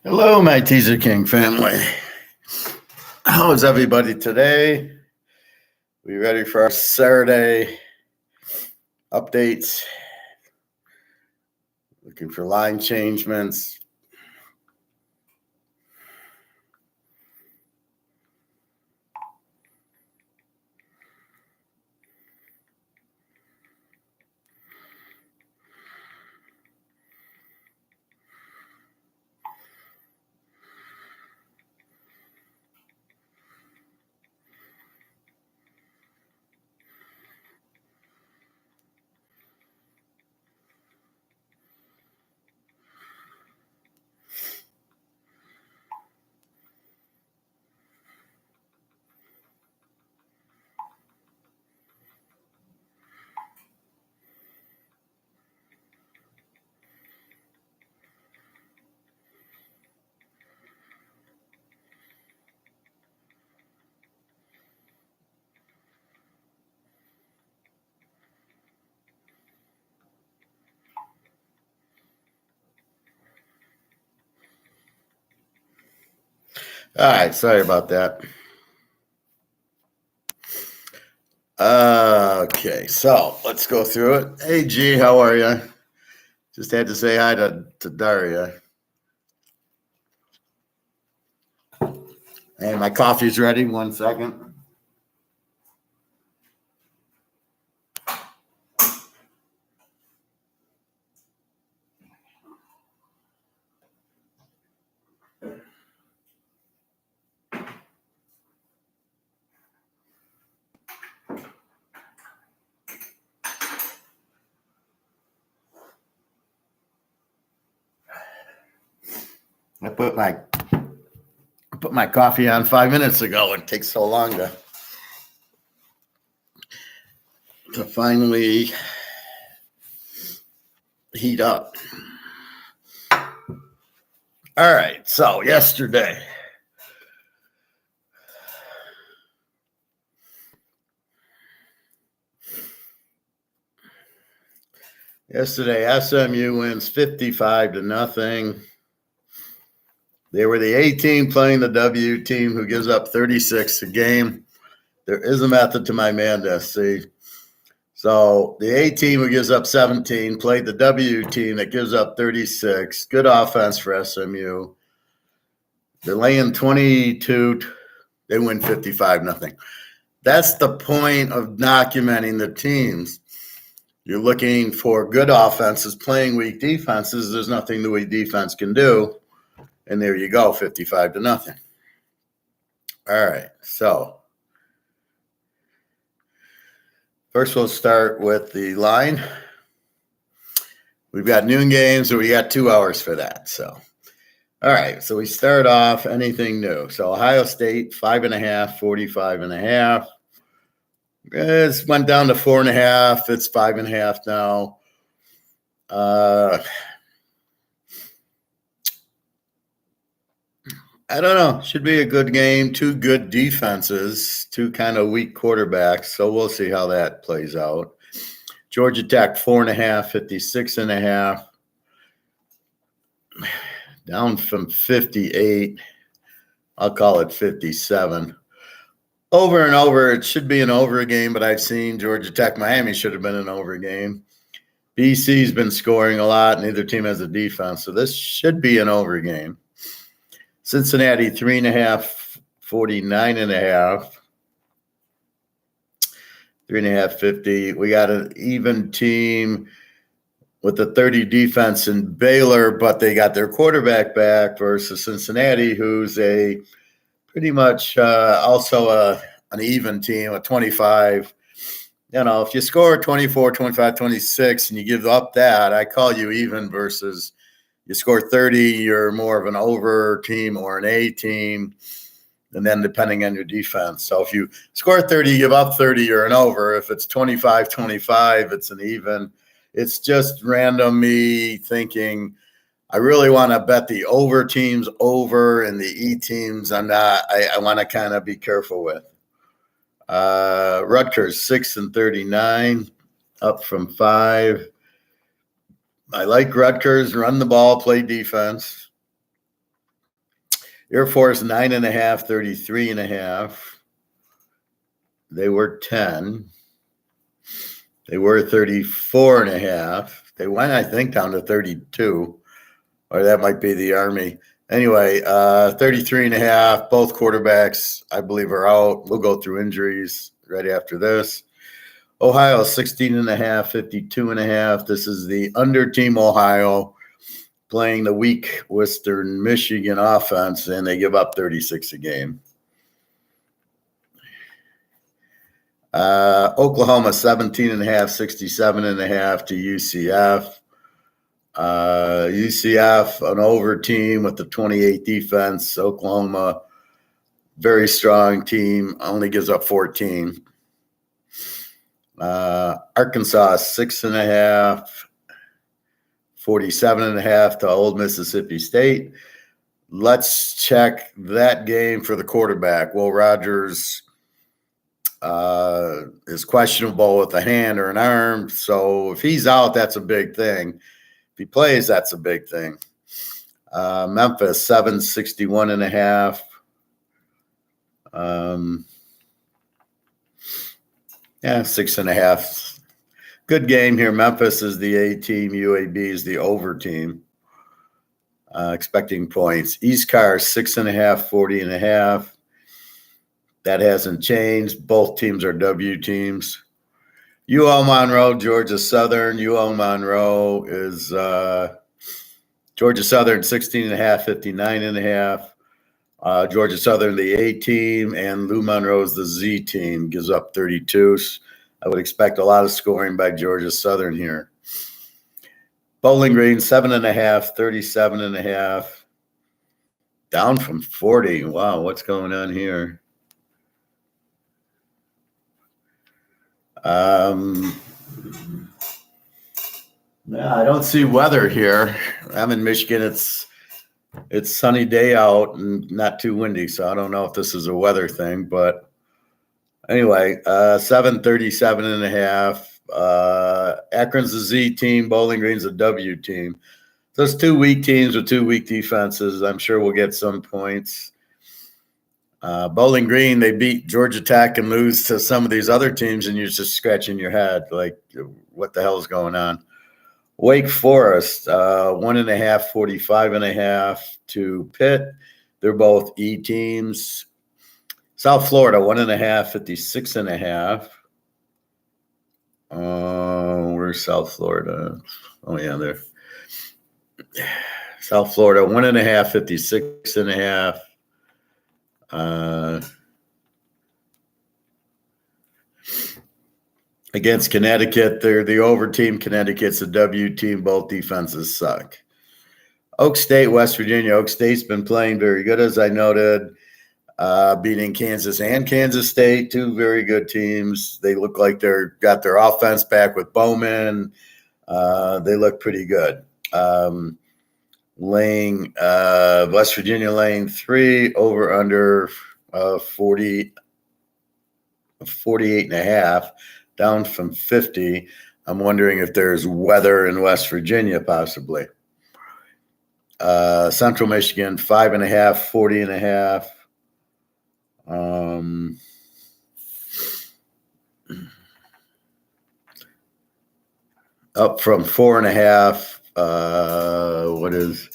Hello, my Teaserking family. How is everybody today? We ready for our Saturday updates? Looking for line changements. All right, sorry about that. Okay, so let's go through it. Hey, G, how are you? Just had to say hi to Daria. And my coffee's ready. 1 second. I put my coffee on 5 minutes ago. It takes so long to finally heat up. All right, so yesterday. Yesterday, SMU wins 55-0. They were the A team playing the W team who gives up 36 a game. There is a method to my madness, see? So the A team who gives up 17 played the W team that gives up 36. Good offense for SMU. They're laying 22. They win 55-0. That's the point of documenting the teams. You're looking for good offenses playing weak defenses. There's nothing the weak defense can do. And there you go, 55-0. All right, so first we'll start with the line. We've got noon games, so we got 2 hours for that. So, all right, so we start off anything new. So Ohio State, 5.5, 45.5. It went down to 4.5. It's 5.5 now. I don't know. Should be a good game. 2 good defenses, 2 kind of weak quarterbacks. So we'll see how that plays out. Georgia Tech, 4.5, 56.5. Down from 58. I'll call it 57. Over and over, it should be an over game, but I've seen Georgia Tech, Miami should have been an over game. BC's been scoring a lot. Neither team has a defense, so this should be an over game. Cincinnati, 3.5, 49.5. 3.5, 50. We got an even team with a 30 defense in Baylor, but they got their quarterback back versus Cincinnati, who's a pretty much also an even team, a 25. You know, if you score 24, 25, 26, and you give up that, I call you even versus you score 30, you're more of an over team or an A team, and then depending on your defense. So if you score 30, you give up 30, you're an over. If it's 25, 25, it's an even. It's just random me thinking I really want to bet the over teams over and the E teams I'm not. I want to kind of be careful with. Rutgers, 6-39, up from 5. I like Rutgers, run the ball, play defense. Air Force 9.5, 33.5. They were 10. They were 34.5. They went, I think, down to 32, or that might be the Army. Anyway, 33.5. Both quarterbacks, I believe, are out. We'll go through injuries right after this. Ohio 16.5, 52.5. This is the under team Ohio playing the weak Western Michigan offense, and they give up 36 a game. Oklahoma 17.5, 67.5 to UCF. UCF, an over team with the 28 defense. Oklahoma, very strong team, only gives up 14. Arkansas 6.5, 47.5 to Old Mississippi State. Let's check that game for the quarterback. Will Rogers is questionable with a hand or an arm. So if he's out, that's a big thing. If he plays, that's a big thing. Memphis 761.5. Yeah, 6.5. Good game here. Memphis is the A team. UAB is the over team. Expecting points. East Car 6.5, 40.5. That hasn't changed. Both teams are W teams. UL Monroe, Georgia Southern. UL Monroe is Georgia Southern 16.5, 59.5. Georgia Southern, the A team, and Lou Monroe is the Z team, gives up 32. I would expect a lot of scoring by Georgia Southern here. Bowling Green 7.5, 37.5. Down from 40. Wow, what's going on here? Yeah, I don't see weather here. I'm in Michigan. It's sunny day out and not too windy, so I don't know if this is a weather thing. But anyway, 737.5. Akron's a Z team. Bowling Green's a W team. Those two weak teams with two weak defenses. I'm sure we'll get some points. Bowling Green, they beat Georgia Tech and lose to some of these other teams, and you're just scratching your head like, what the hell is going on? Wake Forest, 1.5, 45.5 to Pitt. They're both E teams. South Florida, 1.5, 56.5. Where's South Florida? Oh, yeah, there. South Florida, 1.5, 56.5. Against Connecticut, they're the over team. Connecticut's a W team. Both defenses suck. Oak State, West Virginia. Oak State's been playing very good, as I noted, beating Kansas and Kansas State, two very good teams. They look like they're got their offense back with Bowman. They look pretty good. West Virginia laying 3, over under 48.5, down from 50. I'm wondering if there's weather in West Virginia, possibly. Central Michigan, 5.5, 40.5. Up from 4.5. What is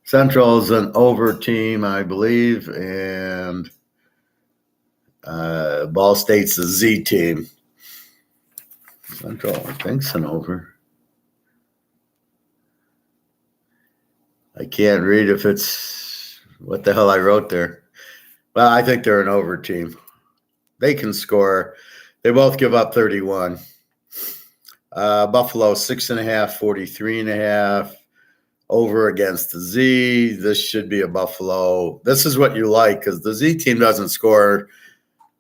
Central is an over team, I believe, and Ball State's a Z team. Central, I think's an over. I can't read if it's what the hell I wrote there. Well, I think they're an over team. They can score. They both give up 31. Buffalo 6.5, 43.5. Over against the Z. This should be a Buffalo. This is what you like because the Z team doesn't score,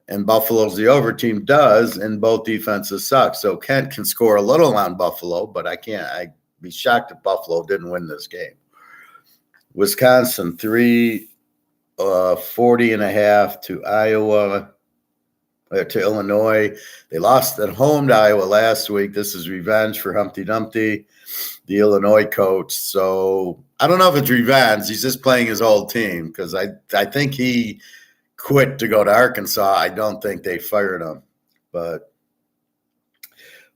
and Buffalo's the over team does, and both defenses suck. So Kent can score a little on Buffalo, but I can't. I'd be shocked if Buffalo didn't win this game. Wisconsin 3, 40.5 to Iowa. to Illinois. They lost at home to Iowa last week. This is revenge for Humpty Dumpty, the Illinois coach. So I don't know if it's revenge. He's just playing his old team because I think he quit to go to Arkansas. I don't think they fired him, but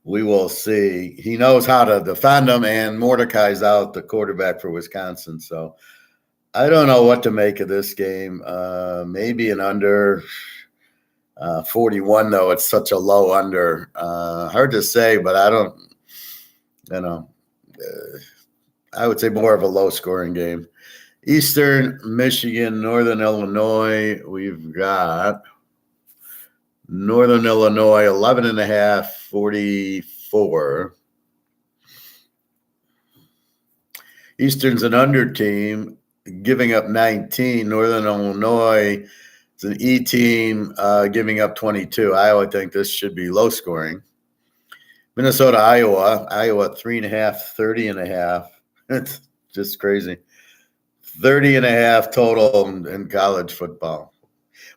we will see. He knows how to defend him, and Mordecai's out, the quarterback for Wisconsin. So I don't know what to make of this game. Maybe an under 41, though. It's such a low under. Hard to say, but I don't, I would say more of a low-scoring game. Eastern Michigan, Northern Illinois. We've got Northern Illinois, 11.5, 44. Eastern's an under team, giving up 19. Northern Illinois is an E team, giving up 22. I would think this should be low-scoring. Minnesota, Iowa. Iowa, 3.5, 30.5. It's just crazy. 30.5 total in college football.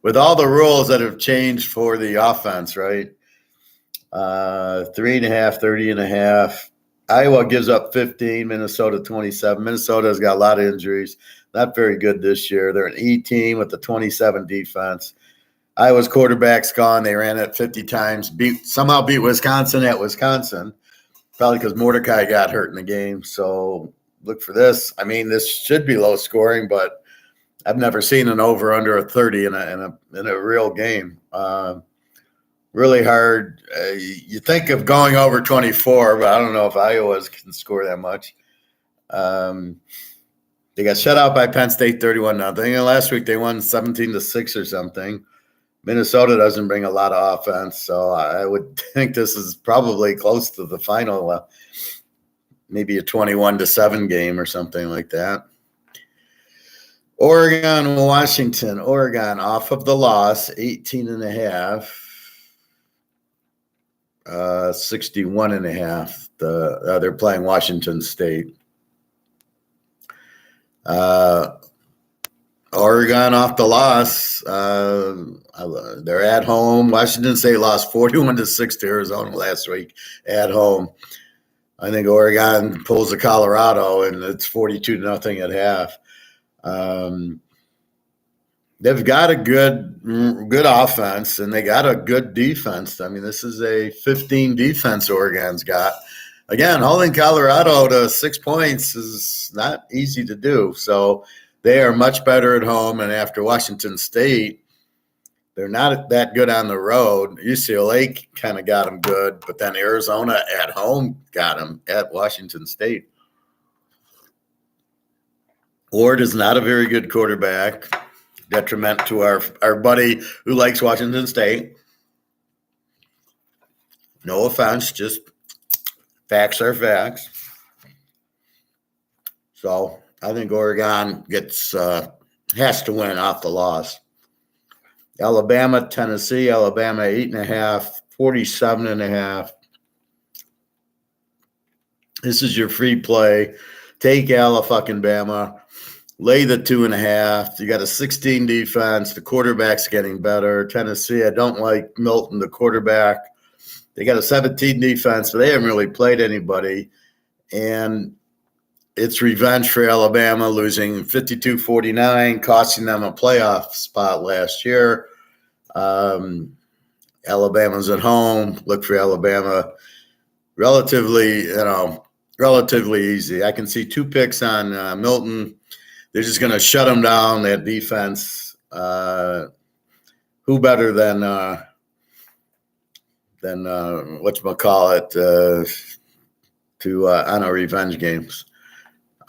With all the rules that have changed for the offense, right? 3.5, 30.5. Iowa gives up 15, Minnesota 27. Minnesota's got a lot of injuries. Not very good this year. They're an E team with the 27 defense. Iowa's quarterback's gone. They ran it 50 times. Somehow beat Wisconsin at Wisconsin. Probably because Mordecai got hurt in the game. So look for this. I mean, this should be low scoring, but I've never seen an over under a 30 in a real game. Really hard. You think of going over 24, but I don't know if Iowa can score that much. They got shut out by Penn State 31-0. And last week they won 17-6 or something. Minnesota doesn't bring a lot of offense, so I would think this is probably close to the final, maybe a 21-7 game or something like that. Oregon, Washington. Oregon off of the loss, 18.5. 61.5. They're playing Washington State. Oregon off the loss. They're at home. Washington State lost 41-6 to Arizona last week at home. I think Oregon pulls the Colorado, and it's 42-0 at half. They've got a good offense, and they got a good defense. I mean, this is a 15 defense Oregon's got. Again, holding Colorado to 6 points is not easy to do. So they are much better at home, and after Washington State, they're not that good on the road. UCLA kind of got them good, but then Arizona at home got them at Washington State. Ward is not a very good quarterback. Detriment to our buddy who likes Washington State. No offense, just facts are facts. So I think Oregon has to win off the loss. Alabama, Tennessee. Alabama 8.5, 47.5. This is your free play. Take Bama. Lay the 2.5. You got a 16 defense. The quarterback's getting better. Tennessee, I don't like Milton, the quarterback. They got a 17 defense, but they haven't really played anybody. And it's revenge for Alabama, losing 52-49, costing them a playoff spot last year. Alabama's at home. Look for Alabama. Relatively easy. I can see 2 picks on Milton. They're just going to shut them down, that defense. Who better than on our revenge games?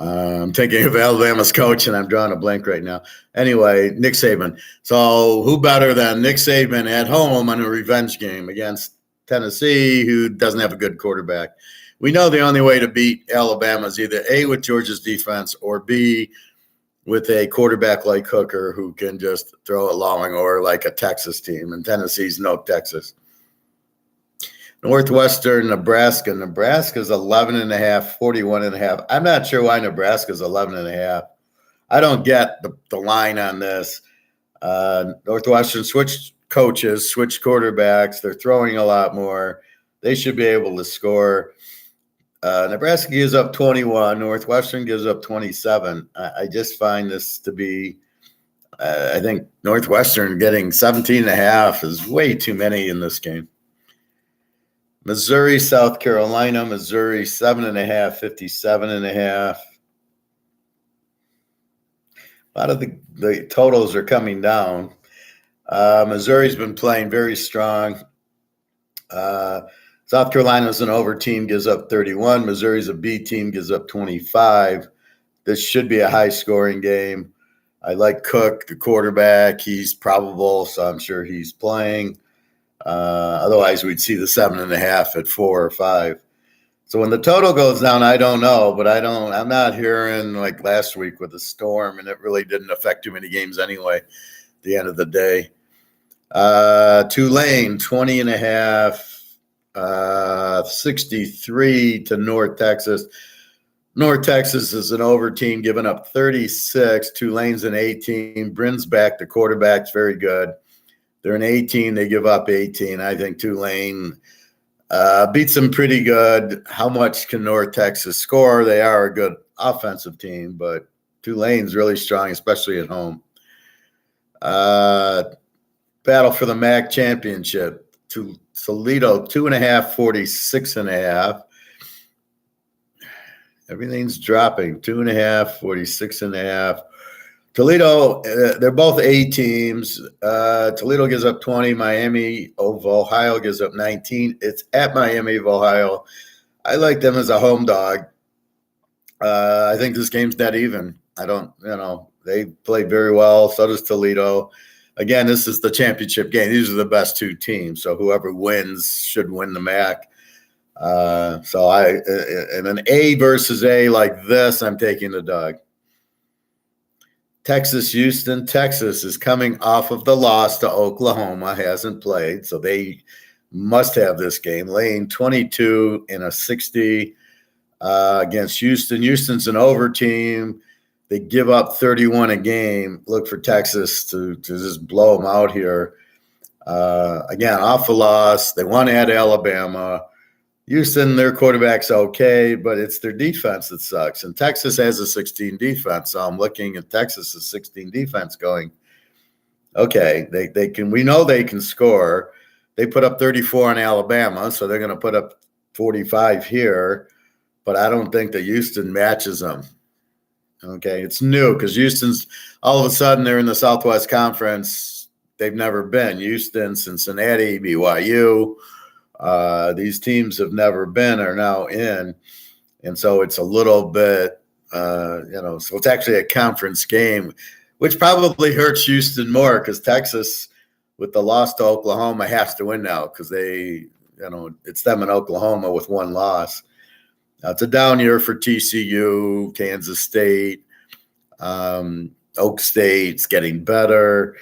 I'm thinking of Alabama's coach, and I'm drawing a blank right now. Anyway, Nick Saban. So who better than Nick Saban at home on a revenge game against Tennessee, who doesn't have a good quarterback? We know the only way to beat Alabama is either A, with Georgia's defense, or B, with a quarterback like Hooker who can just throw it long, or like a Texas team. And Tennessee's no Texas. Northwestern, Nebraska. Nebraska's 11.5, 41.5. I'm not sure why Nebraska's 11.5. I don't get the line on this. Northwestern switched coaches, switch quarterbacks. They're throwing a lot more. They should be able to score. Nebraska gives up 21. Northwestern gives up 27. I just find this to be, I think Northwestern getting 17.5 is way too many in this game. Missouri, South Carolina, Missouri 7.5, 57.5. A lot of the totals are coming down. Missouri's been playing very strong. South Carolina's an over team, gives up 31. Missouri's a B team, gives up 25. This should be a high-scoring game. I like Cook, the quarterback. He's probable, so I'm sure he's playing. Otherwise, we'd see the 7.5 at 4 or 5. So when the total goes down, I don't know, but I'm not hearing like last week with the storm, and it really didn't affect too many games anyway at the end of the day. Tulane, 20.5, 63 to North Texas. North Texas is an over team, giving up 36. Tulane's an A team. Brin's back. The quarterback's very good. They're an 18. They give up 18. I think Tulane beats them pretty good. How much can North Texas score? They are a good offensive team, but Tulane's really strong, especially at home. Battle for the MAC championship. Toledo, 2.5, 46.5. Everything's dropping. 2.5, 46.5. Toledo, they're both A teams. Toledo gives up 20. Miami of Ohio gives up 19. It's at Miami of Ohio. I like them as a home dog. I think this game's dead even. They play very well. So does Toledo. Again, this is the championship game. These are the best two teams. So whoever wins should win the MAC. In an A versus A like this, I'm taking the dog. Texas, Houston. Texas is coming off of the loss to Oklahoma, hasn't played, so they must have this game. Laying 22 in a 60 against Houston. Houston's an over team. They give up 31 a game. Look for Texas to just blow them out here. Again, off the loss. They won at Alabama. Houston, their quarterback's okay, but it's their defense that sucks. And Texas has a 16 defense, so I'm looking at Texas's 16 defense going, okay, they can. We know they can score. They put up 34 on Alabama, so they're going to put up 45 here, but I don't think that Houston matches them. Okay, it's new because Houston's all of a sudden they're in the Southwest Conference. They've never been. Houston, Cincinnati, BYU. These teams have never been, are now in. And so it's a little bit, so it's actually a conference game, which probably hurts Houston more because Texas, with the loss to Oklahoma, has to win now because it's them in Oklahoma with one loss. It's a down year for TCU, Kansas State, Oak State's getting better.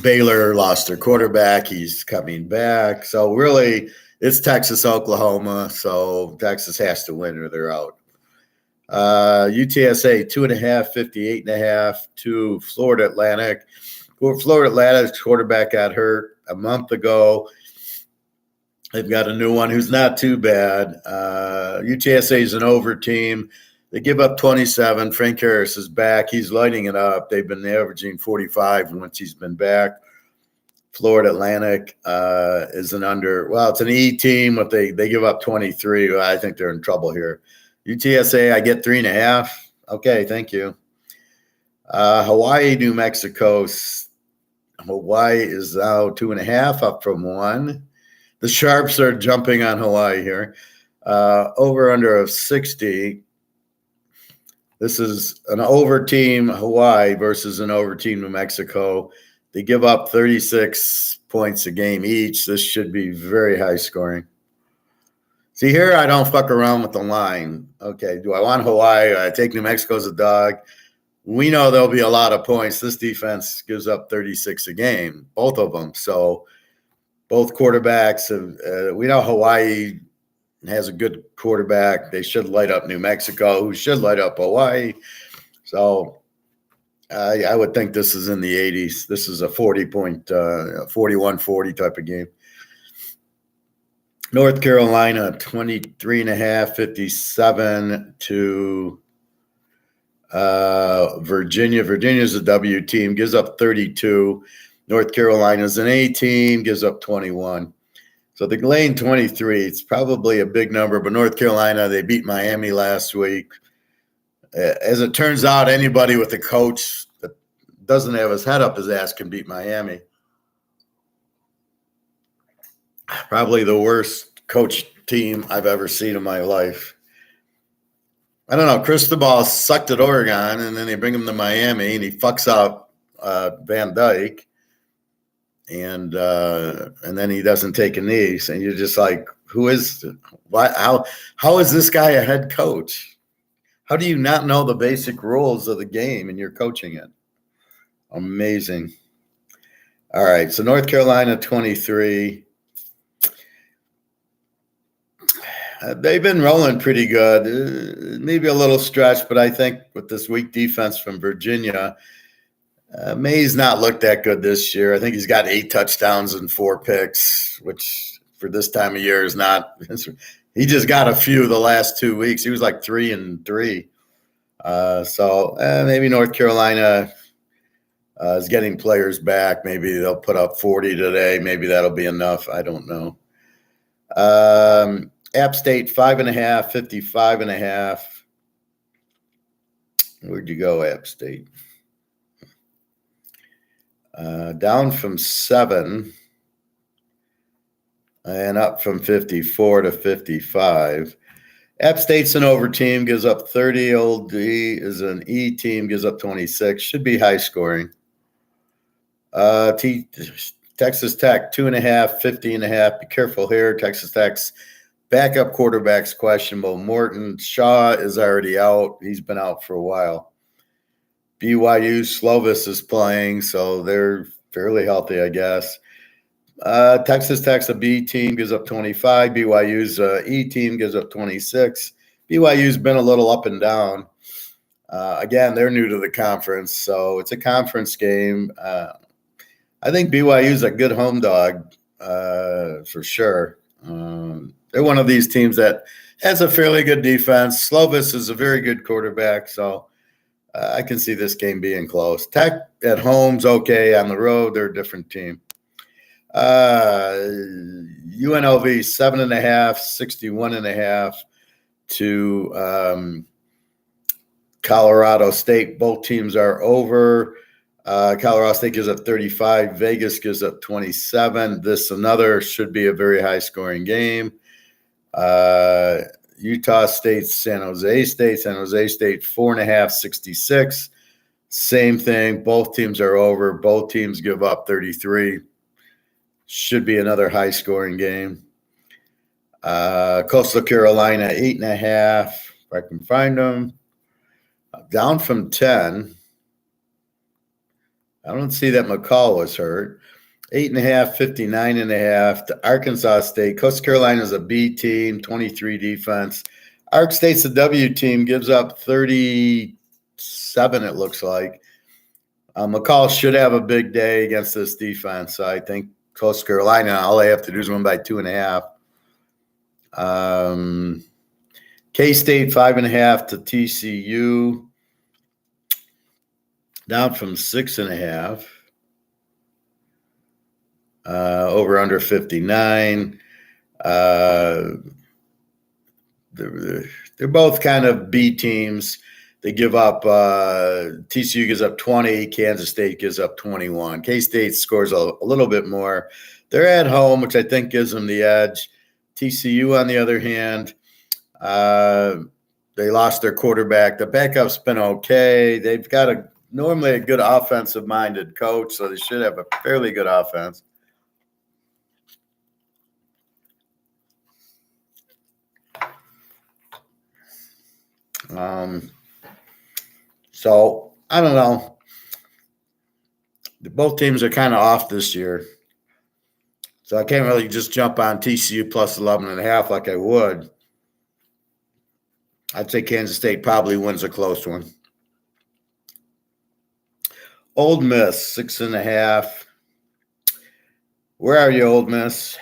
Baylor lost their quarterback. He's coming back. So really, it's Texas, Oklahoma. So Texas has to win or they're out. UTSA, 2.5, 58.5 to Florida Atlantic. Florida Atlantic's quarterback got hurt a month ago. They've got a new one who's not too bad. UTSA is an over team. They give up 27. Frank Harris is back. He's lighting it up. They've been averaging 45 once he's been back. Florida Atlantic is an under. Well, it's an E team, but they give up 23. I think they're in trouble here. UTSA, I get 3.5. Okay, thank you. Hawaii, New Mexico. Hawaii is now 2.5, up from 1. The Sharps are jumping on Hawaii here. Over under of 60. This is an over team Hawaii versus an over team New Mexico. They give up 36 points a game each. This should be very high scoring. See, here I don't fuck around with the line. Okay, do I want Hawaii? I take New Mexico as a dog. We know there'll be a lot of points. This defense gives up 36 a game, both of them. So both quarterbacks we know Hawaii has a good quarterback. They should light up New Mexico, who should light up Hawaii. So I would think this is in the 80s. This is a 41-40 type of game. North Carolina, 23.5, 57 to Virginia. Virginia's a W team, gives up 32. North Carolina's an A team, gives up 21. So the laying 23, it's probably a big number, but North Carolina, they beat Miami last week. As it turns out, anybody with a coach that doesn't have his head up his ass can beat Miami. Probably the worst coach team I've ever seen in my life. I don't know. Cristobal sucked at Oregon, and then they bring him to Miami, and he fucks up Van Dyke, and then he doesn't take a knee, and you're just like, who is? Why? How is this guy a head coach? How do you not know the basic rules of the game and you're coaching it? Amazing. All right, so North Carolina 23. They've been rolling pretty good. Maybe a little stretched, but I think with this weak defense from Virginia, May's not looked that good this year. I think he's got 8 touchdowns and 4 picks, which for this time of year is not. He just got a few the last 2 weeks. He was like 3-3. So maybe North Carolina is getting players back. Maybe they'll put up 40 today. Maybe that'll be enough. I don't know. App State 5.5, 55.5. Where'd you go, App State? Down from 7 and up from 54 to 55. App State's an over team, gives up 30. Old D is an E team, gives up 26. Should be high scoring. Texas Tech 2.5, 50.5. Be careful here. Texas Tech's backup quarterback's questionable. Morton Shaw is already out. He's been out for a while. BYU Slovis is playing, so they're fairly healthy, I guess. Texas Tech's a B team, gives up 25. BYU's E team gives up 26. BYU's been a little up and down. Again, they're new to the conference, so it's a conference game. I think BYU's a good home dog for sure. They're one of these teams that has a fairly good defense. Slovis is a very good quarterback, so I can see this game being close. Tech at home's okay. On the road, they're a different team. UNLV 7.5, 61.5 to Colorado State. Both teams are over. Colorado State gives up 35. Vegas gives up 27. This another should be a very high scoring game. Utah State, San Jose State. San Jose State 4.5, 66. Same thing. Both teams are over. Both teams give up 33. Should be another high scoring game. Coastal Carolina 8.5. If I can find them. Down from 10. I don't see that McCall was hurt. 8.5, 59.5 to Arkansas State. Coastal Carolina is a B team, 23 defense. Ark State's a W team, gives up 37, it looks like. McCall should have a big day against this defense. So I think Coastal Carolina, all they have to do is win by 2.5. K-State 5.5 to TCU. Down from 6.5. Over under 59. They're both kind of B teams. They give up, TCU gives up 20, Kansas State gives up 21. K-State scores a little bit more. They're at home, which I think gives them the edge. TCU, on the other hand, they lost their quarterback. The backup's been okay. They've got normally a good offensive-minded coach, so they should have a fairly good offense. So I don't know. Both teams are kind of off this year. So I can't really just jump on TCU plus 11.5 like I would. I'd say Kansas State probably wins a close one. Ole Miss, 6.5. Where are you, Ole Miss?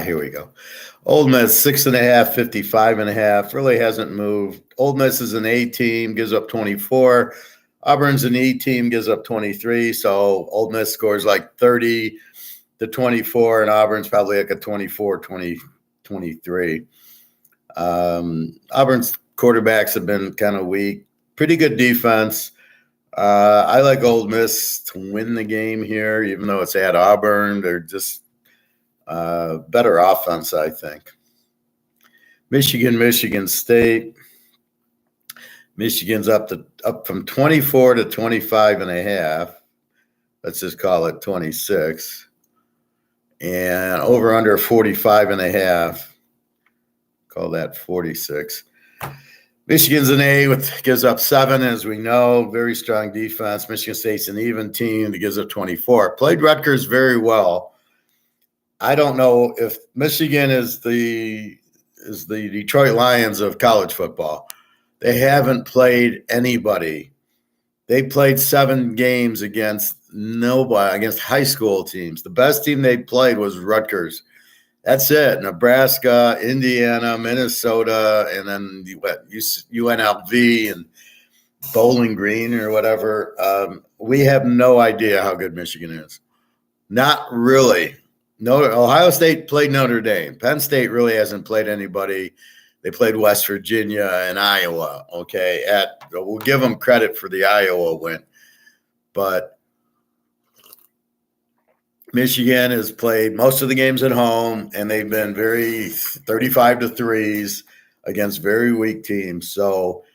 Here we go. Ole Miss, 6.5, 55.5. Really hasn't moved. Ole Miss is an A team, gives up 24. Auburn's an E team, gives up 23. So Ole Miss scores like 30 to 24, and Auburn's probably like a 24, 23. Auburn's quarterbacks have been kind of weak. Pretty good defense. I like Ole Miss to win the game here, even though it's at Auburn. They're just better offense, I think. Michigan State. Michigan's up from 24 to 25.5. Let's just call it 26. And over under 45.5. Call that 46. Michigan's an A gives up 7, as we know. Very strong defense. Michigan State's an even team that gives up 24. Played Rutgers very well. I don't know if Michigan is the Detroit Lions of college football. They haven't played anybody. They played 7 games against nobody, against high school teams. The best team they played was Rutgers. That's it. Nebraska, Indiana, Minnesota, and then UNLV and Bowling Green or whatever. We have no idea how good Michigan is. Not really. No, Ohio State played Notre Dame. Penn State really hasn't played anybody. They played West Virginia and Iowa. Okay, we'll give them credit for the Iowa win, but Michigan has played most of the games at home, and they've been very 35 to 3s against very weak teams. So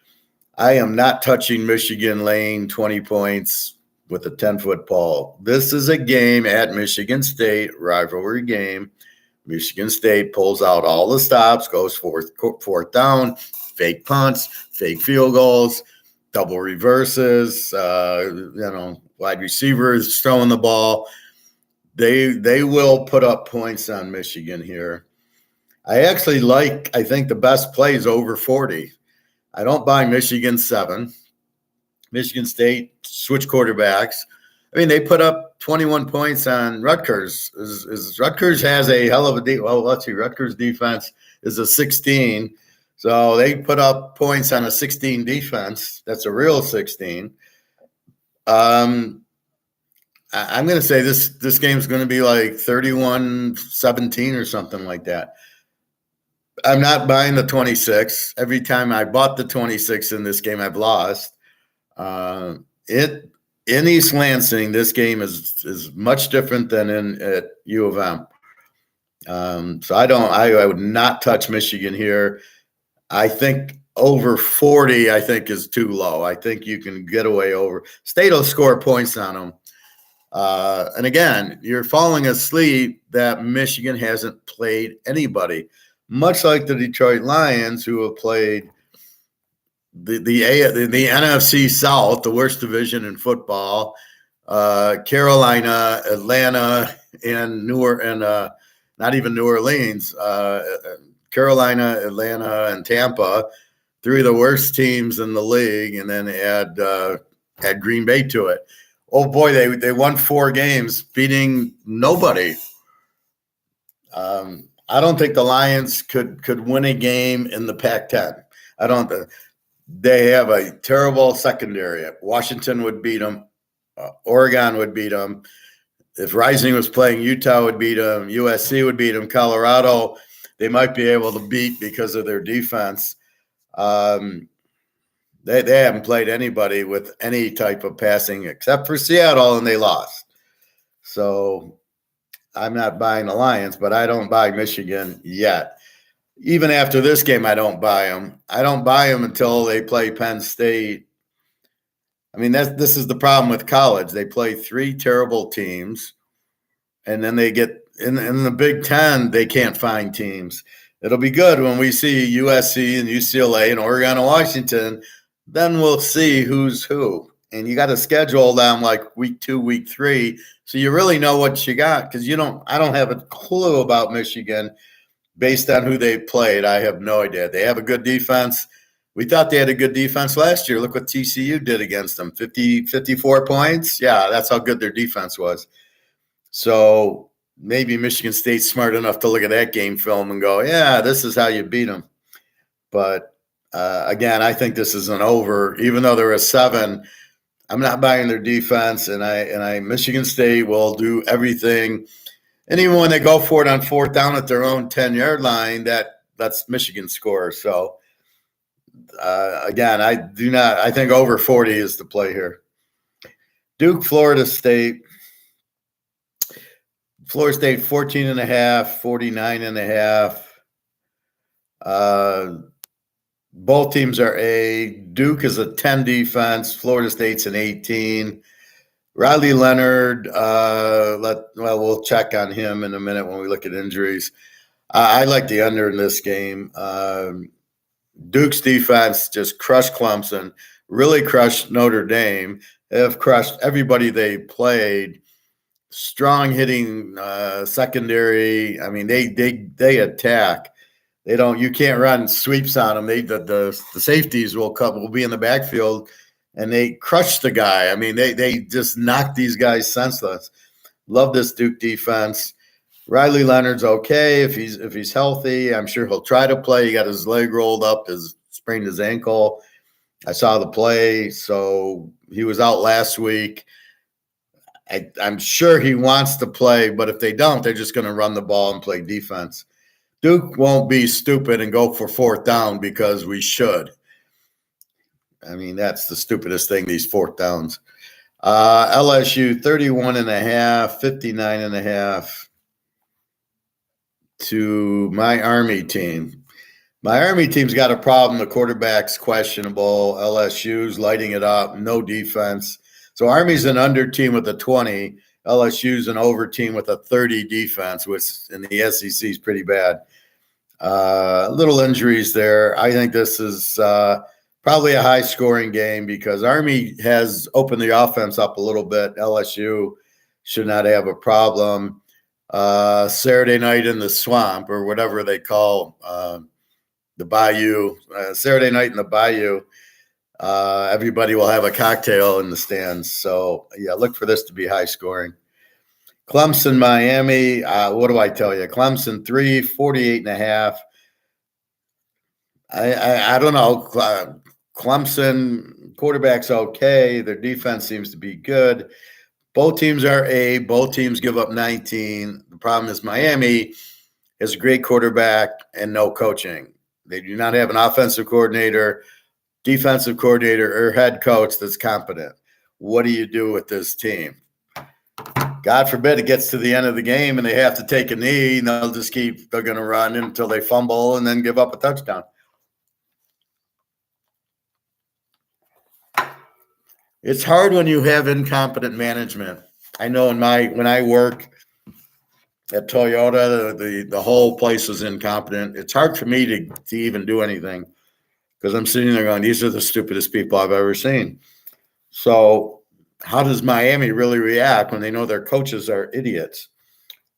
I am not touching Michigan laying 20 points with a 10-foot pole. This is a game at Michigan State, rivalry game. Michigan State pulls out all the stops, goes fourth down, fake punts, fake field goals, double reverses, wide receivers throwing the ball. They will put up points on Michigan here. I think the best play is over 40. I don't buy Michigan 7. Michigan State switch quarterbacks. I mean, they put up 21 points on Rutgers. Rutgers has a hell of a let's see. Rutgers defense is a 16. So they put up points on a 16 defense. That's a real 16. I'm going to say this game's going to be like 31-17 or something like that. I'm not buying the 26. Every time I bought the 26 in this game, I've lost. In East Lansing, this game is much different than at U of M. So I would not touch Michigan here. I think over 40, I think is too low. I think you can get away over. State will score points on them. And again, you're falling asleep that Michigan hasn't played anybody, much like the Detroit Lions, who have played the NFC South, the worst division in football. Carolina, Atlanta, and not even New Orleans. Carolina, Atlanta, and Tampa, 3 of the worst teams in the league, and then add Green Bay to it. Oh boy, they won 4 games, beating nobody. I don't think the Lions could win a game in the Pac-10. I don't. They have a terrible secondary. Washington would beat them. Oregon would beat them. If Rising was playing, Utah would beat them. USC would beat them. Colorado, they might be able to beat because of their defense. They haven't played anybody with any type of passing except for Seattle, and they lost. So I'm not buying the Lions, but I don't buy Michigan yet. Even after this game, I don't buy them. I don't buy them until they play Penn State. I mean, this is the problem with college. They play 3 terrible teams, and then they get in the Big Ten, they can't find teams. It'll be good when we see USC and UCLA and Oregon and Washington. Then we'll see who's who. and you got to schedule them like week 2, week 3, so you really know what you got, because I don't have a clue about Michigan based on who they played. I have no idea. They have a good defense. We thought they had a good defense last year. Look what TCU did against them. 54 points. Yeah, that's how good their defense was. So maybe Michigan State's smart enough to look at that game film and go, yeah, this is how you beat them. But again, I think this is an over. Even though they're a 7, I'm not buying their defense, and I Michigan State will do everything. And even when they go for it on 4th down at their own 10-yard line, that's Michigan score. So again, I think over 40 is the play here. Duke, Florida State. Florida State 14.5, 49.5. Both teams are A. Duke is a 10 defense. Florida State's an 18. Riley Leonard, we'll check on him in a minute when we look at injuries. I like the under in this game. Duke's defense just crushed Clemson, really crushed Notre Dame. They have crushed everybody they played. Strong hitting secondary. I mean, they attack. You can't run sweeps on them. The safeties will be in the backfield, and they crush the guy. I mean, they just knock these guys senseless. Love this Duke defense. Riley Leonard's okay if he's healthy. I'm sure he'll try to play. He got his leg rolled up, sprained his ankle. I saw the play, so he was out last week. I'm sure he wants to play, but if they don't, they're just going to run the ball and play defense. Duke won't be stupid and go for 4th down because we should. I mean, that's the stupidest thing, these 4th downs. LSU 31.5, 59.5 to my Army team. My Army team's got a problem. The quarterback's questionable. LSU's lighting it up. No defense. So Army's an under team with a 20. LSU's an over team with a 30 defense, which in the SEC is pretty bad. Little injuries there. I think this is probably a high-scoring game because Army has opened the offense up a little bit. LSU should not have a problem. Saturday night in the swamp, or whatever they call the Bayou. Saturday night in the Bayou. Everybody will have a cocktail in the stands. So, yeah, look for this to be high-scoring. Clemson, Miami, what do I tell you? Clemson 3, 48.5. I don't know. Clemson quarterback's okay. Their defense seems to be good. Both teams are A. Both teams give up 19. The problem is Miami has a great quarterback and no coaching. They do not have an offensive coordinator, defensive coordinator, or head coach that's competent. What do you do with this team? God forbid it gets to the end of the game and they have to take a knee, and they're going to run until they fumble and then give up a touchdown. It's hard when you have incompetent management. I know when I work at Toyota, the whole place is incompetent. It's hard for me to even do anything because I'm sitting there going, these are the stupidest people I've ever seen. So how does Miami really react when they know their coaches are idiots?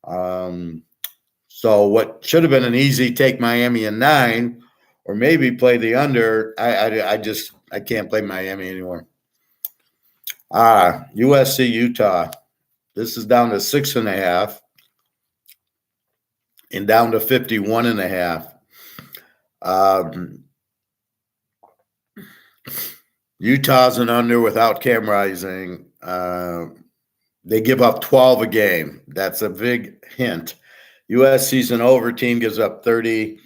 So what should have been an easy take Miami in 9 or maybe play the under, I can't play Miami anymore. USC, Utah. This is down to 6.5 and down to 51.5. Utah's an under without Cam Rising. They give up 12 a game. That's a big hint. USC's an over team, gives up 30.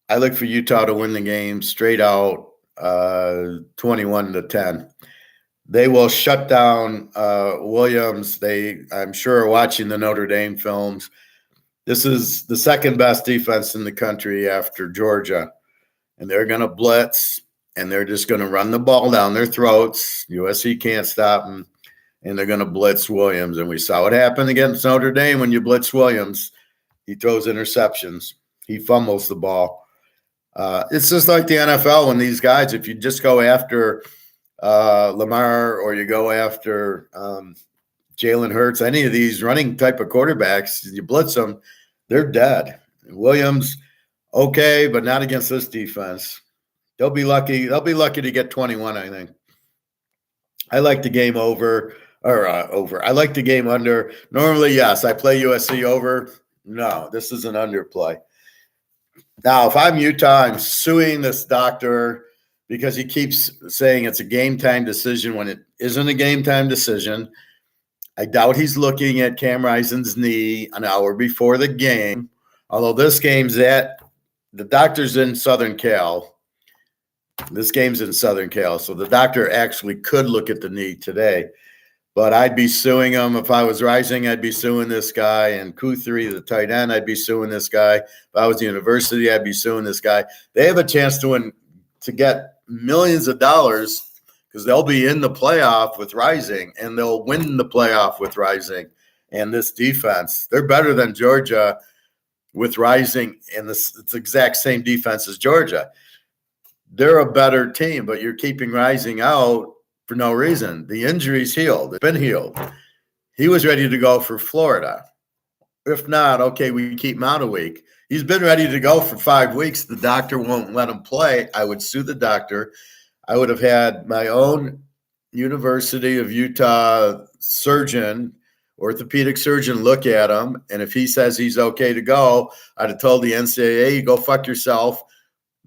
I look for Utah to win the game straight out, 21-10. They will shut down Williams. I'm sure, are watching the Notre Dame films. This is the second best defense in the country after Georgia. And they're going to blitz, and they're just going to run the ball down their throats. USC can't stop them, and they're going to blitz Williams. And we saw what happened against Notre Dame when you blitz Williams. He throws interceptions. He fumbles the ball. It's just like the NFL when these guys, if you just go after Lamar, or you go after Jalen Hurts, any of these running type of quarterbacks, you blitz them, they're dead. Williams, okay, but not against this defense. They'll be lucky. They'll be lucky to get 21, I think. I like the game over. I like the game under. Normally, yes, I play USC over. No, this is an underplay. Now, if I'm Utah, I'm suing this doctor because he keeps saying it's a game time decision when it isn't a game time decision. I doubt he's looking at Cam Rising's knee an hour before the game, although this game's at the doctor's in Southern Cal. This game's in Southern Cal, so the doctor actually could look at the knee today. But I'd be suing him. If I was Rising, I'd be suing this guy. And Q3, the tight end, I'd be suing this guy. If I was the university, I'd be suing this guy. They have a chance to win, to get millions of dollars because they'll be in the playoff with Rising, and they'll win the playoff with Rising. And this defense, they're better than Georgia with Rising, and it's the exact same defense as Georgia. They're a better team, but you're keeping Rising out for no reason. The injury's healed. It's been healed. He was ready to go for Florida. If not, okay, we keep him out a week. He's been ready to go for 5 weeks. The doctor won't let him play. I would sue the doctor. I would have had my own University of Utah surgeon, orthopedic surgeon, look at him. And if he says he's okay to go, I'd have told the NCAA, go fuck yourself.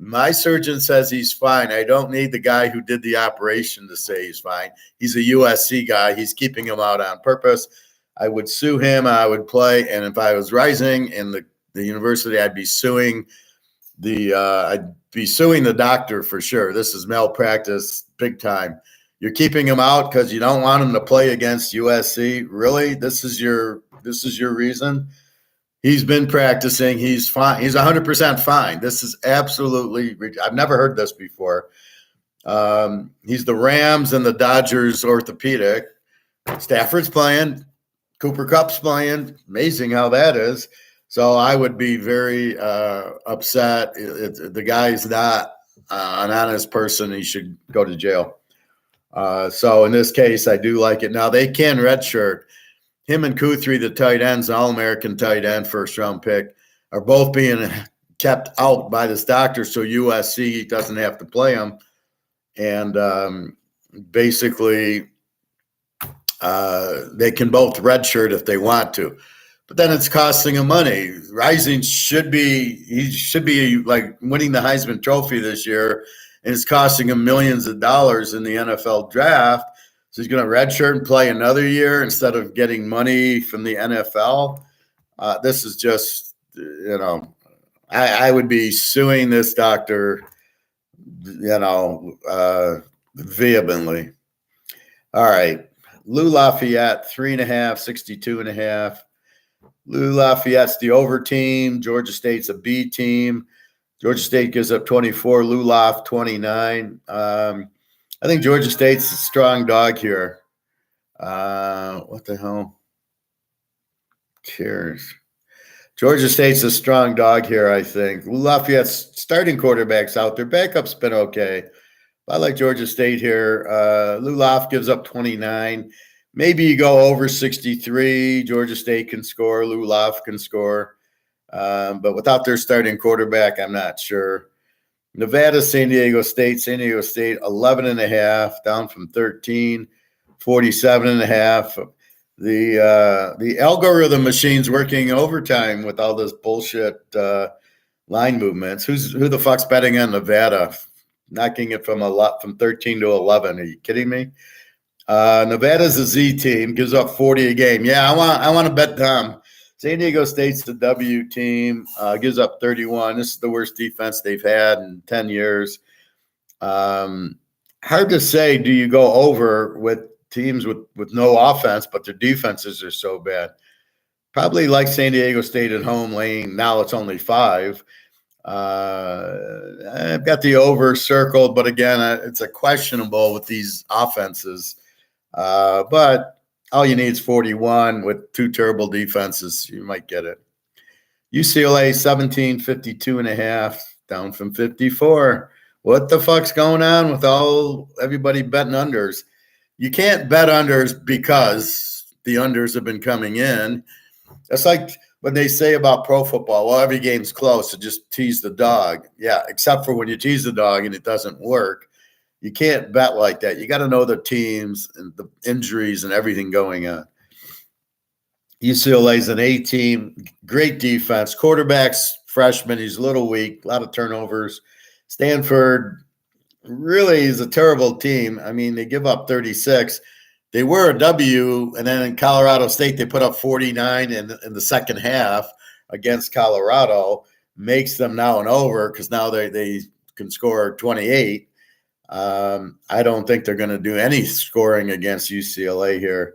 My surgeon says he's fine. I don't need the guy who did the operation to say he's fine. He's a USC guy. He's keeping him out on purpose. I would sue him. I would play. And if I was Rising in the university, I'd be suing the doctor for sure. This is malpractice big time. You're keeping him out because you don't want him to play against USC. Really? This is your reason? He's been practicing. He's fine. He's 100% fine. This is absolutely – I've never heard this before. He's the Rams and the Dodgers orthopedic. Stafford's playing. Cooper Kupp's playing. Amazing how that is. So I would be very upset. The guy's not an honest person. He should go to jail. So in this case, I do like it. Now, they can redshirt. Him and Q3, the tight ends, All-American tight end, first-round pick, are both being kept out by this doctor so USC doesn't have to play them. And basically, they can both redshirt if they want to. But then it's costing them money. Rising should be like winning the Heisman Trophy this year, and it's costing him millions of dollars in the NFL draft. So he's going to redshirt and play another year instead of getting money from the NFL. This is just, I would be suing this doctor, vehemently. All right. Lou Lafayette, 3.5, 62.5. Lou Lafayette's the over team. Georgia State's a B team. Georgia State gives up 24. Lou Laf, 29. I think Georgia State's a strong dog here. What the hell? Cheers. Georgia State's a strong dog here, I think. Lou Lafayette's starting quarterback's out there. Backup's been okay. I like Georgia State here. Lou Laf gives up 29. Maybe you go over 63. Georgia State can score. Lou Laf can score. But without their starting quarterback, I'm not sure. Nevada, San Diego State, 11.5, down from 13, 47.5. The algorithm machine's working overtime with all this bullshit line movements. Who the fuck's betting on Nevada? Knocking it from 13 to 11. Are you kidding me? Nevada's a Z team, gives up 40 a game. Yeah, I want to bet them. San Diego State's the W team, gives up 31. This is the worst defense they've had in 10 years. Hard to say, do you go over with teams with no offense, but their defenses are so bad? Probably like San Diego State at home, laying. Now it's only 5. I've got the over circled, but again, it's a questionable with these offenses. But all you need is 41 with 2 terrible defenses. You might get it. UCLA 17, 52.5, down from 54. What the fuck's going on with everybody betting unders? You can't bet unders because the unders have been coming in. That's like when they say about pro football, well, every game's close, so just tease the dog. Yeah, except for when you tease the dog and it doesn't work. You can't bet like that. You got to know the teams and the injuries and everything going on. UCLA's an A team, great defense. Quarterback's freshman, he's a little weak, a lot of turnovers. Stanford really is a terrible team. I mean, they give up 36. They were a W, and then in Colorado State, they put up 49 in the second half against Colorado, makes them now an over because now they can score 28. I don't think they're going to do any scoring against UCLA here.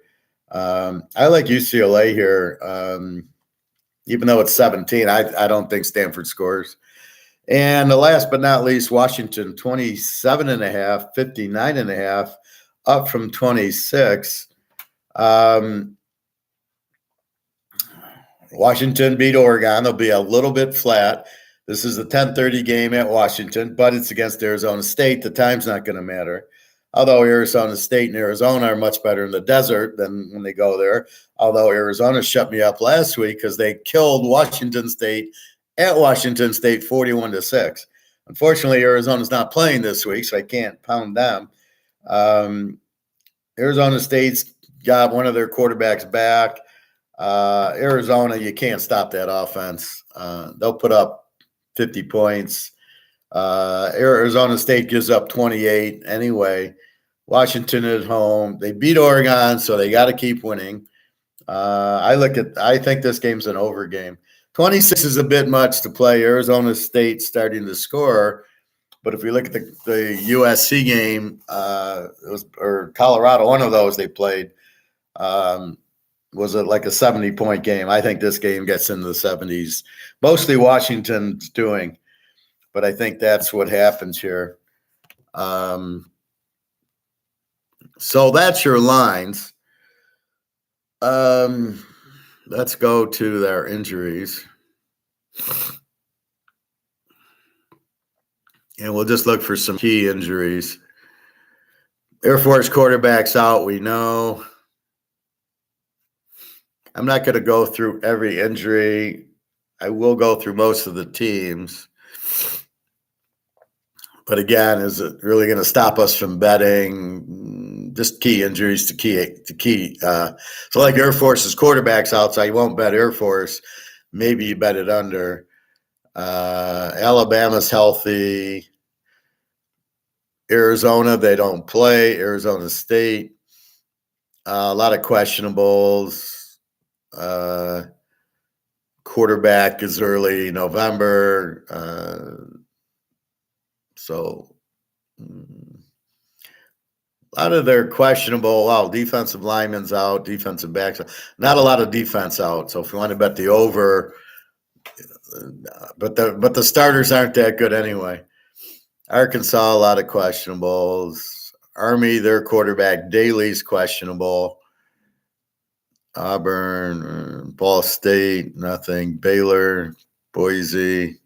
I like UCLA here, even though it's 17. I don't think Stanford scores. And the last but not least, Washington, 27.5, 59.5, up from 26. Washington beat Oregon. They'll be a little bit flat. This is a 10:30 game at Washington, but it's against Arizona State. The time's not going to matter. Although Arizona State and Arizona are much better in the desert than when they go there. Although Arizona shut me up last week because they killed Washington State at Washington State 41-6. Unfortunately, Arizona's not playing this week, so I can't pound them. Arizona State's got one of their quarterbacks back. Arizona, you can't stop that offense. They'll put up 50 points. Arizona State gives up 28 anyway. Washington at home. They beat Oregon, so they got to keep winning. I think this game's an over game. 26 is a bit much to play. Arizona State starting to score. But if we look at the USC game, or Colorado, one of those they played, was it like a 70-point game? I think this game gets into the 70s. Mostly Washington's doing, but I think that's what happens here. So that's your lines. Let's go to their injuries. And we'll just look for some key injuries. Air Force quarterback's out, we know. I'm not going to go through every injury. I will go through most of the teams. But again, is it really going to stop us from betting? Just key injuries to key. So like Air Force's quarterback's out, so you won't bet Air Force. Maybe you bet it under. Alabama's healthy. Arizona, they don't play. Arizona State, a lot of questionables. Quarterback is early November. So a lot of their questionable. Well, defensive linemen's out, defensive backs out. Not a lot of defense out. So if you want to bet the over, but the starters aren't that good anyway. Arkansas, a lot of questionables. Army, their quarterback Daly's questionable. Auburn, Ball State, nothing. Baylor, Boise,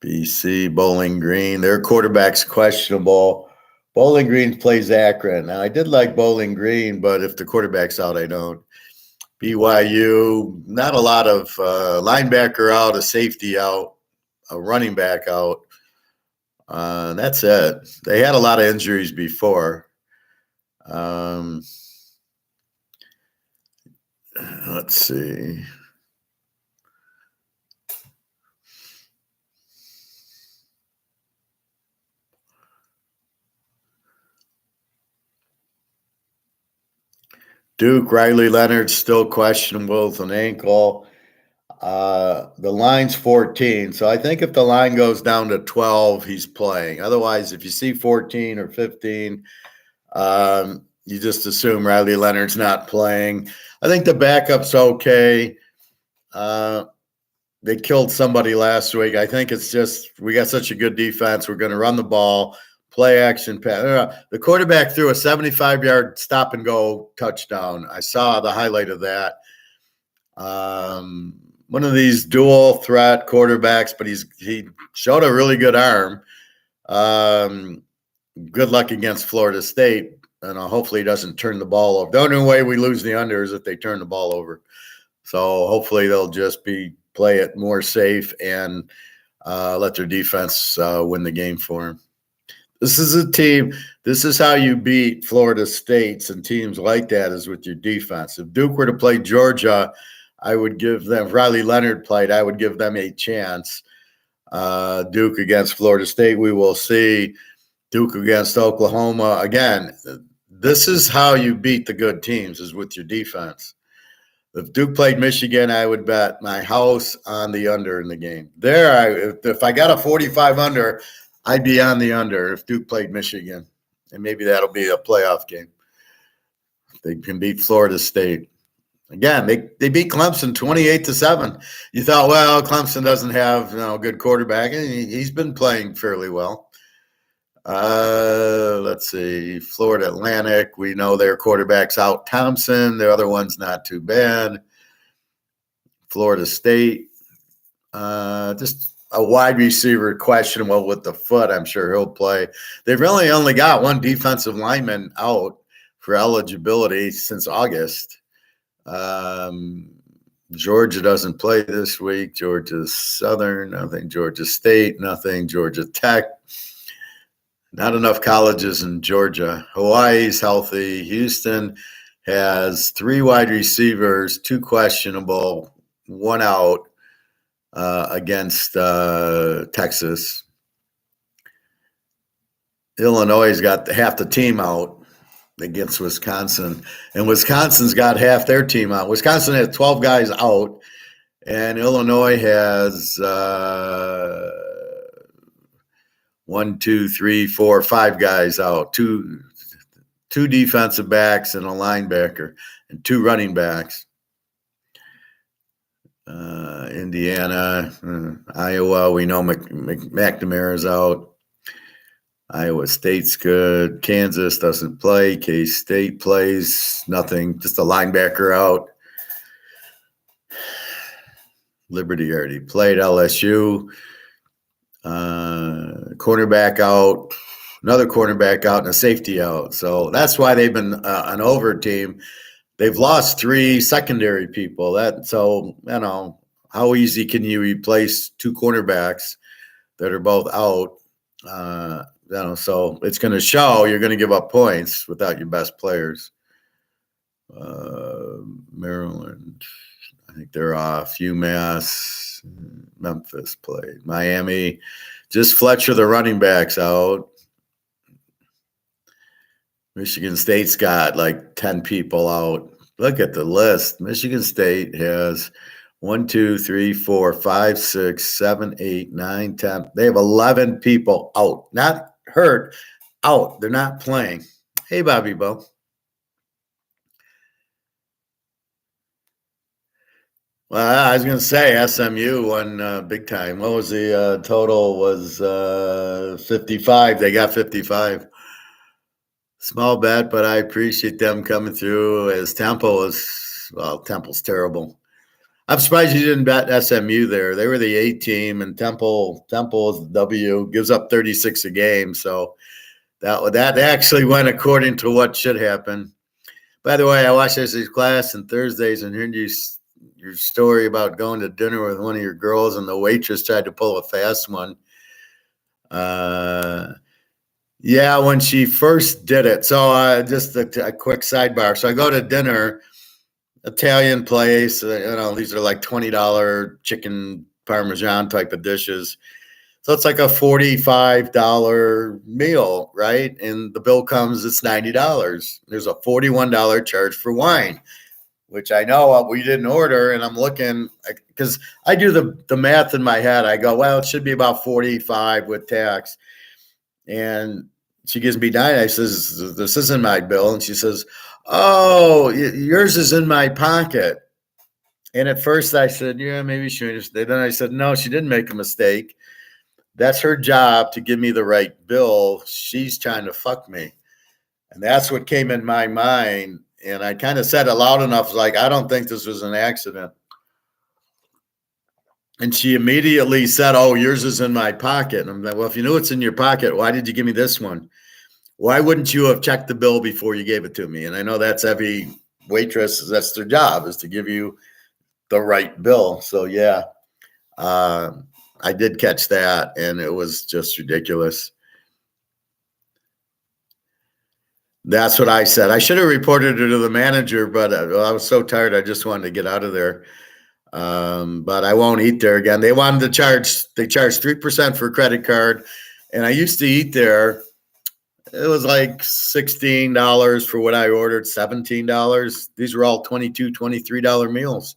BC, Bowling Green. Their quarterback's questionable. Bowling Green plays Akron. Now, I did like Bowling Green, but if the quarterback's out, I don't. BYU, not a lot of linebacker out, a safety out, a running back out. That's it. They had a lot of injuries before. Let's see. Duke, Riley Leonard, still questionable with an ankle. The line's 14. So I think if the line goes down to 12, he's playing. Otherwise, if you see 14 or 15, you just assume Riley Leonard's not playing. I think the backup's okay. They killed somebody last week. I think it's just we got such a good defense. We're going to run the ball, play action pass. The quarterback threw a 75-yard stop-and-go touchdown. I saw the highlight of that. One of these dual threat quarterbacks, but he showed a really good arm. Good luck against Florida State. And hopefully he doesn't turn the ball over. The only way we lose the under is if they turn the ball over. So hopefully they'll just play it more safe and let their defense win the game for them. This is a team. This is how you beat Florida States and teams like that, is with your defense. If Duke were to play Georgia, I would give them, if Riley Leonard played, I would give them a chance. Duke against Florida State, we will see. Duke against Oklahoma. Again, this is how you beat the good teams, is with your defense. If Duke played Michigan, I would bet my house on the under in the game. If I got a 45 under, I'd be on the under if Duke played Michigan. And maybe that'll be a playoff game. They can beat Florida State. Again, they beat Clemson 28-7. You thought, well, Clemson doesn't have a good quarterback, and he's been playing fairly well. Let's see. Florida Atlantic, we know their quarterback's out. Thompson, the other one's not too bad. Florida State, just a wide receiver questionable with the foot. I'm sure he'll play. They've really only got one defensive lineman out for eligibility since August. Georgia doesn't play this week. Georgia Southern, nothing. Georgia State, nothing. Georgia Tech. Not enough colleges in Georgia. Hawaii's healthy. Houston has 3 wide receivers, 2 questionable, 1 out against Texas. Illinois got half the team out against Wisconsin, and Wisconsin's got half their team out. Wisconsin has 12 guys out, and Illinois has 1, 2, 3, 4, 5 guys out. Two defensive backs and a linebacker, and 2 running backs. Indiana, Iowa, we know McNamara's out. Iowa State's good. Kansas doesn't play. K-State plays. Nothing. Just a linebacker out. Liberty already played. LSU. Cornerback out. Another cornerback out and a safety out. So that's why they've been an over team. They've lost 3 secondary people. How easy can you replace 2 cornerbacks that are both out? So it's going to show. You're going to give up points without your best players. Maryland, I think they're off. UMass, Memphis played. Miami, just Fletcher, the running backs out. Michigan State's got like 10 people out. Look at the list. Michigan State has 1, 2, 3, 4, 5, 6, 7, 8, 9, 10. They have 11 people out. Not hurt, out. They're not playing. Hey, Bobby Bo. Well, I was going to say SMU won big time. What was the total? Was 55. They got 55. Small bet, but I appreciate them coming through. As Temple's terrible. I'm surprised you didn't bet SMU there. They were the A team, and Temple is the W, gives up 36 a game. So that actually went according to what should happen. By the way, I watched this class on Thursdays and heard your story about going to dinner with one of your girls, and the waitress tried to pull a fast one. Yeah, when she first did it. So just a quick sidebar. So I go to dinner. Italian place, these are like $20 chicken Parmesan type of dishes. So it's like a $45 meal, right? And the bill comes, it's $90. There's a $41 charge for wine, which I know we didn't order. And I'm looking, because I do the math in my head. I go, well, it should be about 45 with tax. And she gives me $9. I says, this isn't my bill. And she says, oh, yours is in my pocket. And at first I said, yeah, maybe she understood. Then I said, no, she didn't make a mistake. That's her job to give me the right bill. She's trying to fuck me. And that's what came in my mind. And I kind of said it loud enough, like, I don't think this was an accident. And she immediately said, "Oh, yours is in my pocket." And I'm like, "Well, if you knew it's in your pocket, why did you give me this one? Why wouldn't you have checked the bill before you gave it to me?" And I know that's every waitress, that's their job, is to give you the right bill. So yeah, I did catch that, and it was just ridiculous. That's what I said. I should have reported it to the manager, but I was so tired. I just wanted to get out of there. But I won't eat there again. They wanted to they charged 3% for a credit card. And I used to eat there. It was like $16 for what I ordered, $17. These were all $22, $23 meals.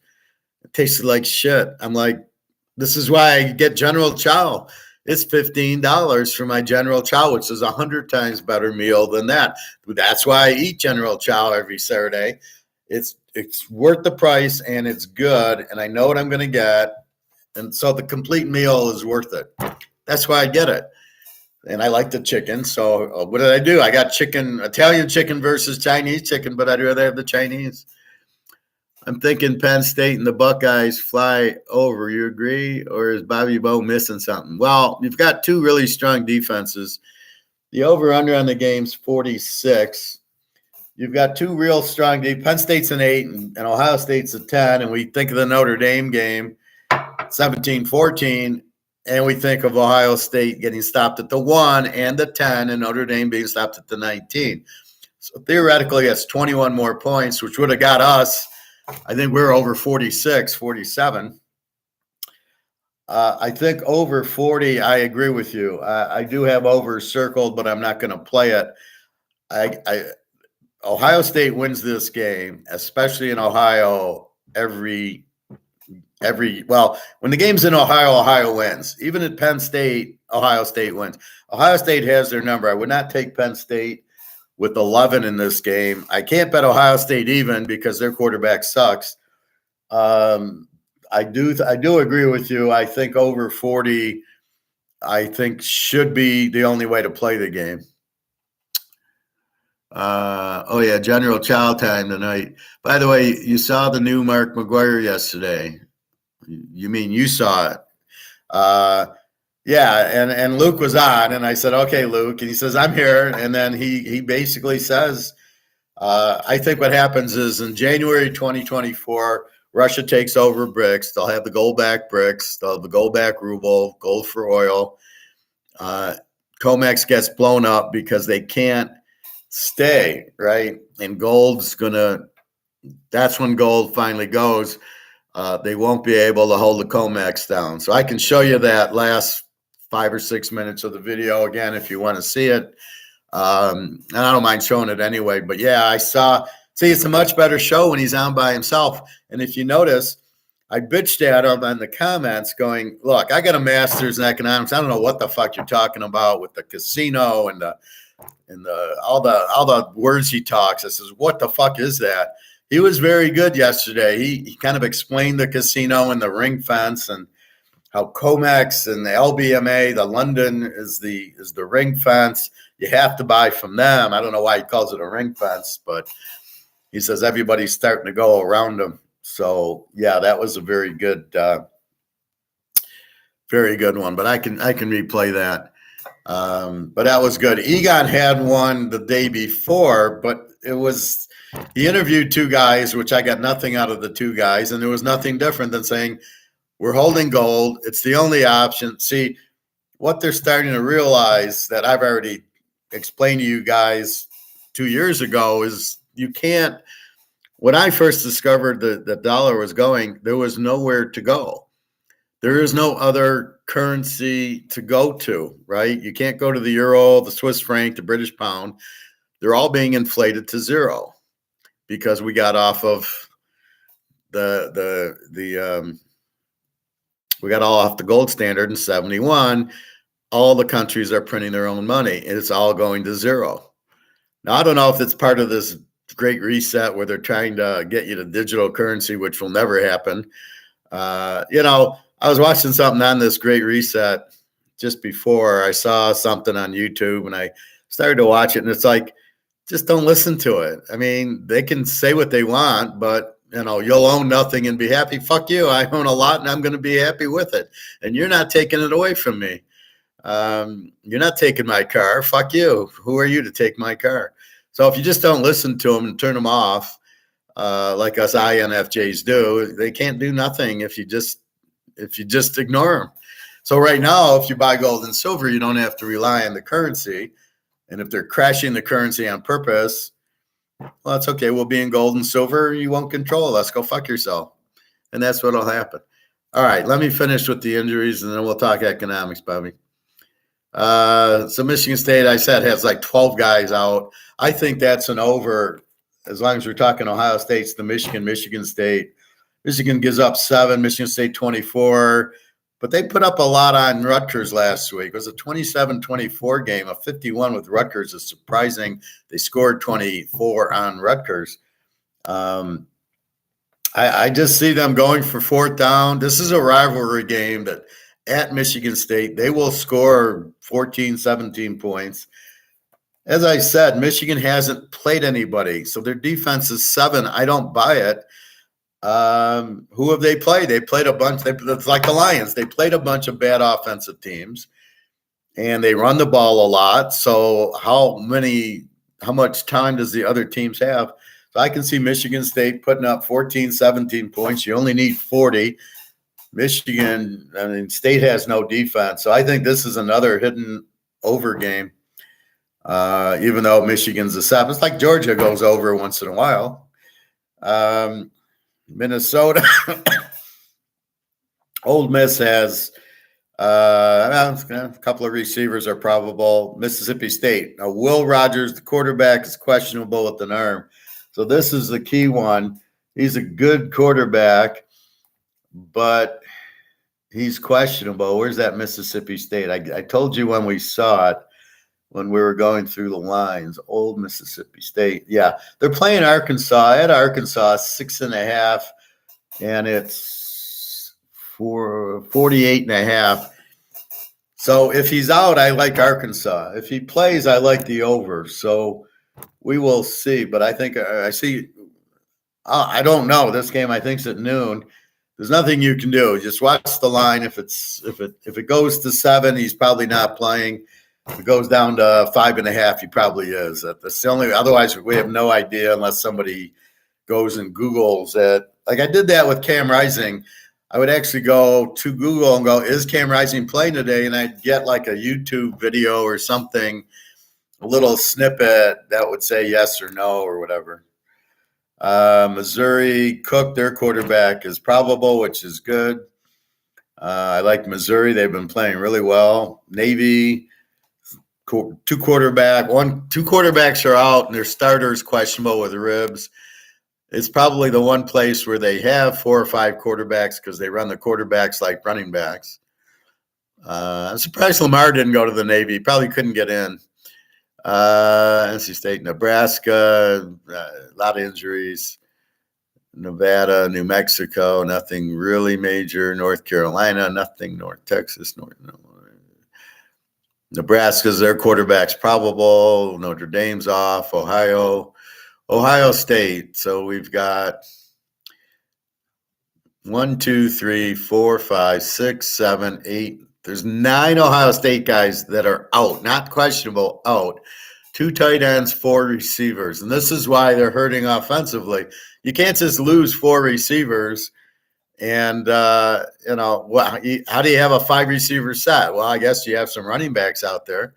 It tasted like shit. I'm like, this is why I get General Chow. It's $15 for my General Chow, which is 100 times better meal than that. That's why I eat General Chow every Saturday. It's worth the price, and it's good, and I know what I'm going to get. And so the complete meal is worth it. That's why I get it. And I like the chicken. So what did I do? I got chicken, Italian chicken versus Chinese chicken, but I'd rather have the Chinese. I'm thinking Penn State and the Buckeyes fly over. You agree? Or is Bobby Bo missing something? Well, you've got two really strong defenses. The over-under on the game's 46. You've got two real strong defenses. Penn State's an 8 and Ohio State's a 10. And we think of the Notre Dame game, 17-14. And we think of Ohio State getting stopped at the 1 and the 10 and Notre Dame being stopped at the 19. So theoretically, that's 21 more points, which would have got us. I think we're over 46, 47. I think over 40, I agree with you. I do have over circled, but I'm not going to play it. Ohio State wins this game, especially in Ohio, well, when the game's in Ohio, Ohio wins. Even at Penn State, Ohio State wins. Ohio State has their number. I would not take Penn State with 11 in this game. I can't bet Ohio State even because their quarterback sucks. I do agree with you. I think over 40, I think should be the only way to play the game. Oh yeah, General Chow time tonight. By the way, you saw the new Mark McGuire yesterday. You mean you saw it? Yeah, and Luke was on, and I said, "Okay, Luke," and he says, "I'm here," and then he basically says, "I think what happens is in January 2024, Russia takes over BRICS. They'll have the gold back BRICS. They'll have the gold back ruble, gold for oil. Comex gets blown up because they can't stay, right? And that's when gold finally goes. They won't be able to hold the Comex down." So I can show you that last 5 or 6 minutes of the video again if you want to see it. And I don't mind showing it anyway. But yeah, it's a much better show when he's on by himself. And if you notice, I bitched at him in the comments going, "Look, I got a master's in economics. I don't know what the fuck you're talking about with the casino and all the words he talks." I says, "What the fuck is that?" He was very good yesterday. He kind of explained the casino and the ring fence and how Comex and the LBMA, the London is the ring fence. You have to buy from them. I don't know why he calls it a ring fence, but he says everybody's starting to go around him. So yeah, that was a very good one. But I can replay that. But that was good. Egon had one the day before, but he interviewed two guys, which I got nothing out of the two guys, and there was nothing different than saying, "We're holding gold. It's the only option." See, what they're starting to realize that I've already explained to you guys 2 years ago is you can't. When I first discovered the dollar was going, there was nowhere to go. There is no other currency to go to, right? You can't go to the euro, the Swiss franc, the British pound. They're all being inflated to zero because we got off of we got all off the gold standard in 71. All the countries are printing their own money, and it's all going to zero. Now, I don't know if it's part of this great reset where they're trying to get you to digital currency, which will never happen. I was watching something on this great reset just before. I saw something on YouTube, and I started to watch it, and it's like, just don't listen to it. I mean, they can say what they want, but you'll own nothing and be happy. Fuck you. I own a lot and I'm going to be happy with it. And you're not taking it away from me. You're not taking my car. Fuck you. Who are you to take my car? So if you just don't listen to them and turn them off, like us INFJs do, they can't do nothing if you just ignore them. So right now, if you buy gold and silver, you don't have to rely on the currency. And if they're crashing the currency on purpose, well, that's okay. We'll be in gold and silver. You won't control us. Go fuck yourself. And that's what'll happen. All right, let me finish with the injuries, and then we'll talk economics, Bobby. So Michigan State, I said, has like 12 guys out. I think that's an over. As long as we're talking Ohio State's the Michigan State. Michigan gives up 7, Michigan State 24. But they put up a lot on Rutgers last week. It was a 27-24 game. A 51 with Rutgers is surprising. They scored 24 on Rutgers. I just see them going for 4th down. This is a rivalry game that at Michigan State, they will score 14, 17 points. As I said, Michigan hasn't played anybody. So their defense is 7. I don't buy it. Who have they played? They played a bunch. It's like the Lions. They played a bunch of bad offensive teams, and they run the ball a lot. So how much time does the other teams have? So I can see Michigan State putting up 14, 17 points. You only need 40. State has no defense. So I think this is another hidden over game. Even though Michigan's a 7. It's like Georgia goes over once in a while. Minnesota, Ole Miss has a couple of receivers are probable. Mississippi State, now Will Rogers, the quarterback, is questionable with an arm. So this is the key one. He's a good quarterback, but he's questionable. Where's that Mississippi State? I told you when we saw it, when we were going through the lines, old Mississippi State. Yeah, they're playing Arkansas. At Arkansas, 6.5, and it's 48.5. So if he's out, I like Arkansas. If he plays, I like the over. So we will see. But I think I see. I don't know. This game, I think, is at noon. There's nothing you can do. Just watch the line. If it goes to 7, he's probably not playing. If it goes down to 5.5, he probably is. That's the only. Otherwise, we have no idea unless somebody goes and Googles it. Like I did that with Cam Rising. I would actually go to Google and go, "Is Cam Rising playing today?" And I'd get like a YouTube video or something, a little snippet that would say yes or no or whatever. Missouri, Cook, their quarterback, is probable, which is good. I like Missouri. They've been playing really well. Navy. Two quarterbacks are out, and their starters questionable with ribs. It's probably the one place where they have 4 or 5 quarterbacks because they run the quarterbacks like running backs. I'm surprised Lamar didn't go to the Navy. He probably couldn't get in. NC State, Nebraska, a lot of injuries. Nevada, New Mexico, nothing really major. North Carolina, nothing. North Texas, Nebraska's their quarterback's probable. Notre Dame's off. Ohio State. So we've got 1, 2, 3, 4, 5, 6, 7, 8. There's 9 Ohio State guys that are out, not questionable, out. 2 tight ends, 4 receivers. And this is why they're hurting offensively. You can't just lose 4 receivers. And, how do you have a 5 receiver set? Well, I guess you have some running backs out there.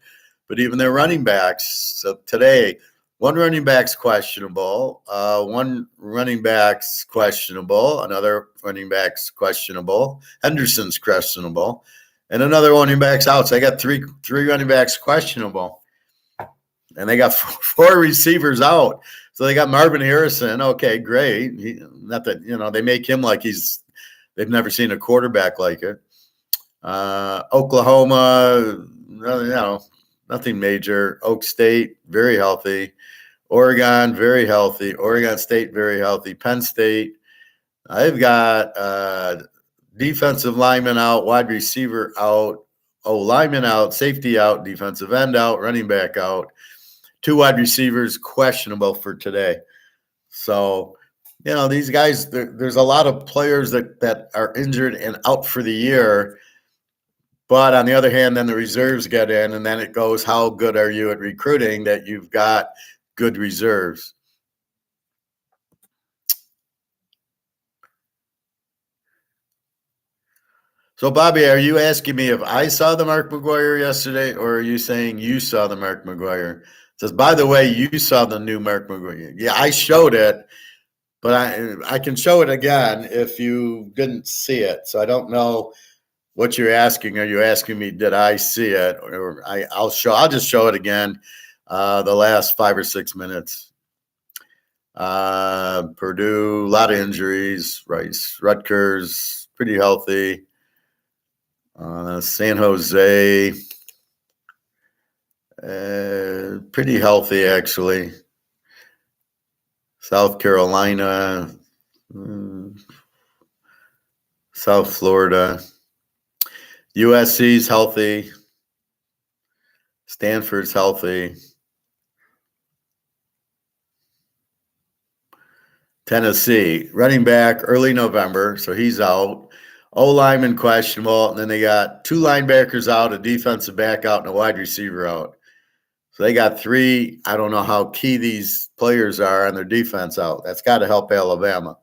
But even their running backs, so today, 1 running back's questionable, 1 running back's questionable, another running back's questionable, Henderson's questionable, and another running back's out. So I got three running backs questionable. And they got 4 receivers out. So they got Marvin Harrison. Okay, great. Not that, they make him like they've never seen a quarterback like it. Oklahoma, nothing major. Oak State, very healthy. Oregon, very healthy. Oregon State, very healthy. Penn State, they've got defensive lineman out, wide receiver out, lineman out, safety out, defensive end out, running back out. 2 wide receivers questionable for today. So these guys, there's a lot of players that are injured and out for the year. But on the other hand, then the reserves get in, and then it goes, how good are you at recruiting that you've got good reserves? So, Bobby, are you asking me if I saw the Mark McGwire yesterday, or are you saying you saw the Mark McGwire? It says, by the way, you saw the new Mark McGwire. Yeah, I showed it, but I can show it again if you didn't see it. So I don't know what you're asking. Are you asking me, did I see it? Or I'll just show it again, the last 5 or 6 minutes. Purdue, a lot of injuries. Rice, Rutgers, pretty healthy. San Jose, pretty healthy, actually. South Carolina, South Florida. USC's healthy. Stanford's healthy. Tennessee, running back early November, so he's out. O-lineman questionable, and then they got 2 linebackers out, a defensive back out, and a wide receiver out. So they got 3. I don't know how key these players are on their defense out. That's got to help Alabama.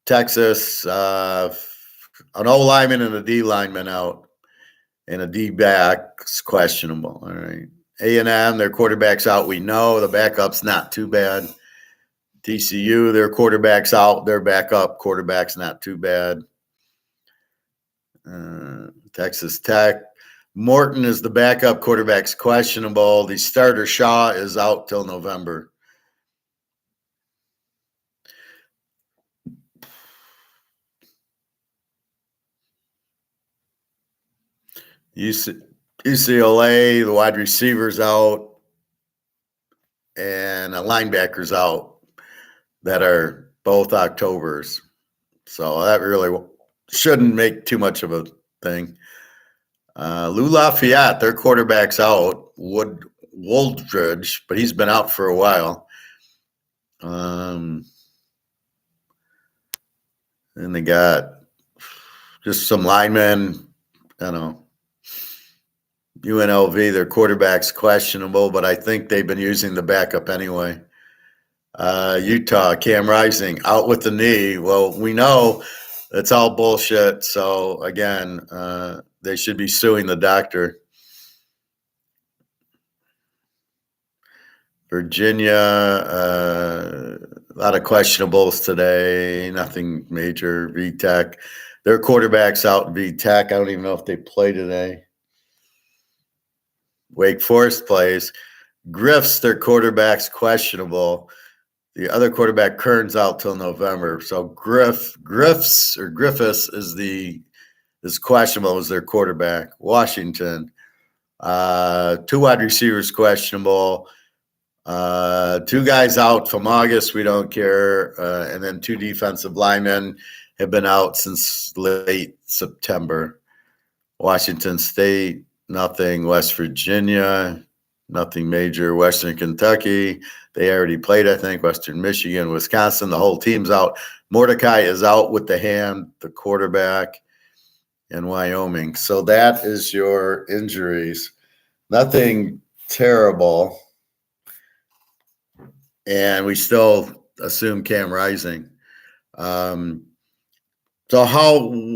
Texas, an O-lineman and a D-lineman out, and a D-back's questionable. All right. A&M, their quarterback's out. We know the backup's not too bad. TCU, their quarterback's out. Their backup quarterback's not too bad. Texas Tech. Morton is the backup quarterback's questionable. The starter Shaw is out till November. UCLA, the wide receiver's out, and a linebacker's out that are both Octobers. So that really shouldn't make too much of a thing. Lou Lafayette, their quarterback's out. Woldridge, but he's been out for a while. And they got just some linemen. I don't know. UNLV, their quarterback's questionable, but I think they've been using the backup anyway. Utah, Cam Rising, out with the knee. Well, we know it's all bullshit. So, again, they should be suing the doctor. Virginia, a lot of questionables today. Nothing major. VTech, their quarterback's out. VTech, I don't even know if they play today. Wake Forest plays. Griff's, their quarterback's questionable. The other quarterback, Kern's out till November. So Griffiths is questionable as their quarterback. Washington, 2 wide receivers questionable. 2 guys out from August, we don't care. And then 2 defensive linemen have been out since late September. Washington State, nothing. West Virginia, nothing major. Western Kentucky, they already played, I think. Western Michigan, Wisconsin, the whole team's out. Mordecai is out with the hand, the quarterback, in Wyoming. So that is your injuries. Nothing terrible. And we still assume Cam Rising. So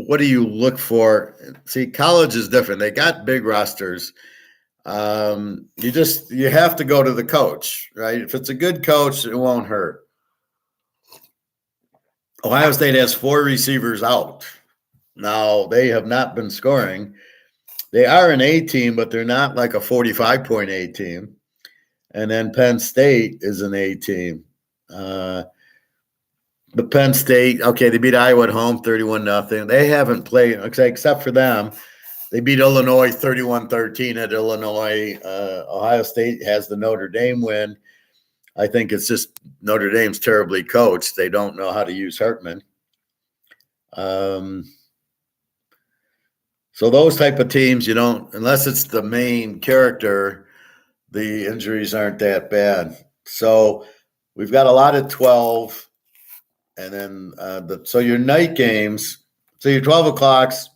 what do you look for? See, college is different. They got big rosters. You have to go to the coach, right? If it's a good coach, it won't hurt. Ohio State has 4 receivers out. Now, they have not been scoring. They are an A team, but they're not like a 45-point A team. And then Penn State is an A team. The Penn State, okay, they beat Iowa at home 31-0. They haven't played, except for them. They beat Illinois 31-13 at Illinois. Ohio State has the Notre Dame win. I think it's just Notre Dame's terribly coached. They don't know how to use Hartman. So those type of teams, you don't, unless it's the main character, the injuries aren't that bad. So we've got a lot of 12. And then so your night games, so your 12 o'clocks,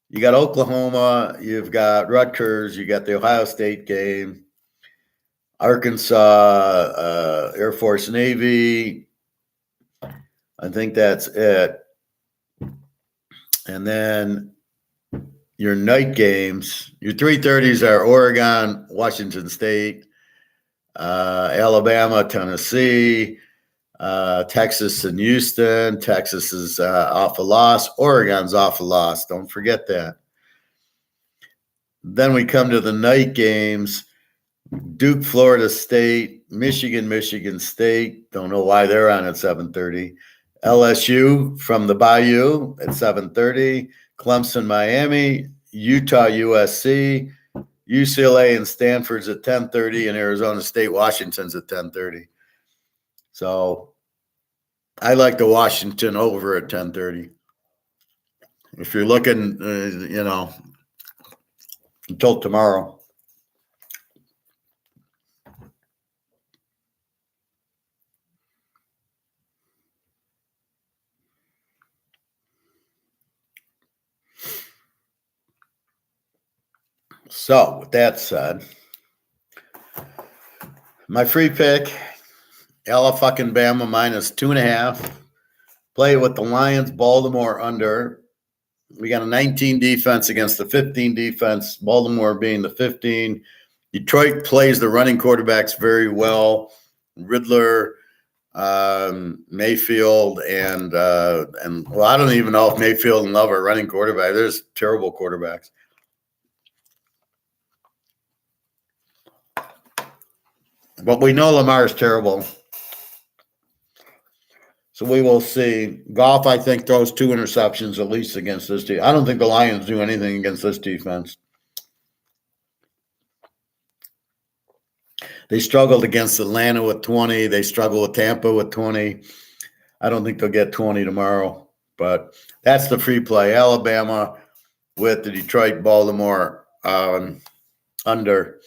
you got Oklahoma, you've got Rutgers, you got the Ohio State game, Arkansas, Air Force, Navy. I think that's it. And then your night games, your 3:30s are Oregon, Washington State, Alabama, Tennessee, Texas and Houston. Texas is off a loss. Oregon's off a loss. Don't forget that. Then we come to the night games. Duke, Florida State, Michigan, Michigan State. Don't know why they're on at 7:30. LSU from the Bayou at 7:30. Clemson, Miami, Utah, USC, UCLA and Stanford's at 10:30, and Arizona State, Washington's at 10:30. So I like the Washington over at 10:30. If you're looking, until tomorrow. So with that said, my free pick, Alabama minus 2.5. Play with the Lions, Baltimore under. We got a 19 defense against the 15 defense, Baltimore being the 15. Detroit plays the running quarterbacks very well. Riddler, Mayfield, and well, I don't even know if Mayfield and Love are running quarterback. There's terrible quarterbacks. But we know Lamar is terrible. So we will see. Goff, I think, throws 2 interceptions at least against this team. I don't think the Lions do anything against this defense. They struggled against Atlanta with 20. They struggle with Tampa with 20. I don't think they'll get 20 tomorrow. But that's the free play. Alabama with the Detroit, Baltimore under.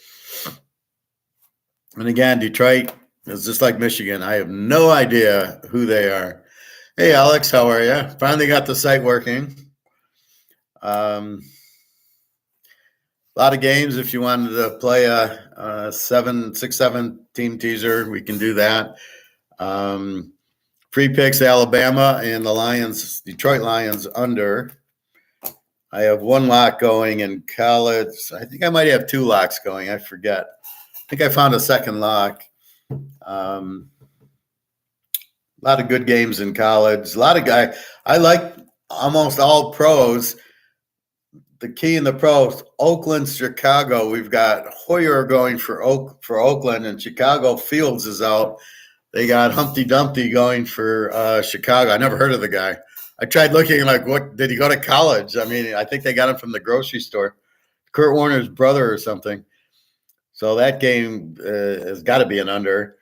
And again, Detroit is just like Michigan. I have no idea who they are. Hey, Alex, how are you? Finally got the site working. A lot of games. If you wanted to play a 6-7 team teaser, we can do that. Free picks, Alabama and the Lions, Detroit Lions under. I have 1 lock going in college. I think I might have 2 locks going. I forget. I think I found a second lock. A lot of good games in college. A lot of guys. I like almost all pros. The key in the pros, Oakland, Chicago. We've got Hoyer going for Oakland, and Chicago Fields is out. They got Humpty Dumpty going for Chicago. I never heard of the guy. I tried looking like, what did he go to college? I mean, I think they got him from the grocery store. Kurt Warner's brother or something. So that game has got to be an under.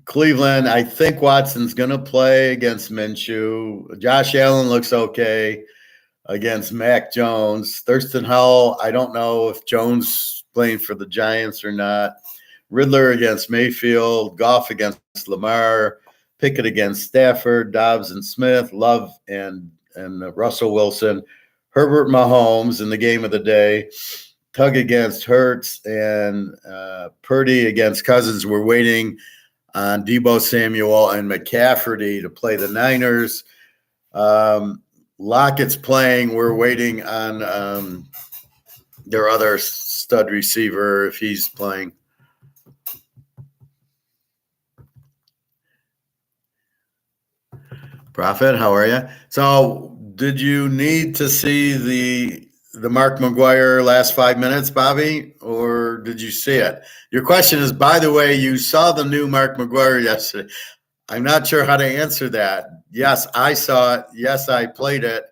Cleveland, I think Watson's going to play against Minshew. Josh Allen looks okay against Mac Jones. Thurston Howell, I don't know if Jones playing for the Giants or not. Riddler against Mayfield. Goff against Lamar. Pickett against Stafford. Dobbs and Smith. Love and Russell Wilson. Herbert Mahomes in the game of the day. Tug against Hurts and Purdy against Cousins. We're waiting on Deebo Samuel and McCafferty to play the Niners. Lockett's playing. We're waiting on their other stud receiver if he's playing. Prophet, how are you? So did you need to see the Mark McGuire last 5 minutes, Bobby, or did you see it? Your question is, by the way, you saw the new Mark McGuire yesterday. I'm not sure how to answer that. Yes, I saw it. Yes, I played it.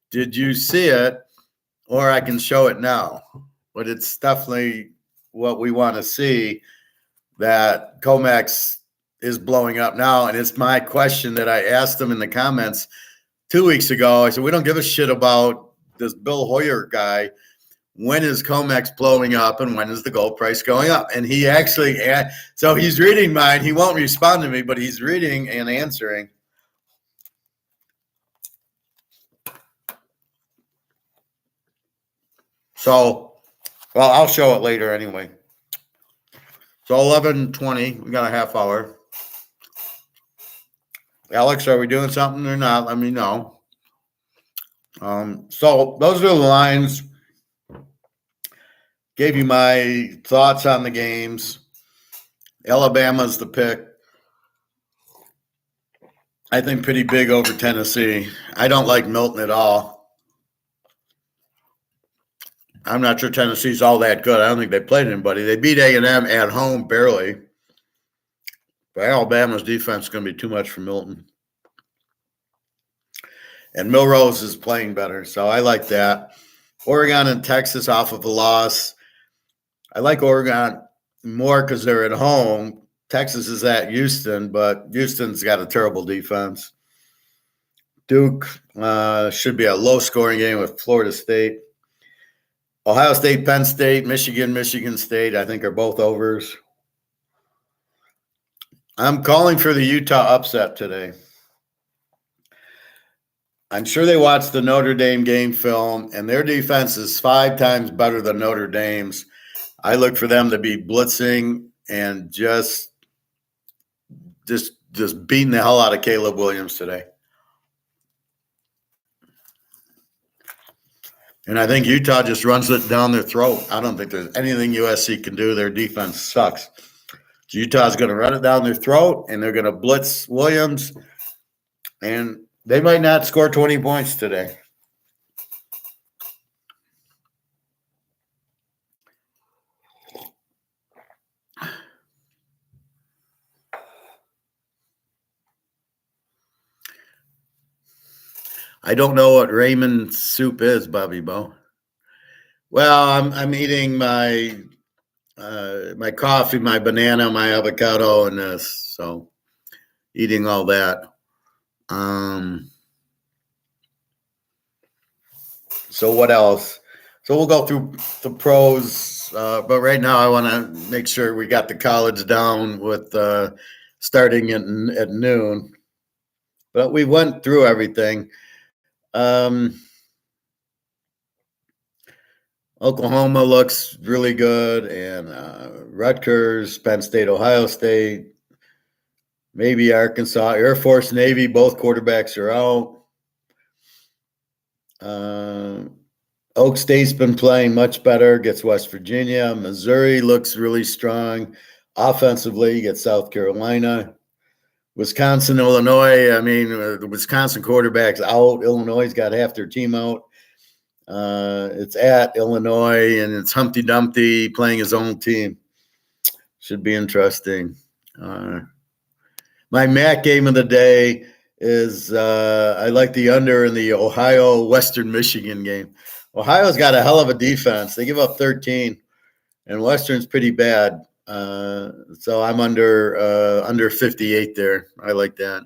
Did you see it? Or I can show it now. But it's definitely what we want to see, that Comex is blowing up now. And it's my question that I asked them in the comments 2 weeks ago. I said, we don't give a shit about this Bill Hoyer guy. when is Comex blowing up and when is the gold price going up? And he actually, so he's reading mine. He won't respond to me, but he's reading and answering. So, well, I'll show it later anyway. So 11:20, we got a half hour. Alex, are we doing something or not? Let me know. So those are the lines. Gave you my thoughts on the games. Alabama's the pick. I think pretty big over Tennessee. I don't like Milton at all. I'm not sure Tennessee's all that good. I don't think they played anybody. They beat A&M at home barely. But Alabama's defense is going to be too much for Milton. And Milrose is playing better, so I like that. Oregon and Texas off of a loss. I like Oregon more because they're at home. Texas is at Houston, but Houston's got a terrible defense. Duke should be a low-scoring game with Florida State. Ohio State, Penn State, Michigan, Michigan State, I think are both overs. I'm calling for the Utah upset today. I'm sure they watched the Notre Dame game film, and their defense is 5 times better than Notre Dame's. I look for them to be blitzing and just beating the hell out of Caleb Williams today. And I think Utah just runs it down their throat. I don't think there's anything USC can do. Their defense sucks. So Utah's going to run it down their throat, and they're going to blitz Williams, and they might not score 20 points today. I don't know what ramen soup is, Bobby Bo. Well, I'm eating my my coffee, my banana, my avocado, and this. So eating all that. So what else? So we'll go through the pros, but right now I want to make sure we got the college down with starting at noon. But we went through everything. Oklahoma looks really good, and Rutgers, Penn State, Ohio State, maybe Arkansas, Air Force, Navy, both quarterbacks are out. Oak State's been playing much better, gets West Virginia. Missouri looks really strong. Offensively, gets South Carolina. Wisconsin, Illinois, I mean, the Wisconsin quarterback's out. Illinois's got half their team out. It's at Illinois, and it's Humpty Dumpty playing his own team. Should be interesting. My MAC game of the day is I like the under in the Ohio-Western Michigan game. Ohio's got a hell of a defense. They give up 13, and Western's pretty bad. So I'm under 58 there. I like that.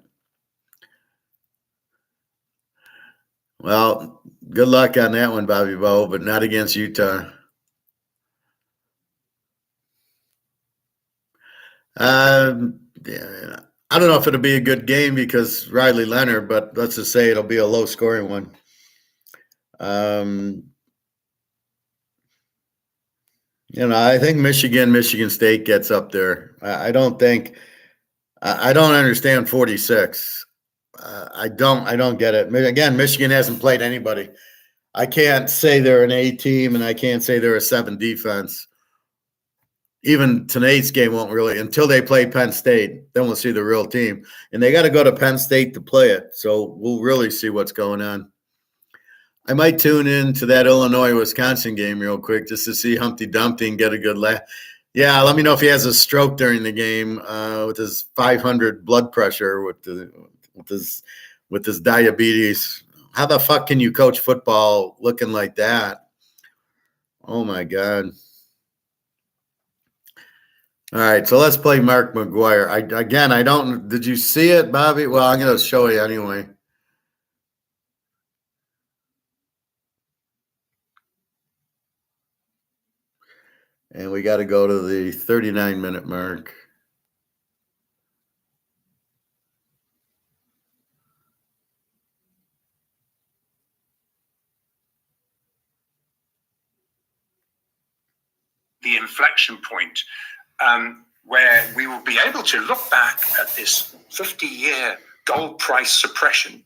Well, good luck on that one, Bobby Bo, but not against Utah. Yeah, I don't know if it'll be a good game because Riley Leonard, but let's just say it'll be a low-scoring one. I think Michigan State gets up there. I don't understand 46. I don't get it. Again, Michigan hasn't played anybody. I can't say they're an A team, and I can't say they're a 7 defense. Even tonight's game won't really, until they play Penn State, then we'll see the real team. And they got to go to Penn State to play it. So we'll really see what's going on. I might tune in to that Illinois-Wisconsin game real quick just to see Humpty Dumpty and get a good laugh. Yeah, let me know if he has a stroke during the game with his 500 blood pressure, with his diabetes. How the fuck can you coach football looking like that? Oh, my God. All right, so let's play Mark McGuire. Did you see it, Bobby? Well, I'm going to show you anyway. And we got to go to the 39-minute mark. The inflection point where we will be able to look back at this 50-year gold price suppression,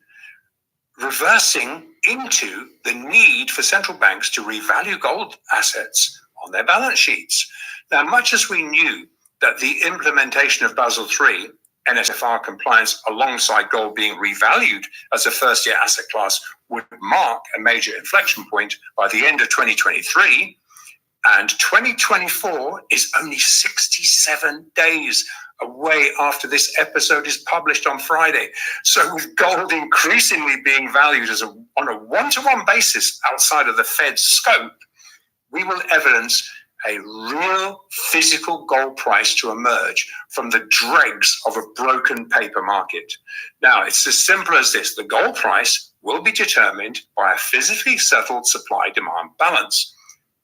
reversing into the need for central banks to revalue gold assets on their balance sheets. Now, much as we knew that the implementation of Basel III, NSFR compliance, alongside gold being revalued as a first-year asset class, would mark a major inflection point by the end of 2023, and 2024 is only 67 days away after this episode is published on Friday. So with gold increasingly being valued as on a one-to-one basis outside of the Fed's scope, we will evidence a real physical gold price to emerge from the dregs of a broken paper market. Now, it's as simple as this. The gold price will be determined by a physically settled supply-demand balance.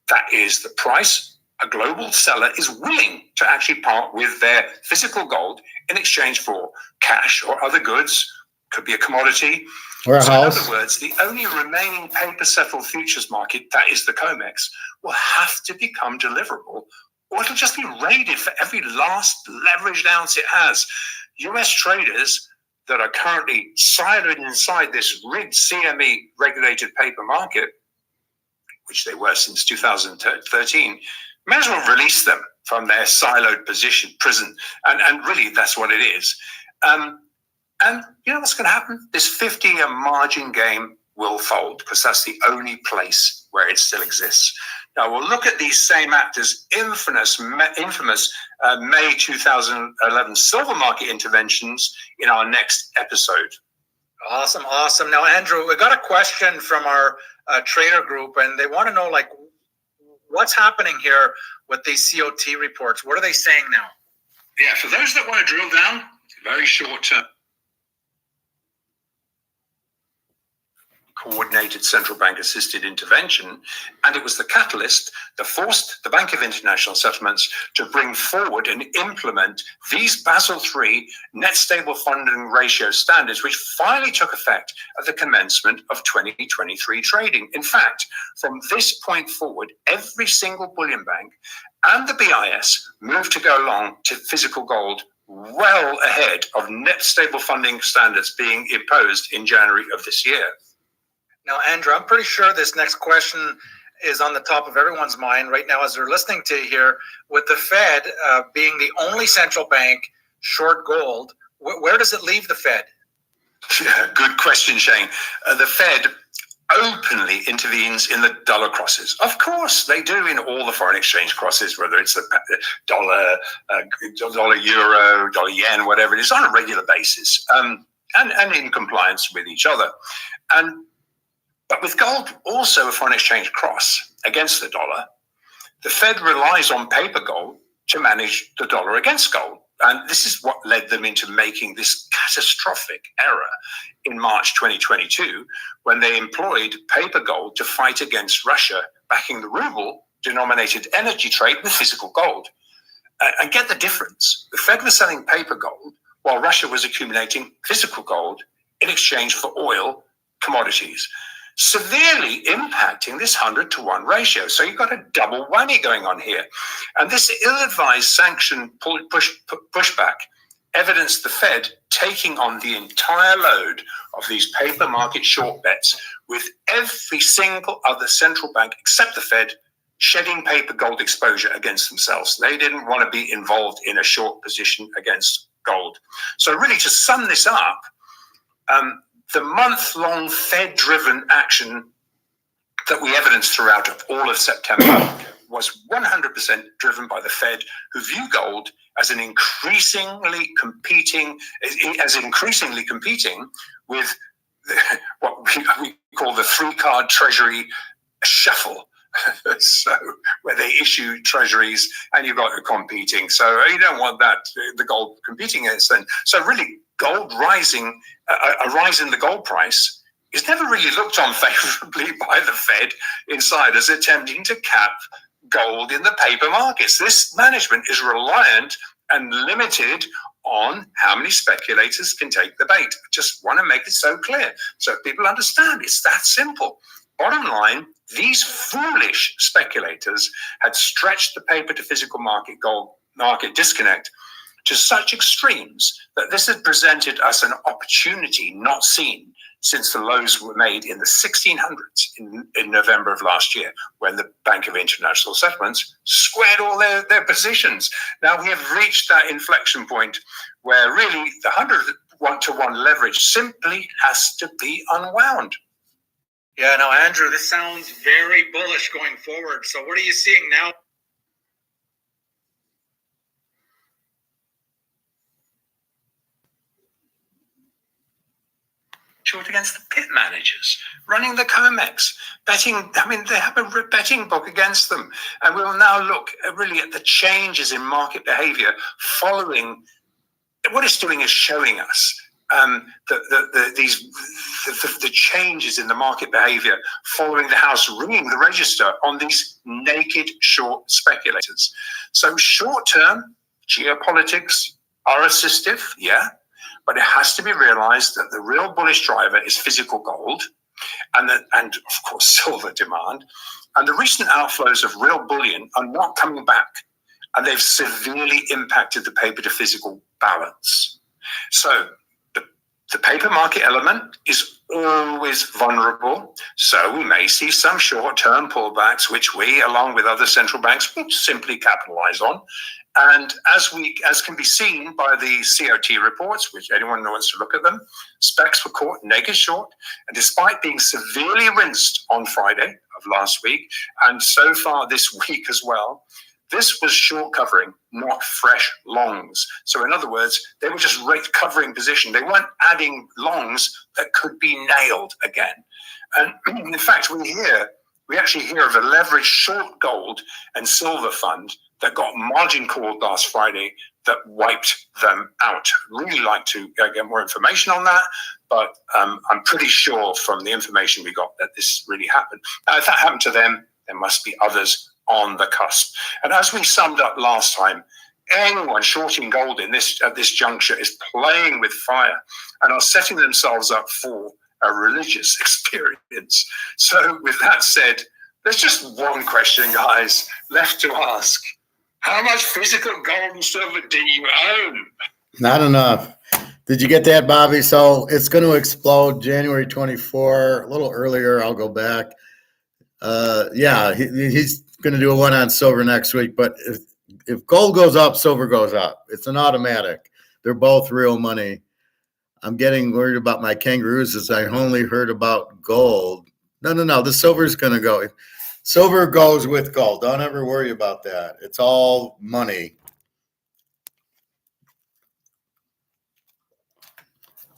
That is the price a global seller is willing to actually part with their physical gold in exchange for cash or other goods, could be a commodity. Or a house. In other words, the only remaining paper-settled futures market, that is the Comex, will have to become deliverable, or it'll just be raided for every last leveraged ounce it has. US traders that are currently siloed inside this rigged CME regulated paper market, which they were since 2013, may as well release them from their siloed prison. And really, that's what it is. And you know what's going to happen? This 50-year margin game will fold, because that's the only place where it still exists. Now, we'll look at these same actors' infamous May 2011 silver market interventions in our next episode. Awesome. Now, Andrew, we got a question from our trader group, and they want to know, like, what's happening here with these COT reports? What are they saying now? Yeah, for those that want to drill down, very short term. Coordinated central bank assisted intervention, and it was the catalyst that forced the Bank of International Settlements to bring forward and implement these Basel III net stable funding ratio standards, which finally took effect at the commencement of 2023 trading. In fact, from this point forward, every single bullion bank and the BIS moved to go long to physical gold well ahead of net stable funding standards being imposed in January of this year. Now, Andrew, I'm pretty sure this next question is on the top of everyone's mind right now as they're listening to here. With the Fed being the only central bank short gold, where does it leave the Fed? Yeah, good question, Shane. The Fed openly intervenes in the dollar crosses. Of course, they do in all the foreign exchange crosses, whether it's the dollar, euro, dollar yen, whatever it is, on a regular basis, and in compliance with each other. But with gold also a foreign exchange cross against the dollar, the Fed relies on paper gold to manage the dollar against gold. And this is what led them into making this catastrophic error in March 2022, when they employed paper gold to fight against Russia, backing the ruble-denominated energy trade with physical gold. And get the difference. The Fed was selling paper gold while Russia was accumulating physical gold in exchange for oil commodities, severely impacting this 100-to-1 ratio. So you've got a double whammy going on here. And this ill-advised sanction pushback evidenced the Fed taking on the entire load of these paper market short bets, with every single other central bank except the Fed shedding paper gold exposure against themselves. They didn't want to be involved in a short position against gold. So really, to sum this up, the month-long Fed-driven action that we evidenced throughout all of September was 100% driven by the Fed, who view gold as increasingly competing with what we call the three-card treasury shuffle. So where they issue treasuries and you've got the competing. So you don't want that, the gold competing against them. So really, gold rising, a rise in the gold price is never really looked on favorably by the Fed insiders attempting to cap gold in the paper markets. This management is reliant and limited on how many speculators can take the bait. I just want to make it so clear so people understand it's that simple. Bottom line, these foolish speculators had stretched the paper to physical market gold market disconnect to such extremes that this had presented us an opportunity not seen since the lows were made in the 1600s in November of last year, when the Bank of International Settlements squared all their positions. Now we have reached that inflection point where really the 100-to-1 leverage simply has to be unwound. Yeah, now, Andrew, this sounds very bullish going forward. So what are you seeing now? Short against the pit managers, running the Comex, betting. I mean, they have a betting book against them. And we will now look really at the changes in market behavior following. What it's doing is showing us the changes in the market behavior following the House ringing the register on these naked short speculators. So short-term geopolitics are assistive, yeah, but it has to be realized that the real bullish driver is physical gold and of course silver demand. And the recent outflows of real bullion are not coming back, and they've severely impacted the paper to physical balance. So the paper market element is always vulnerable. So we may see some short-term pullbacks, which we, along with other central banks, will simply capitalize on. And as can be seen by the COT reports, which anyone who wants to look at them, specs were caught naked short. And despite being severely rinsed on Friday of last week, and so far this week as well, this was short covering, not fresh longs. So in other words, they were just rate covering position. They weren't adding longs that could be nailed again. And in fact, we actually hear of a leveraged short gold and silver fund that got margin called last Friday that wiped them out. I'd really like to get more information on that, but I'm pretty sure from the information we got that this really happened. Now, if that happened to them, there must be others on the cusp. And as we summed up last time, anyone shorting gold at this juncture is playing with fire and are setting themselves up for a religious experience. So with that said, there's just one question, guys, left to ask. How much physical gold and silver do you own? Not enough. Did you get that, Bobby? So it's going to explode January 24, a little earlier. I'll go back. He's going to do a one on silver next week. But if gold goes up, silver goes up. It's an automatic. They're both real money. I'm getting worried about my kangaroos as I only heard about gold. No. The silver's going to go. Silver goes with gold. Don't ever worry about that. It's all money.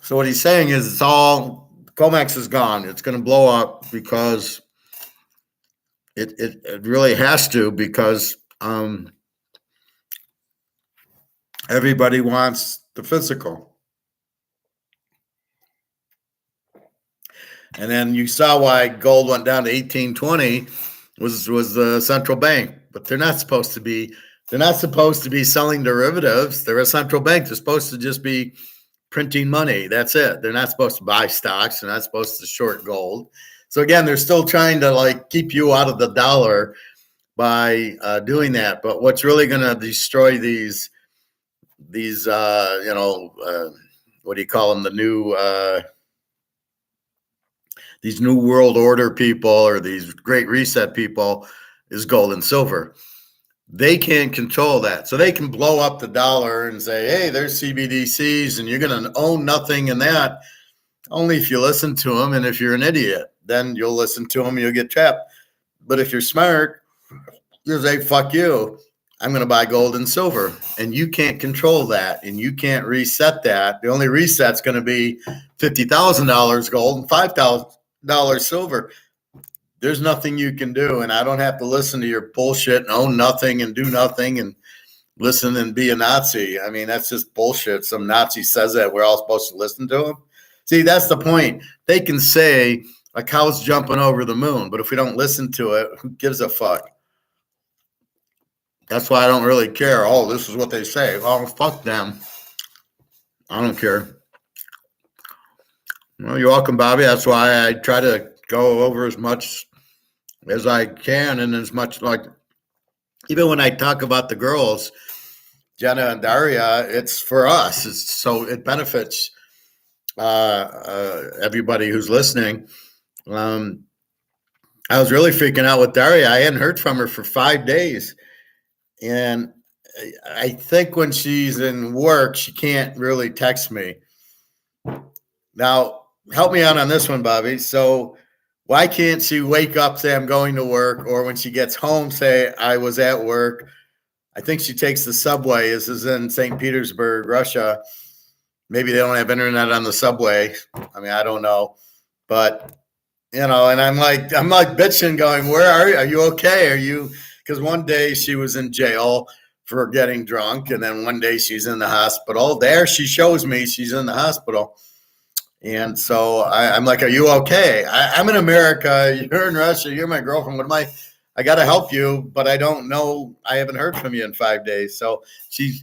So what he's saying is it's all Comex is gone. It's going to blow up because it really has to, because everybody wants the physical. And then you saw why gold went down to 1820 was the central bank, but they're not supposed to be selling derivatives. They're a central bank. They're supposed to just be printing money. That's it. They're not supposed to buy stocks. They're not supposed to short gold. So again, they're still trying to keep you out of the dollar by doing that. But what's really going to destroy these what do you call them? These new world order people, or these great reset people, is gold and silver. They can't control that. So they can blow up the dollar and say, hey, there's CBDCs and you're going to own nothing in that. Only if you listen to them. And if you're an idiot, then you'll listen to them and you'll get trapped. But if you're smart, you'll say, fuck you. I'm going to buy gold and silver. And you can't control that. And you can't reset that. The only reset's going to be $50,000 gold and $5,000 silver. There's nothing you can do. And I don't have to listen to your bullshit and own nothing and do nothing and listen and be a Nazi. I mean, that's just bullshit. Some Nazi says that we're all supposed to listen to him. See, that's the point. They can say a cow's jumping over the moon, but if we don't listen to it, who gives a fuck? That's why I don't really care. Oh, this is what they say. Oh, fuck them. I don't care. Well, you're welcome, Bobby. That's why I try to go over as much as I can, and as much, like, even when I talk about the girls, Jenna and Daria, it's for us. So it benefits everybody who's listening. I was really freaking out with Daria. I hadn't heard from her for 5 days. And I think when she's in work, she can't really text me. Now, help me out on this one, Bobby. So why can't she wake up, say, I'm going to work, or when she gets home, say, I was at work? I think she takes the subway. This is in St. Petersburg, Russia. Maybe they don't have internet on the subway. I mean, I don't know. But, and I'm like bitching, going, where are you? Are you okay? Are you, because one day she was in jail for getting drunk, and then one day she's in the hospital. There she shows me she's in the hospital. And so I'm like, are you okay? I'm in America. You're in Russia. You're my girlfriend. What am I got to help you, but I don't know. I haven't heard from you in 5 days. So she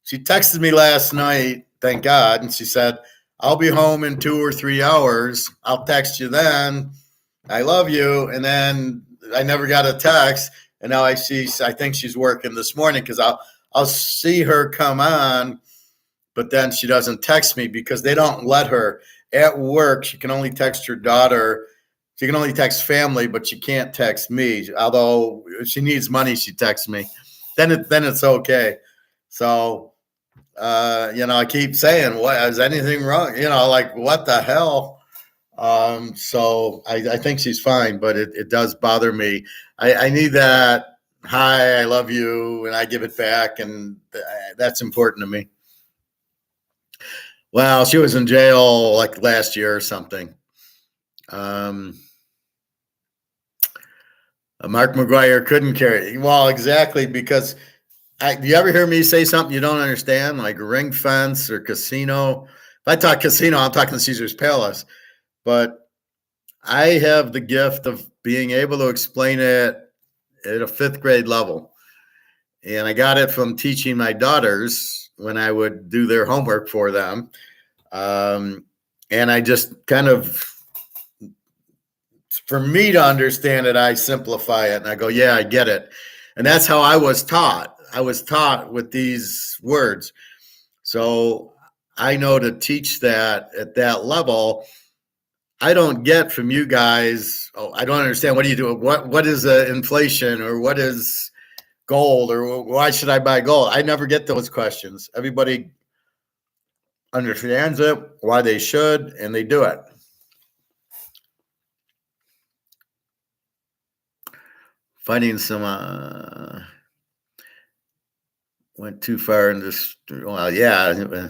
texted me last night, thank God. And she said, I'll be home in 2 or 3 hours. I'll text you then. I love you. And then I never got a text. And now I think she's working this morning, because I'll see her come on, but then she doesn't text me because they don't let her at work. She can only text her daughter. She can only text family, but she can't text me. Although if she needs money, she texts me. Then it's okay. So, I keep saying, what, is anything wrong? Like, what the hell? So I think she's fine, but it does bother me. I need that. Hi, I love you. And I give it back. And that's important to me. Well, she was in jail like last year or something. Mark McGuire couldn't carry. Well, exactly, because do you ever hear me say something you don't understand, like ring fence or casino? If I talk casino, I'm talking Caesar's Palace. But I have the gift of being able to explain it at a 5th grade level. And I got it from teaching my daughters when I would do their homework for them. And I just kind of, for me to understand it, I simplify it and I go, yeah, I get it. And that's how I was taught. I was taught with these words. So I know to teach that at that level. I don't get from you guys, oh, I don't understand. What do you do? What is inflation, or what is gold, or why should I buy gold? I never get those questions. Everybody understands it, why they should, and they do it. Finding some went too far in this. Well, yeah.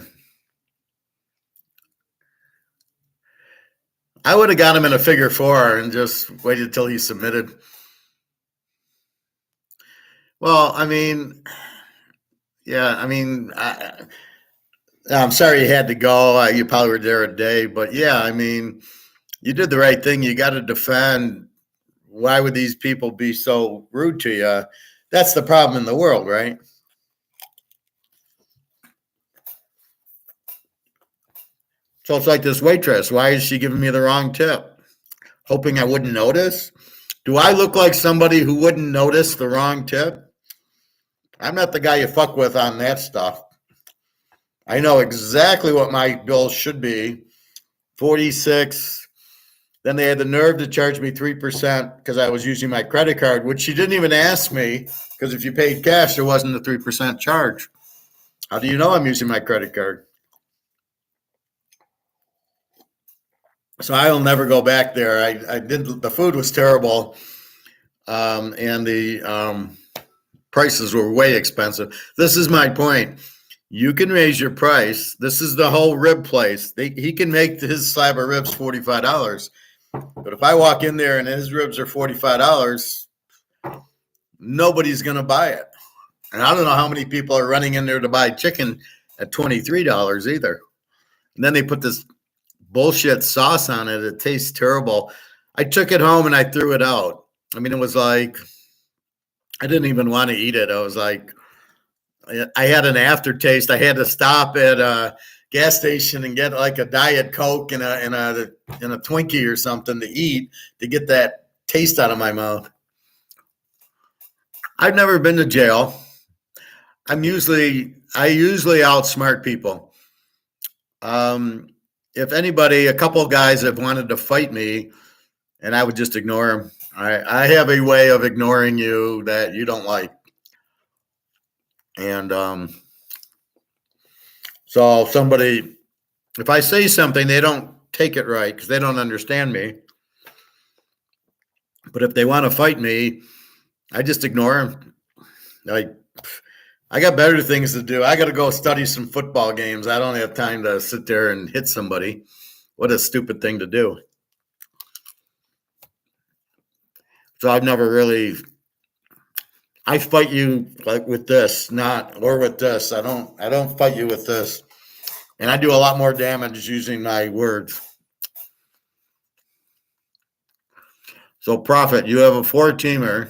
I would have got him in a figure 4 and just waited till he submitted. Well, I mean, yeah, I mean, I'm sorry you had to go. You probably were there a day, but yeah, I mean, you did the right thing. You got to defend. Why would these people be so rude to you? That's the problem in the world, right? So it's like this waitress. Why is she giving me the wrong tip? Hoping I wouldn't notice? Do I look like somebody who wouldn't notice the wrong tip? I'm not the guy you fuck with on that stuff. I know exactly what my bill should be. 46. Then they had the nerve to charge me 3% because I was using my credit card, which she didn't even ask me, because if you paid cash, there wasn't a 3% charge. How do you know I'm using my credit card? So I'll never go back there. I did. The food was terrible, and the prices were way expensive. This is my point. You can raise your price. This is the whole rib place. He can make his slab of ribs $45. But if I walk in there and his ribs are $45, nobody's going to buy it. And I don't know how many people are running in there to buy chicken at $23 either. And then they put this bullshit sauce on it. It tastes terrible. I took it home and I threw it out. I mean, it was like I didn't even want to eat it. I was like, I had an aftertaste. I had to stop at a gas station and get like a Diet Coke and a Twinkie or something to eat to get that taste out of my mouth. I've never been to jail. I usually outsmart people. If anybody, a couple of guys have wanted to fight me, and I would just ignore them. I have a way of ignoring you that you don't like. And so if I say something, they don't take it right because they don't understand me. But if they want to fight me, I just ignore them. I got better things to do. I got to go study some football games. I don't have time to sit there and hit somebody. What a stupid thing to do. So I've never really. I fight you like with this, or with this. I don't fight you with this. And I do a lot more damage using my words. So, Prophet, you have a 4-teamer.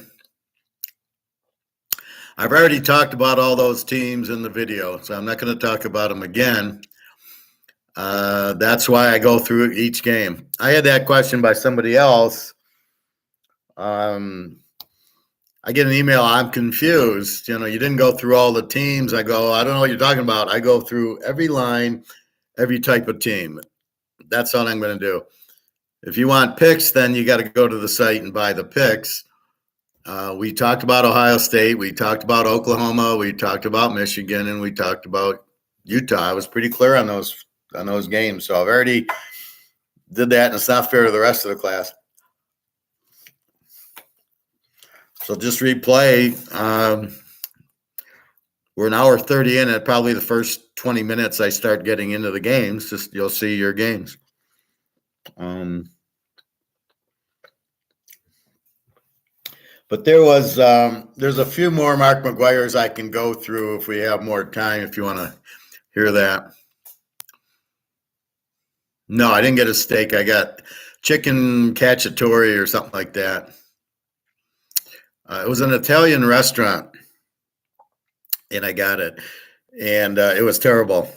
I've already talked about all those teams in the video, so I'm not going to talk about them again. That's why I go through each game. I had that question by somebody else. I get an email, I'm confused. You didn't go through all the teams. I go, I don't know what you're talking about. I go through every line, every type of team. That's all I'm going to do. If you want picks, then you got to go to the site and buy the picks. We talked about Ohio State. We talked about Oklahoma. We talked about Michigan, and we talked about Utah. I was pretty clear on those games. So I've already did that, and it's not fair to the rest of the class. So just replay. We're an hour 30 in. At probably the first 20 minutes, I start getting into the games. Just you'll see your games. But there's a few more Mark McGuire's I can go through if we have more time. If you want to hear that. No, I didn't get a steak. I got chicken cacciatore or something like that. It was an Italian restaurant, and I got it, and it was terrible.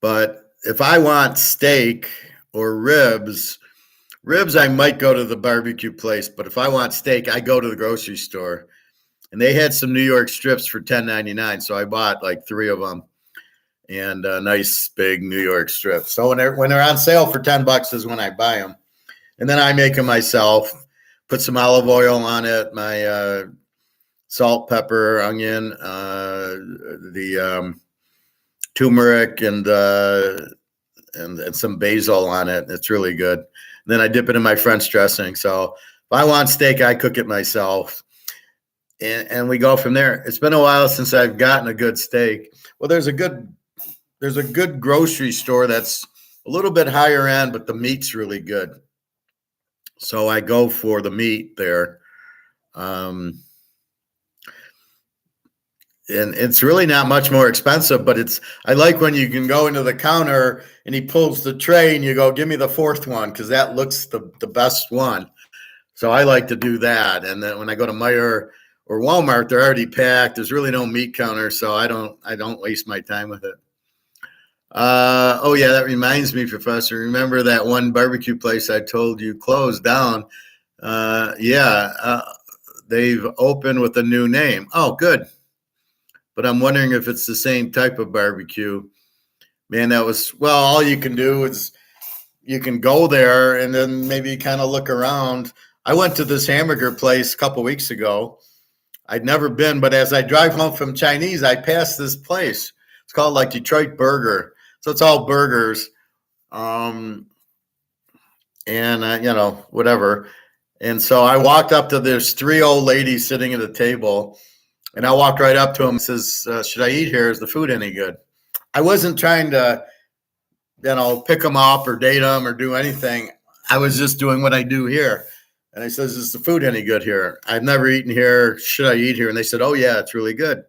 But if I want steak or ribs, I might go to the barbecue place. But if I want steak, I go to the grocery store, and they had some New York strips for $10.99, so I bought like 3 of them, and a nice big New York strip. So when they're on sale for $10 is when I buy them, and then I make them myself. Put some olive oil on it, my salt, pepper, onion, the turmeric, and some basil on it. It's really good. And then I dip it in my French dressing. So if I want steak, I cook it myself, and we go from there. It's been a while since I've gotten a good steak. Well, there's a good grocery store that's a little bit higher end, but the meat's really good. So I go for the meat there. And it's really not much more expensive, but I like when you can go into the counter and he pulls the tray and you go, give me the 4th one, because that looks the best one. So I like to do that. And then when I go to Meijer or Walmart, they're already packed. There's really no meat counter, so I don't waste my time with it. Oh yeah, that reminds me, Professor. Remember that one barbecue place I told you closed down? They've opened with a new name. Oh, good. But I'm wondering if it's the same type of barbecue. Man, all you can do is you can go there and then maybe kind of look around. I went to this hamburger place a couple weeks ago. I'd never been, but as I drive home from Chinese, I passed this place. It's called like Detroit Burger. So it's all burgers, and whatever. And so I walked up to there's 3 old ladies sitting at a table, and I walked right up to them and says, should I eat here? Is the food any good? I wasn't trying to, pick them up or date them or do anything. I was just doing what I do here. And I says, is the food any good here? I've never eaten here. Should I eat here? And they said, oh yeah, it's really good.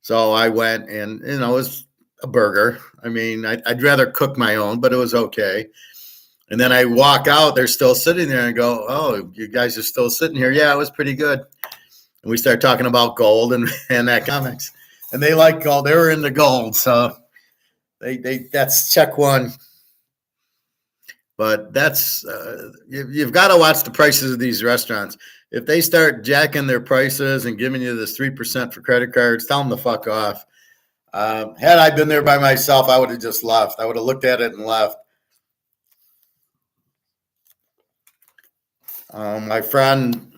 So I went, and it was a burger. I mean, I'd rather cook my own, but it was okay. And then I walk out, they're still sitting there, and go, oh, you guys are still sitting here. Yeah, it was pretty good. And we start talking about gold and economics. And they like gold. They were into gold. So that's check one. But that's you've got to watch the prices of these restaurants. If they start jacking their prices and giving you this 3% for credit cards, tell them to fuck off. Had I been there by myself, I would have just left. I would have looked at it and left. My friend,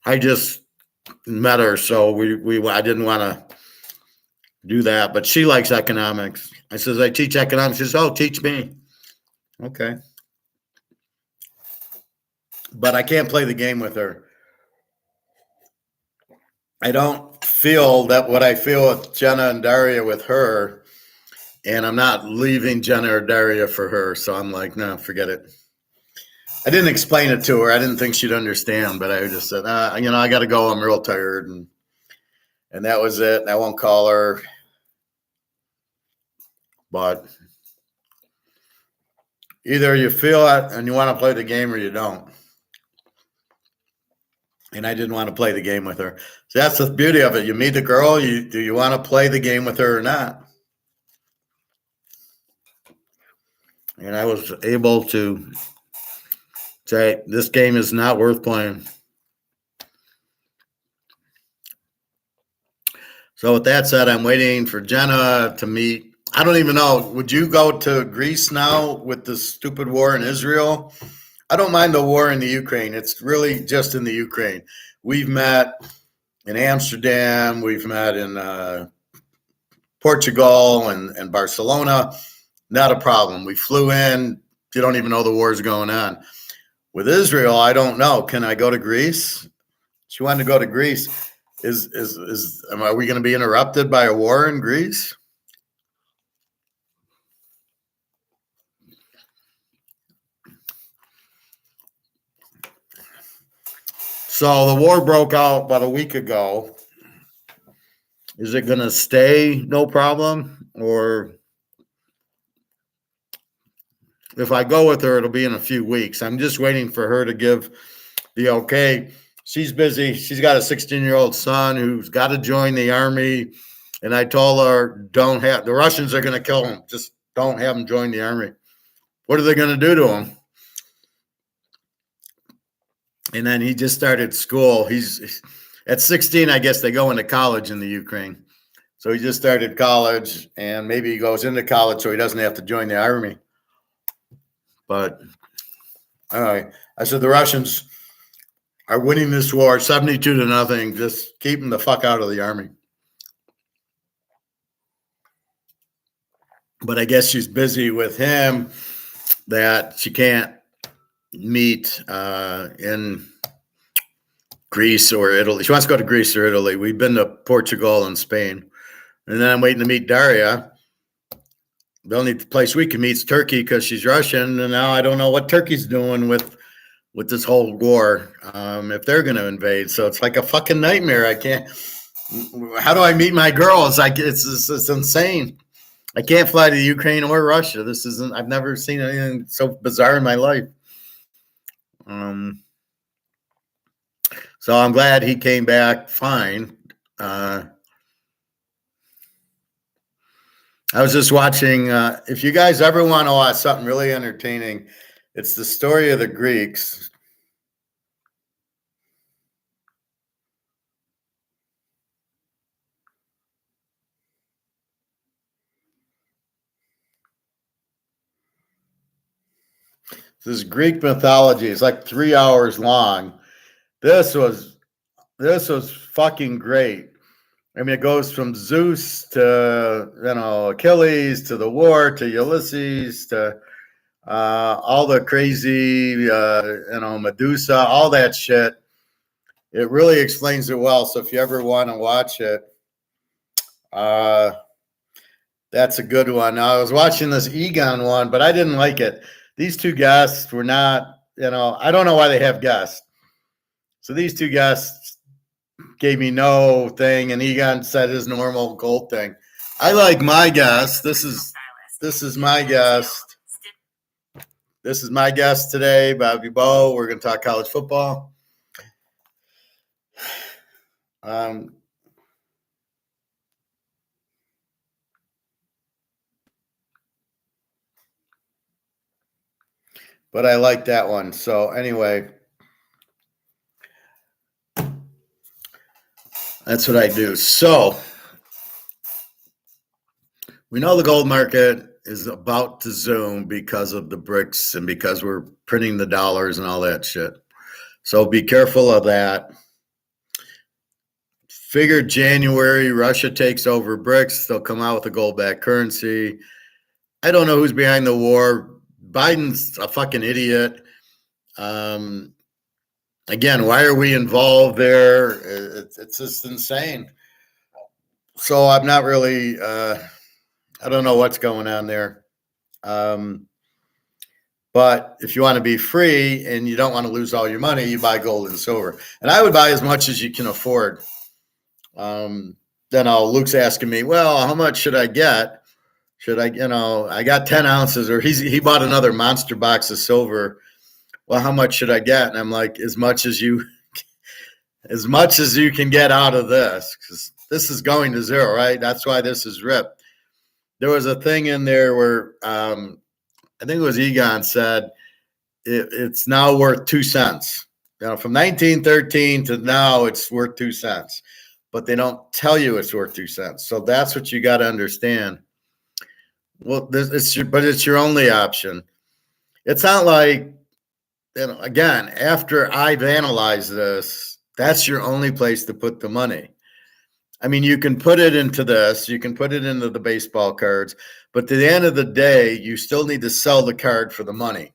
I just met her, so I didn't want to do that. But she likes economics. I says, I teach economics. She says, oh, teach me. Okay. But I can't play the game with her. I don't feel that what I feel with Jenna and Daria with her, and I'm not leaving Jenna or Daria for her. So I'm like, no, forget it. I didn't explain it to her. I didn't think she'd understand, but I just said, I got to go. I'm real tired. And that was it. I won't call her. But either you feel it and you want to play the game or you don't. And I didn't want to play the game with her. So that's the beauty of it. You meet the girl. Do you want to play the game with her or not? And I was able to say, this game is not worth playing. So with that said, I'm waiting for Jenna to meet. I don't even know. Would you go to Greece now with the stupid war in Israel? I don't mind the war in the Ukraine. It's really just in the Ukraine. We've met in Amsterdam. We've met in Portugal and Barcelona. Not a problem. We flew in. You don't even know the war's going on. With Israel, I don't know. Can I go to Greece? She wanted to go to Greece. Are we going to be interrupted by a war in Greece? So the war broke out about a week ago. Is it going to stay no problem? Or if I go with her, it'll be in a few weeks. I'm just waiting for her to give the okay. She's busy. She's got a 16-year-old son who's got to join the army. And I told her, the Russians are going to kill him. Just don't have him join the army. What are they going to do to him? And then he just started school. He's at 16, I guess they go into college in the Ukraine. So he just started college, and maybe he goes into college so he doesn't have to join the army. But anyway, I said the Russians are winning this war 72-0. Just keep them the fuck out of the army. But I guess she's busy with him that she can't meet in Greece or Italy. She wants to go to Greece or Italy. We've been to Portugal and Spain. And then I'm waiting to meet Daria. The only place we can meet is Turkey because she's Russian. And now I don't know what Turkey's doing with this whole war, if they're going to invade. So it's like a fucking nightmare. I can't. How do I meet my girls? It's insane. I can't fly to Ukraine or Russia. I've never seen anything so bizarre in my life. So I'm glad he came back fine. I was just watching, if you guys ever want to watch something really entertaining, it's the story of the Greeks. This Greek mythology is like 3 hours long. This was fucking great. I mean, it goes from Zeus to, Achilles, to the war, to Ulysses, to all the crazy, Medusa, all that shit. It really explains it well. So if you ever want to watch it, that's a good one. Now, I was watching this Egon one, but I didn't like it. These two guests were not, I don't know why they have guests. So these two guests gave me no thing, and Egon said his normal gold thing. I like my guest. This is my guest. This is my guest today, Bobby Bo. We're going to talk college football. But I like that one. So anyway, that's what I do. So we know the gold market is about to zoom because of the BRICS and because we're printing the dollars and all that shit. So be careful of that. Figure January, Russia takes over BRICS. They'll come out with a gold-backed currency. I don't know who's behind the war. Biden's a fucking idiot. Again, why are we involved there? It's just insane. So I'm not really, I don't know what's going on there. But if you want to be free and you don't want to lose all your money, you buy gold and silver. And I would buy as much as you can afford. Luke's asking me, well, how much should I get? Should I, I got 10 ounces, or he bought another monster box of silver. Well, how much should I get? And I'm like, as much as you can get out of this, because this is going to zero, right? That's why this is ripped. There was a thing in there where I think it was Egon said it's now worth 2 cents. From 1913 to now, it's worth 2 cents, but they don't tell you it's worth 2 cents. So that's what you got to understand. Well, it's your only option. It's not like, again, after I've analyzed this, that's your only place to put the money. I mean, you can put it into this, you can put it into the baseball cards, but to the end of the day, you still need to sell the card for the money.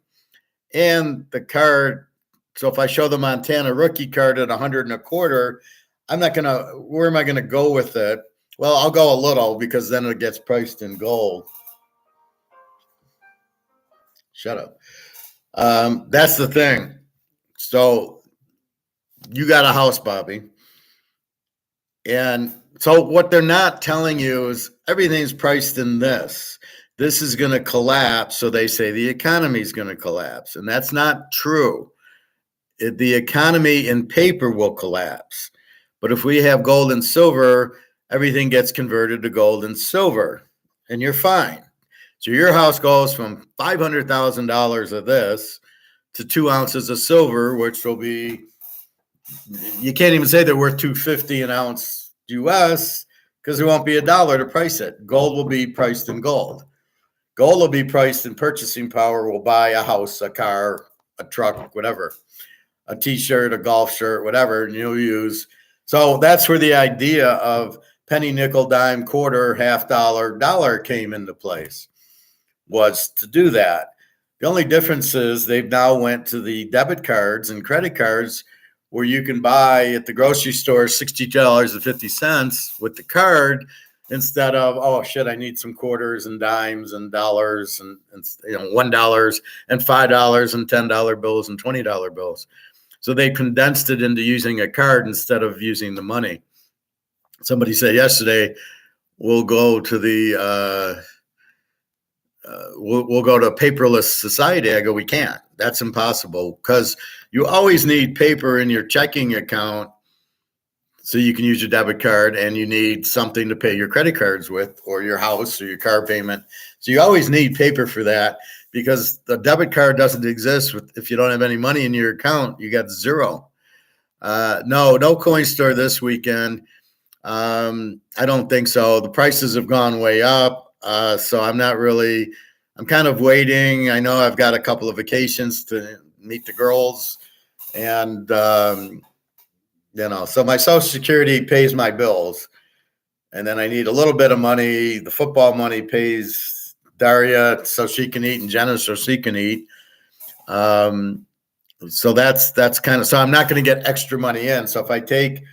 And the card, so if I show the Montana rookie card at 100 and a quarter, where am I going to go with it? Well, I'll go a little because then it gets priced in gold. Shut up. That's the thing. So you got a house, Bobby. And so what they're not telling you is everything's priced in this. This is going to collapse. So they say the economy is going to collapse. And that's not true. The economy in paper will collapse. But if we have gold and silver, everything gets converted to gold and silver. And you're fine. So your house goes from $500,000 of this to 2 ounces of silver, which will be, you can't even say they're worth $2.50 an ounce US because there won't be $1 to price it. Gold will be priced in gold. Gold will be priced in purchasing power. Will buy a house, a car, a truck, whatever, a t-shirt, a golf shirt, whatever you'll use. So that's where the idea of penny, nickel, dime, quarter, half dollar, dollar came into place, was to do that. The only difference is they've now went to the debit cards and credit cards where you can buy at the grocery store $62.50 with the card instead of, oh shit, I need some quarters and dimes and dollars and $1 and $5 and $10 bills and $20 bills. So they condensed it into using a card instead of using the money. Somebody said yesterday, we'll go to the we'll go to a paperless society. I go, we can't. That's impossible because you always need paper in your checking account so you can use your debit card, and you need something to pay your credit cards with, or your house or your car payment. So you always need paper for that, because the debit card doesn't exist if you don't have any money in your account. You got zero. No coin store this weekend. I don't think so. The prices have gone way up. So I'm kind of waiting. I know I've got a couple of vacations to meet the girls, and, so my Social Security pays my bills, and then I need a little bit of money. The football money pays Daria so she can eat, and Jenna so she can eat. So that's kind of, so I'm not going to get extra money in. So if I take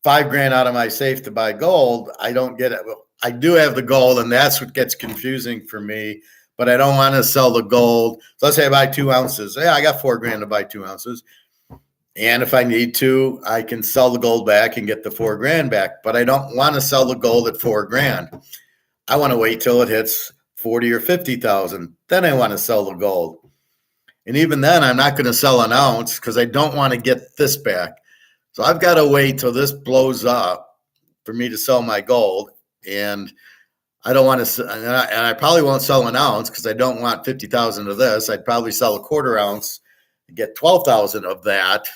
$5,000 out of my safe to buy gold, I don't get it. Well, I do have the gold, and that's what gets confusing for me, but I don't want to sell the gold. So let's say I buy 2 ounces. Yeah, I got $4,000 to buy 2 ounces. And if I need to, I can sell the gold back and get the $4,000 back, but I don't want to sell the gold at $4,000. I want to wait till it hits 40 or 50,000. Then I want to sell the gold. And even then, I'm not going to sell an ounce because I don't want to get this back. So I've got to wait till this blows up for me to sell my gold. And I don't want to, and I probably won't sell an ounce because I don't want 50,000 of this. I'd probably sell a quarter ounce and get 12,000 of that.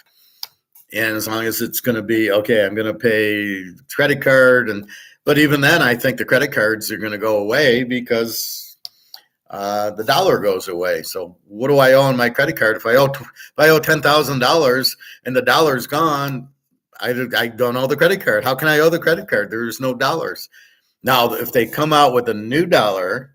And as long as it's going to be, okay, I'm going to pay credit card. But even then, I think the credit cards are going to go away because the dollar goes away. So what do I owe on my credit card? If I owe $10,000 and the dollar's gone, I don't owe the credit card. How can I owe the credit card? There's no dollars. Now, if they come out with a new dollar,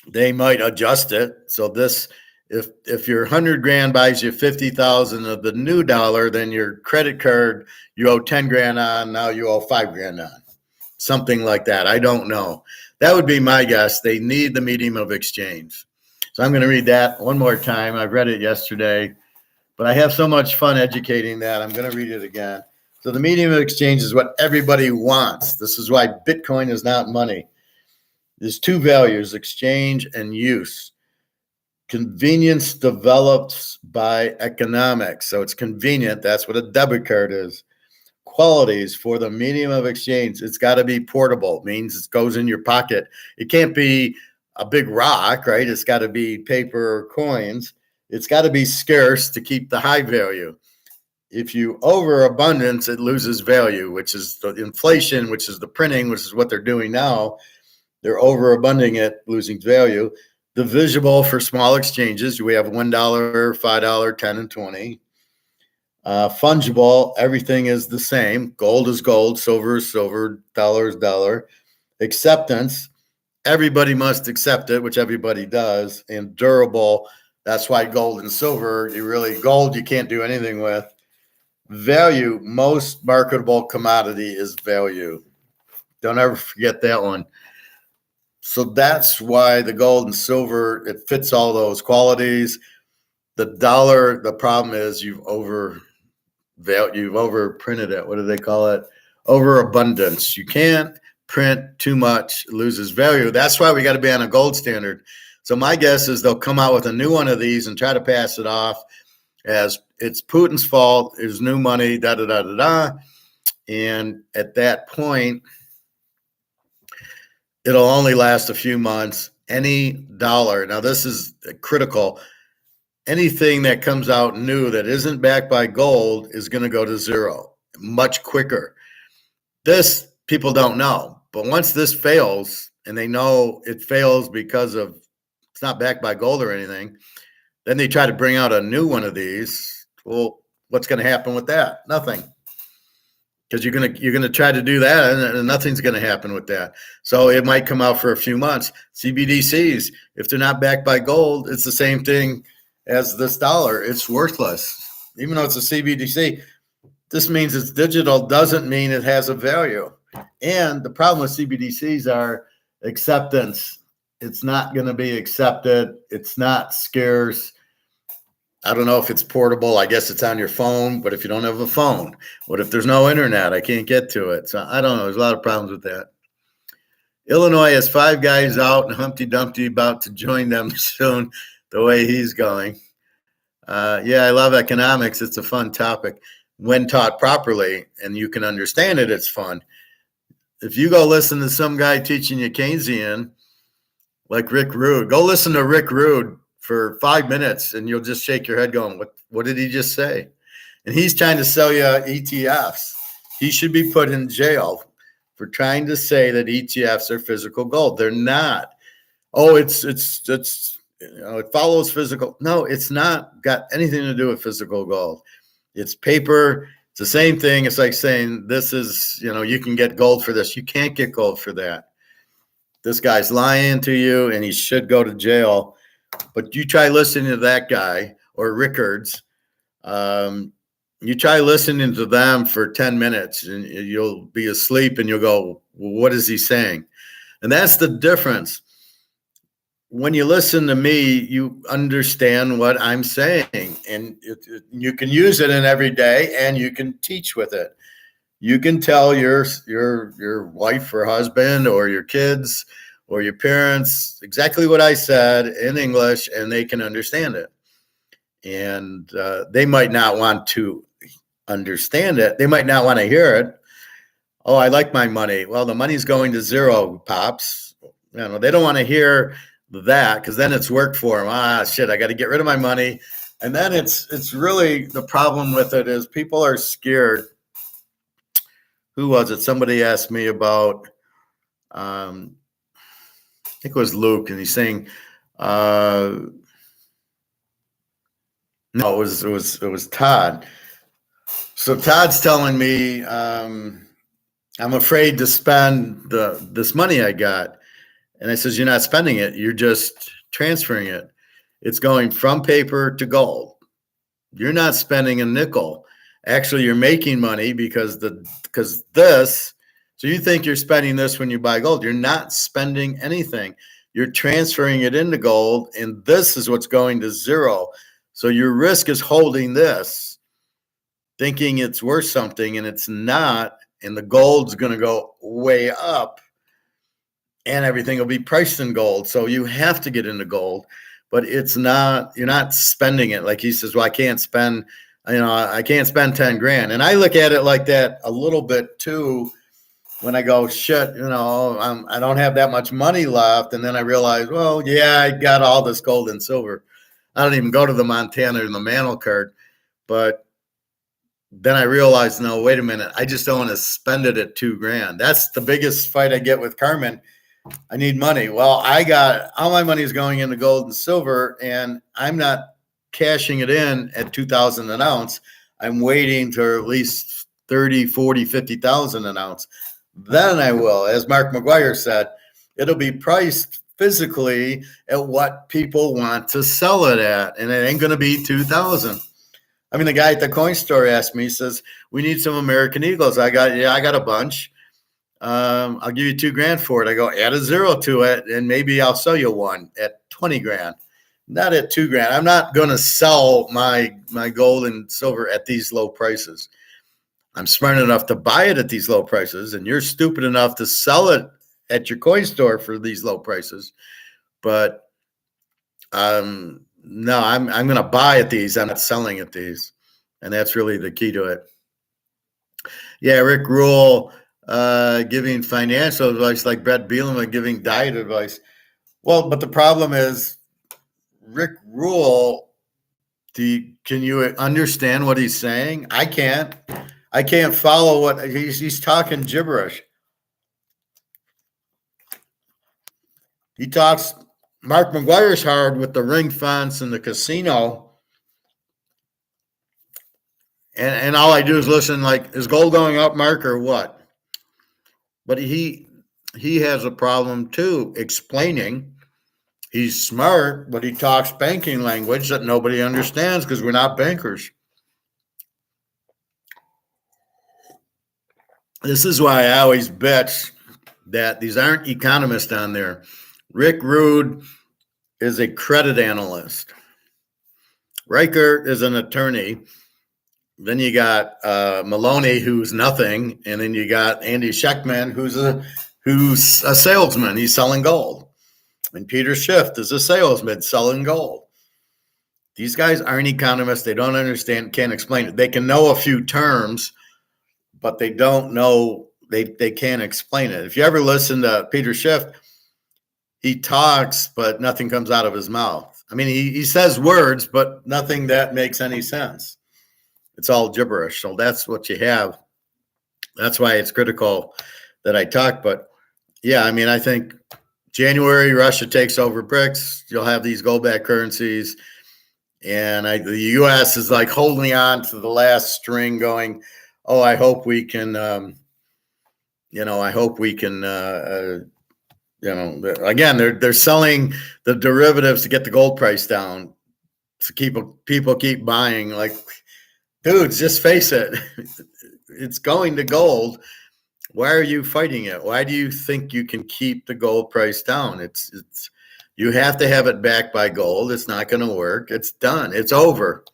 they might adjust it. So this, if your 100 grand buys you 50,000 of the new dollar, then your credit card you owe 10 grand on, now you owe 5 grand on, something like that. I don't know. That would be my guess. They need the medium of exchange. So I'm going to read that one more time. I've read it yesterday, but I have so much fun educating that I'm going to read it again. So the medium of exchange is what everybody wants. This is why Bitcoin is not money. There's two values, exchange and use. Convenience develops by economics. So it's convenient. That's what a debit card is. Qualities for the medium of exchange. It's got to be portable. It means it goes in your pocket. It can't be a big rock, right? It's got to be paper or coins. It's got to be scarce to keep the high value. If you overabundance, it loses value, which is the inflation, which is the printing, which is what they're doing now. They're overabunding it, losing value. Divisible for small exchanges. We have $1, $5, 10, and 20. Fungible, everything is the same. Gold is gold, silver is silver, dollar is dollar. Acceptance, everybody must accept it, which everybody does. And durable, that's why gold and silver, gold you can't do anything with. Value, most marketable commodity is value. Don't ever forget that one. So that's why the gold and silver, it fits all those qualities. The dollar, the problem is you've overprinted it. What do they call it? Overabundance. You can't print too much, it loses value. That's why we got to be on a gold standard. So my guess is they'll come out with a new one of these and try to pass it off as it's Putin's fault, there's new money, da-da-da-da-da. And at that point, it'll only last a few months. Any dollar, now this is critical, anything that comes out new that isn't backed by gold is going to go to zero much quicker. This people don't know. But once this fails, and they know it fails because of it's not backed by gold or anything, then they try to bring out a new one of these. Well, what's going to happen with that? Nothing. Because you're gonna try to do that, and nothing's going to happen with that. So it might come out for a few months. CBDCs, if they're not backed by gold, it's the same thing as this dollar. It's worthless, even though it's a CBDC. This means it's digital. Doesn't mean it has a value. And the problem with CBDCs are acceptance. It's not going to be accepted. It's not scarce. I don't know if it's portable. I guess it's on your phone, but if you don't have a phone, what if there's no internet? I can't get to it. So I don't know. There's a lot of problems with that. Illinois has 5 guys out and Humpty Dumpty about to join them soon, the way he's going. Yeah, I love economics. It's a fun topic. When taught properly and you can understand it, it's fun. If you go listen to some guy teaching you Keynesian, like Rick Rude, go listen to Rick Rude for 5 minutes and you'll just shake your head going, what did he just say? And he's trying to sell you ETFs. He should be put in jail for trying to say that ETFs are physical gold. They're not. Oh, it follows physical. No, it's not got anything to do with physical gold. It's paper. It's the same thing. It's like saying this is, you can get gold for this. You can't get gold for that. This guy's lying to you and he should go to jail. But you try listening to that guy or Rickards. You try listening to them for 10 minutes and you'll be asleep and you'll go, well, what is he saying? And that's the difference. When you listen to me, you understand what I'm saying, and you can use it in every day, and you can teach with it. You can tell your wife or husband or your kids or your parents exactly what I said in English, and they can understand it. And they might not want to understand it. They might not want to hear it. Oh, I like my money. Well, the money's going to zero, pops. They don't want to hear that, because then it's work for them. Shit, I got to get rid of my money. And then it's really, the problem with it is people are scared. Who was it? Somebody asked me about, I think it was Luke, and he's saying, no, it was Todd. So Todd's telling me, I'm afraid to spend this money I got. And I says, you're not spending it. You're just transferring it. It's going from paper to gold. You're not spending a nickel. Actually, you're making money because this. So you think you're spending this when you buy gold. You're not spending anything. You're transferring it into gold, and this is what's going to zero. So your risk is holding this, thinking it's worth something, and it's not. And the gold's going to go way up, and everything will be priced in gold. So you have to get into gold, but it's not, you're not spending it. Like he says, well, I can't spend 10 grand. And I look at it like that a little bit too, when I go, shit, I don't have that much money left. And then I realize, well, yeah, I got all this gold and silver. I don't even go to the Montana or the Mantle card, but then I realized, no, wait a minute. I just don't want to spend it at 2 grand. That's the biggest fight I get with Carmen. I need money. Well, I got all my money is going into gold and silver, and I'm not cashing it in at 2,000 an ounce. I'm waiting to at least 30, 40, 50,000 an ounce. Then I will, as Mark McGuire said, it'll be priced physically at what people want to sell it at, and it ain't going to be 2,000. I mean, the guy at the coin store asked me, he says, we need some American Eagles. I got a bunch. I'll give you 2 grand for it. I go, add a zero to it, and maybe I'll sell you one at 20 grand, not at 2 grand. I'm not going to sell my gold and silver at these low prices. I'm smart enough to buy it at these low prices, and you're stupid enough to sell it at your coin store for these low prices. But no, I'm going to buy at these. I'm not selling at these, and that's really the key to it. Yeah, Rick Rule giving financial advice like Brett Bielema giving diet advice. Well, but the problem is, Rick Rule, can you understand what he's saying? I can't. I can't follow what he's talking gibberish. He talks, Mark McGuire's hard with the ring fence and the casino. And all I do is listen, like, is gold going up, Mark, or what? But he has a problem too explaining. He's smart, but he talks banking language that nobody understands because we're not bankers. This is why I always bet that these aren't economists on there. Rick Rude is a credit analyst. Riker is an attorney. Then you got Maloney, who's nothing, and then you got Andy Schechtman, who's a salesman. He's selling gold. And Peter Schiff is a salesman selling gold. These guys aren't economists. They don't understand, can't explain it. They can know a few terms, but they don't know, they can't explain it. If you ever listen to Peter Schiff, he talks, but nothing comes out of his mouth. I mean, he says words, but nothing that makes any sense. It's all gibberish. So that's what you have. That's why it's critical that I talk. But yeah, I mean, I think January, Russia takes over BRICS. You'll have these gold-backed currencies. And the U.S. is like holding on to the last string going, oh, I hope we can, again, they're selling the derivatives to get the gold price down. To people keep buying, like, dudes, just face it. It's going to gold. Why are you fighting it? Why do you think you can keep the gold price down? It's you have to have it backed by gold. It's not going to work. It's done. It's over.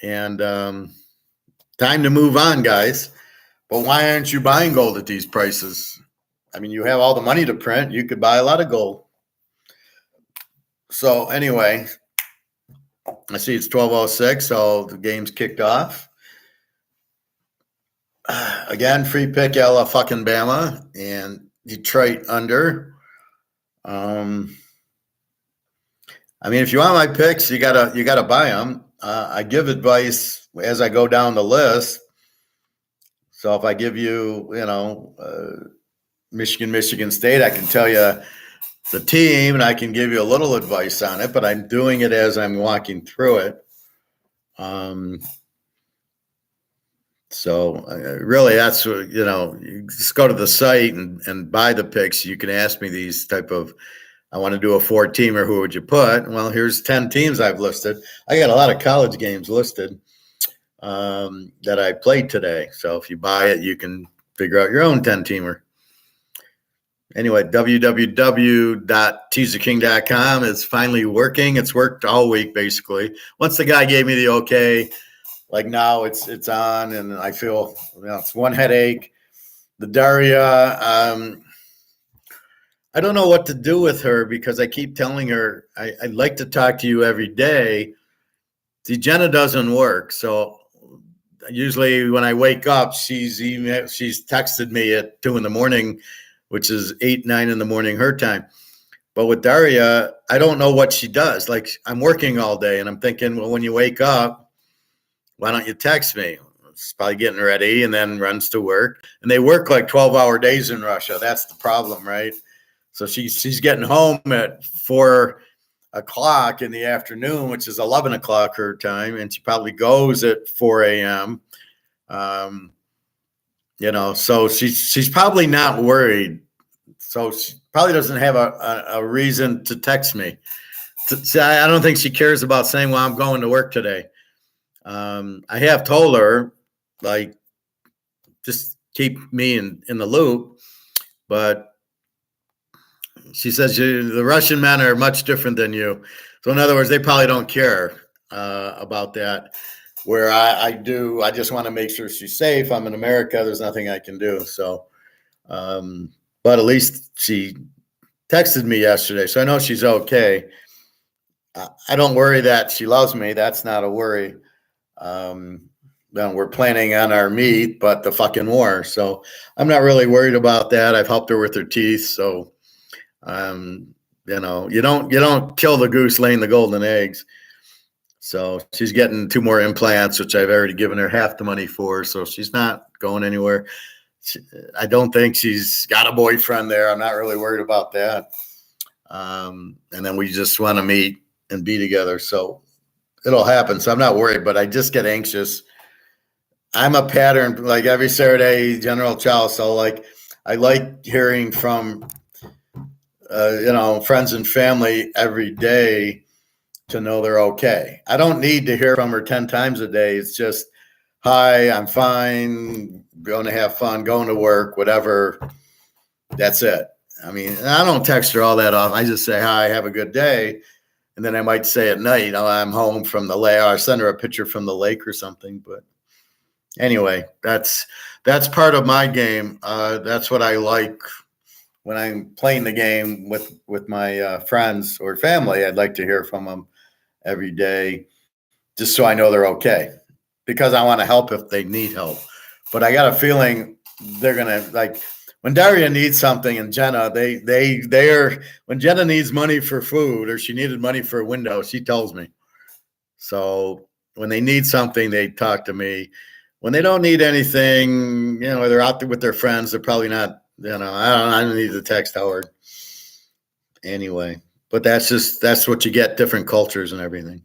And time to move on, guys. But why aren't you buying gold at these prices? I mean, you have all the money to print. You could buy a lot of gold. So anyway, I see it's 12:06, so the game's kicked off. Again, free pick fucking Bama and Detroit under. I mean, if you want my picks, you gotta buy them. I give advice as I go down the list. So if I give you, Michigan State, I can tell you the team, and I can give you a little advice on it. But I'm doing it as I'm walking through it. So really, that's what, you just go to the site and buy the picks. You can ask me these type of. I want to do a 4-teamer. Who would you put? Well, here's 10 teams I've listed. I got a lot of college games listed that I played today. So if you buy it, you can figure out your own 10-teamer. Anyway, www.teaserking.com is finally working. It's worked all week, basically. Once the guy gave me the okay, like now it's on, and I feel it's one headache. The Daria, I don't know what to do with her because I keep telling her I'd like to talk to you every day. See, Jenna doesn't work, so usually when I wake up, she's texted me at 2 a.m, which is 8, 9 in the morning her time. But with Daria, I don't know what she does. Like, I'm working all day, and I'm thinking, well, when you wake up, why don't you text me? She's probably getting ready and then runs to work. And they work like 12-hour days in Russia. That's the problem, right? So she's getting home at 4 o'clock in the afternoon, which is 11 o'clock her time, and she probably goes at 4 a.m. So she's probably not worried. So she probably doesn't have a reason to text me. I don't think she cares about saying, well, I'm going to work today. I have told her, like, just keep me in the loop. But she says the Russian men are much different than you. So in other words, they probably don't care about that. Where I do, I just want to make sure she's safe. I'm in America. There's nothing I can do. So, but at least she texted me yesterday, so I know she's okay. I don't worry that she loves me. That's not a worry. Then we're planning on our meet, but the fucking war. So I'm not really worried about that. I've helped her with her teeth. So, you don't kill the goose laying the golden eggs. So she's getting 2 more implants, which I've already given her half the money for. So she's not going anywhere. I don't think she's got a boyfriend there. I'm not really worried about that. And then we just want to meet and be together. So it'll happen. So I'm not worried, but I just get anxious. I'm a pattern, like every Saturday, General Chow. So like, I like hearing from, friends and family every day to know they're okay. I don't need to hear from her 10 times a day. It's just, hi, I'm fine, going to have fun, going to work, whatever. That's it. I mean, I don't text her all that often. I just say, hi, have a good day. And then I might say at night, I'm home from the lake, or send her a picture from the lake or something. But anyway, that's part of my game. That's what I like when I'm playing the game with my friends or family. I'd like to hear from them every day, just so I know they're okay, because I want to help if they need help. But I got a feeling they're gonna, like, when Daria needs something, and Jenna, they're when Jenna needs money for food, or she needed money for a window, she tells me. So when they need something, they talk to me. When they don't need anything, they're out there with their friends. They're probably not. I don't need to text Howard anyway. But that's what you get, different cultures and everything.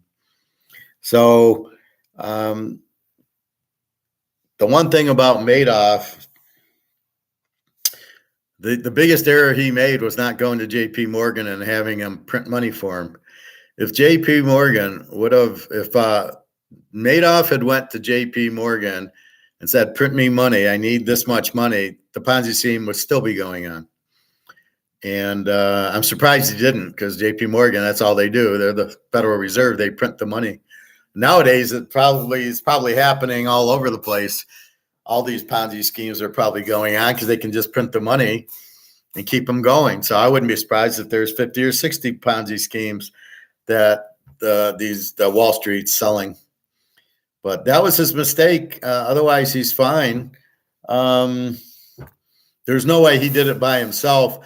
So the one thing about Madoff, the biggest error he made was not going to J.P. Morgan and having him print money for him. If J.P. Morgan if Madoff had went to J.P. Morgan and said, print me money, I need this much money, the Ponzi scheme would still be going on. And I'm surprised he didn't, because J.P. Morgan, that's all they do. They're the Federal Reserve. They print the money. Nowadays, it's probably happening all over the place. All these Ponzi schemes are probably going on because they can just print the money and keep them going. So I wouldn't be surprised if there's 50 or 60 Ponzi schemes that the Wall Street's selling. But that was his mistake. Otherwise, he's fine. There's no way he did it by himself.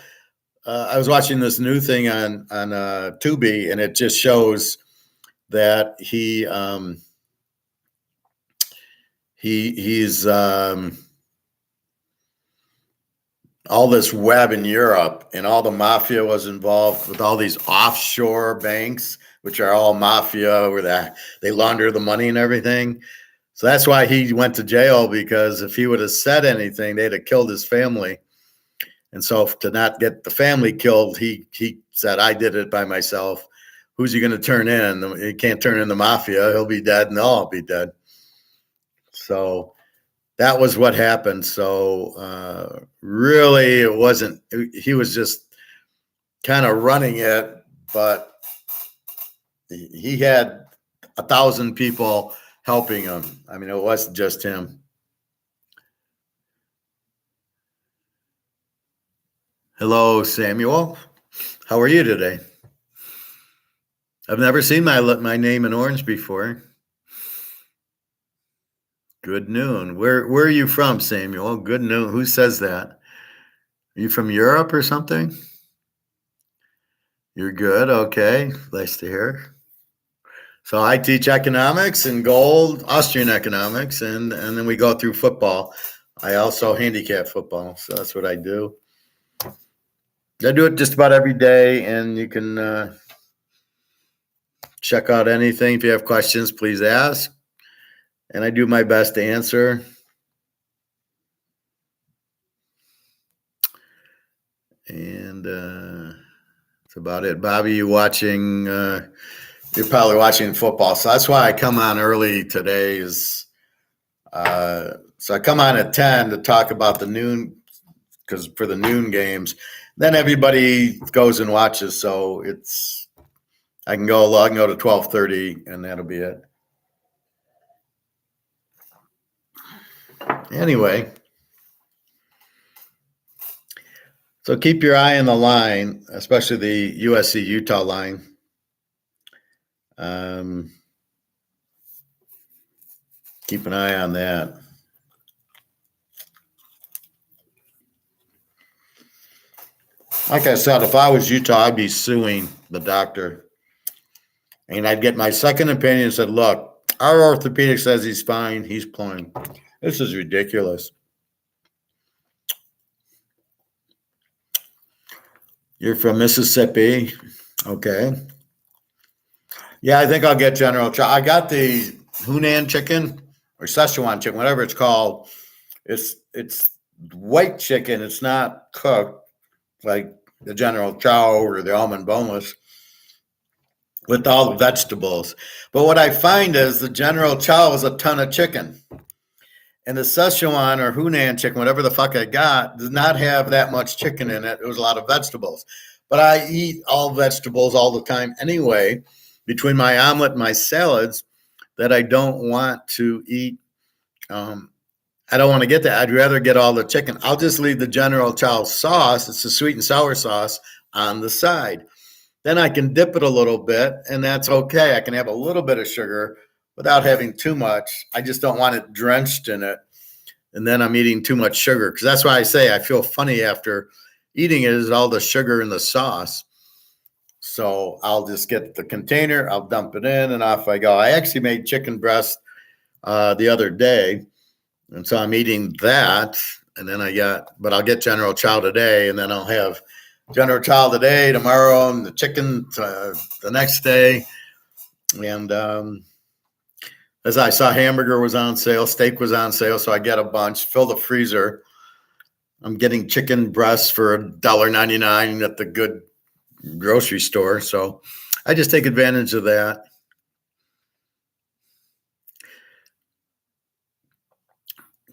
I was watching this new thing on Tubi, and it just shows that he's all this web in Europe, and all the mafia was involved with all these offshore banks, which are all mafia, where they launder the money and everything. So that's why he went to jail, because if he would have said anything, they'd have killed his family. And so to not get the family killed, he said, I did it by myself. Who's he going to turn in? He can't turn in the mafia. He'll be dead and they'll all be dead. So that was what happened. So really, it wasn't, he was just kind of running it, but he had 1,000 people helping him. I mean, it wasn't just him. Hello, Samuel. How are you today? I've never seen my name in orange before. Good noon. Where are you from, Samuel? Good noon. Who says that? Are you from Europe or something? You're good. Okay. Nice to hear. So I teach economics and gold, Austrian economics, and then we go through football. I also handicap football, so that's what I do. I do it just about every day, and you can check out anything. If you have questions, please ask, and I do my best to answer. And that's about it. Bobby, you're probably watching football, so that's why I come on early today. So I come on at 10 to talk about the noon, because for the noon games, then everybody goes and watches. So I can go to 12:30, and that'll be it. Anyway, so keep your eye on the line, especially the USC Utah line. Keep an eye on that. Like I said, if I was Utah, I'd be suing the doctor. And I'd get my second opinion and said, look, our orthopedic says he's fine. He's playing. This is ridiculous. You're from Mississippi. Okay. Yeah, I think I'll get General Chow. I got the Hunan chicken or Szechuan chicken, whatever it's called. It's white chicken. It's not cooked like the General Chow or the almond boneless with all the vegetables. But what I find is the General Chow is a ton of chicken. And the Szechuan or Hunan chicken, whatever the fuck I got, does not have that much chicken in it. It was a lot of vegetables. But I eat all vegetables all the time anyway, between my omelet and my salads, that I don't want to eat. I don't want to get that. I'd rather get all the chicken. I'll just leave the General Chow sauce. It's a sweet and sour sauce on the side. Then I can dip it a little bit, and that's okay. I can have a little bit of sugar without having too much. I just don't want it drenched in it. And then I'm eating too much sugar, because that's why I say I feel funny after eating it, is all the sugar in the sauce. So I'll just get the container, I'll dump it in, and off I go. I actually made chicken breast the other day. And so I'm eating that, and then but I'll get General Chow today, and then I'll have General Chow today, tomorrow, and the chicken the next day. And as I saw, hamburger was on sale, steak was on sale, so I get a bunch, fill the freezer. I'm getting chicken breasts for $1.99 at the good grocery store, so I just take advantage of that.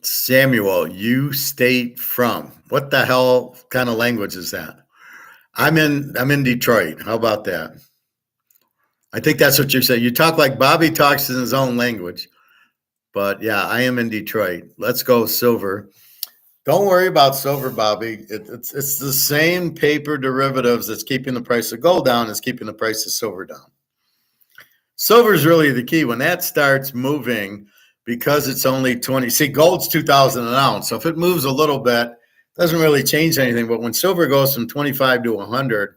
Samuel, you state from. What the hell kind of language is that? I'm in Detroit. How about that? I think that's what you're saying. You talk like Bobby talks in his own language. But yeah, I am in Detroit. Let's go silver. Don't worry about silver, Bobby. It's the same paper derivatives that's keeping the price of gold down as keeping the price of silver down. Silver is really the key. When that starts moving, because it's only 20. See, gold's 2,000 an ounce. So if it moves a little bit, it doesn't really change anything. But when silver goes from 25 to 100,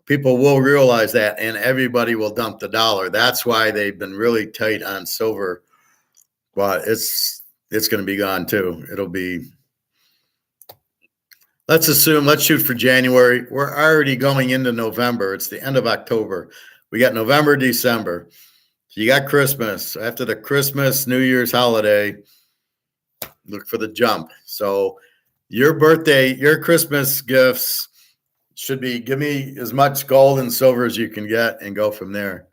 people will realize that, and everybody will dump the dollar. That's why they've been really tight on silver. But it's going to be gone too. It'll be. Let's shoot for January. We're already going into November. It's the end of October. We got November, December. You got Christmas. After the Christmas, New Year's holiday, look for the jump. So your birthday, your Christmas gifts should be, give me as much gold and silver as you can get and go from there.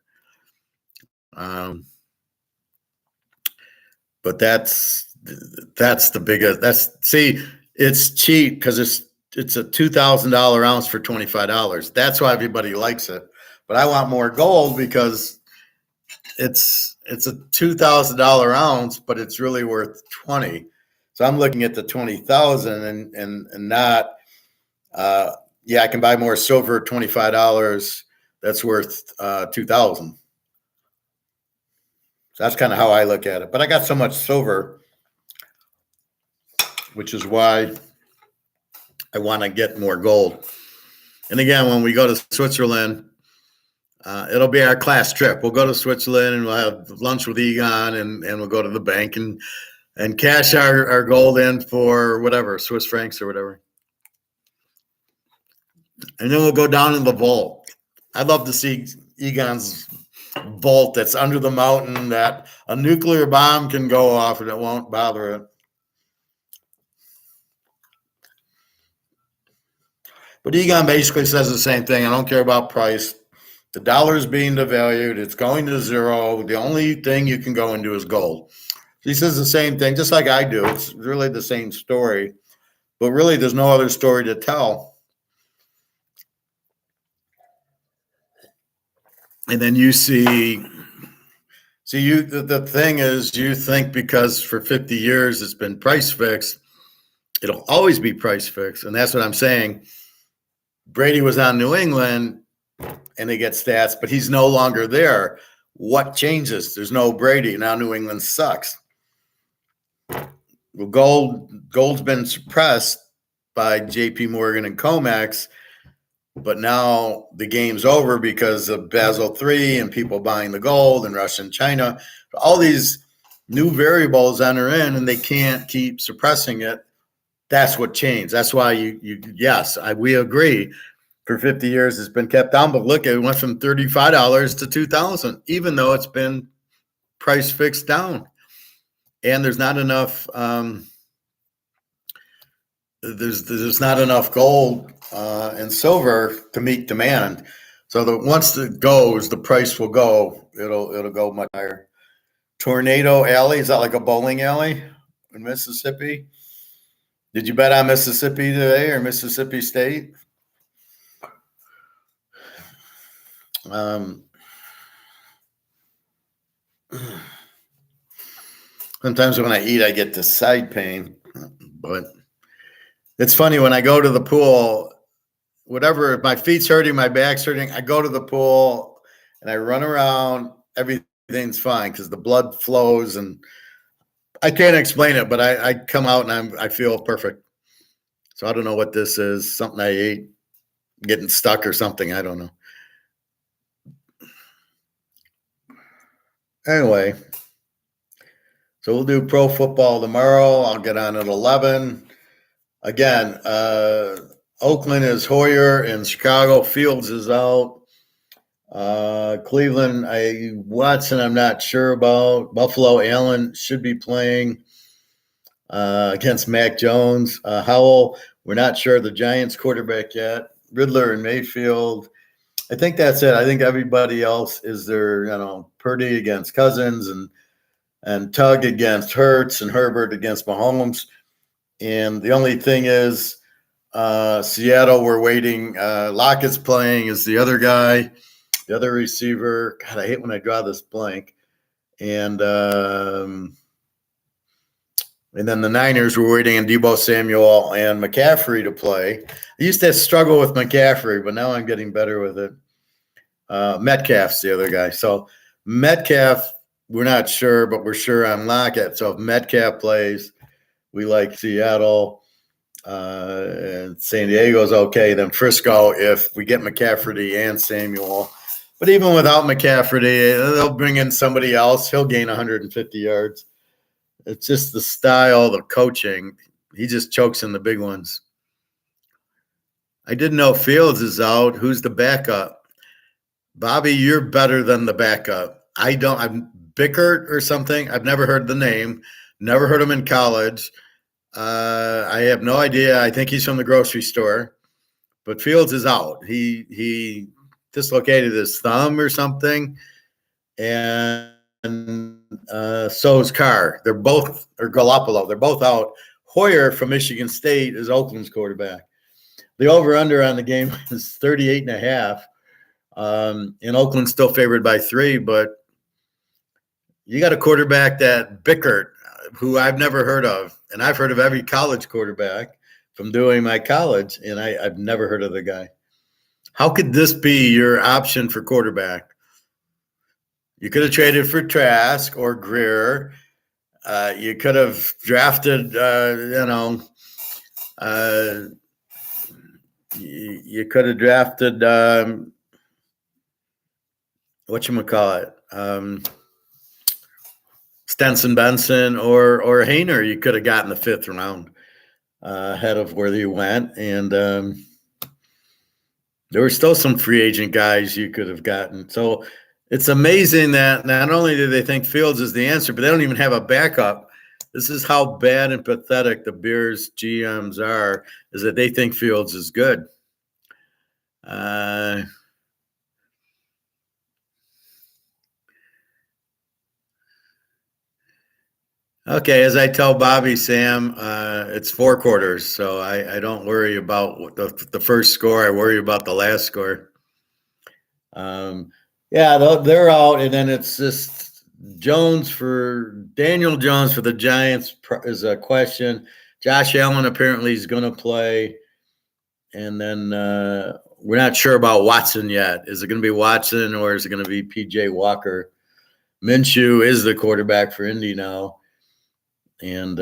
But that's the biggest, it's cheap because it's a $2,000 ounce for $25. That's why everybody likes it. But I want more gold because it's a $2,000 ounce, but it's really worth 20. So I'm looking at the 20,000 and not, I can buy more silver at $25. That's worth 2,000. So that's kind of how I look at it. But I got so much silver, which is why I want to get more gold. And again, when we go to Switzerland, it'll be our class trip. We'll go to Switzerland and we'll have lunch with Egon and we'll go to the bank and cash our gold in for whatever, Swiss francs or whatever. And then we'll go down in the vault. I'd love to see Egon's vault that's under the mountain that a nuclear bomb can go off and it won't bother it. But Egon basically says the same thing. I don't care about price. The dollar is being devalued. It's going to zero. The only thing you can go into is gold. He says the same thing, just like I do. It's really the same story. But really, there's no other story to tell. And then you see the thing is, you think because for 50 years it's been price fixed, it'll always be price fixed. And that's what I'm saying. Brady was on New England and they get stats, but he's no longer there. What changes? There's no Brady. Now New England sucks. Well, gold's been suppressed by JP Morgan and Comex, but now the game's over because of Basel III and people buying the gold and Russia and China. All these new variables enter in and they can't keep suppressing it. That's what changed. That's why we agree. For 50 years, it's been kept down, but look, it went from $35 to $2,000, even though it's been price fixed down. And there's not enough. There's not enough gold and silver to meet demand. So once it goes, the price will go. It'll go much higher. Tornado Alley, is that like a bowling alley in Mississippi? Did you bet on Mississippi today or Mississippi State? Sometimes when I eat, I get this side pain, but it's funny when I go to the pool, whatever, if my feet's hurting, my back's hurting, I go to the pool and I run around, everything's fine because the blood flows and I can't explain it, but I come out and I feel perfect. So I don't know what this is, something I ate, getting stuck or something, I don't know. Anyway, so we'll do pro football tomorrow. I'll get on at 11. Again, Oakland is Hoyer and Chicago. Fields is out. Cleveland, Watson, I'm not sure about. Buffalo, Allen should be playing against Mac Jones. Howell, we're not sure. The Giants quarterback yet. Riddler and Mayfield. I think that's it. I think everybody else is there, Purdy against Cousins and Tug against Hurts and Herbert against Mahomes. And the only thing is Seattle, we're waiting. Lockett's playing is the other guy, the other receiver. God, I hate when I draw this blank. And then the Niners were waiting on Deebo Samuel and McCaffrey to play. I used to struggle with McCaffrey, but now I'm getting better with it. Metcalf's the other guy. So Metcalf we're not sure, but we're sure on Lockett. So if Metcalf plays, we like Seattle. And San Diego's okay. Then Frisco, if we get McCafferty and Samuel. But even without McCafferty, they'll bring in somebody else. He'll gain 150 yards. It's just the style, the coaching. He just chokes in the big ones. I didn't know Fields is out. Who's the backup? Bobby, you're better than the backup. I'm Bickert or something. I've never heard the name. Never heard him in college. I have no idea. I think he's from the grocery store. But Fields is out. He dislocated his thumb or something. And so is Carr. They're both, or Galopolo. They're both out. Hoyer from Michigan State is Oakland's quarterback. The over-under on the game is 38.5. And Oakland's still favored by 3, but you got a quarterback that Bickert, who I've never heard of, and I've heard of every college quarterback from doing my college, and I've never heard of the guy. How could this be your option for quarterback? You could have traded for Trask or Greer. You could have drafted, you could have drafted Stenson Benson or Hayner. You could have gotten the 5th round ahead of where you went. And there were still some free agent guys you could have gotten. So it's amazing that not only do they think Fields is the answer, but they don't even have a backup. This is how bad and pathetic the Bears GMs are, is that they think Fields is good. Okay, as I tell Bobby, Sam, it's 4 quarters, so I don't worry about the first score. I worry about the last score. They're out, and then it's just Daniel Jones for the Giants is a question. Josh Allen apparently is going to play, and then we're not sure about Watson yet. Is it going to be Watson or is it going to be P.J. Walker? Minshew is the quarterback for Indy now. And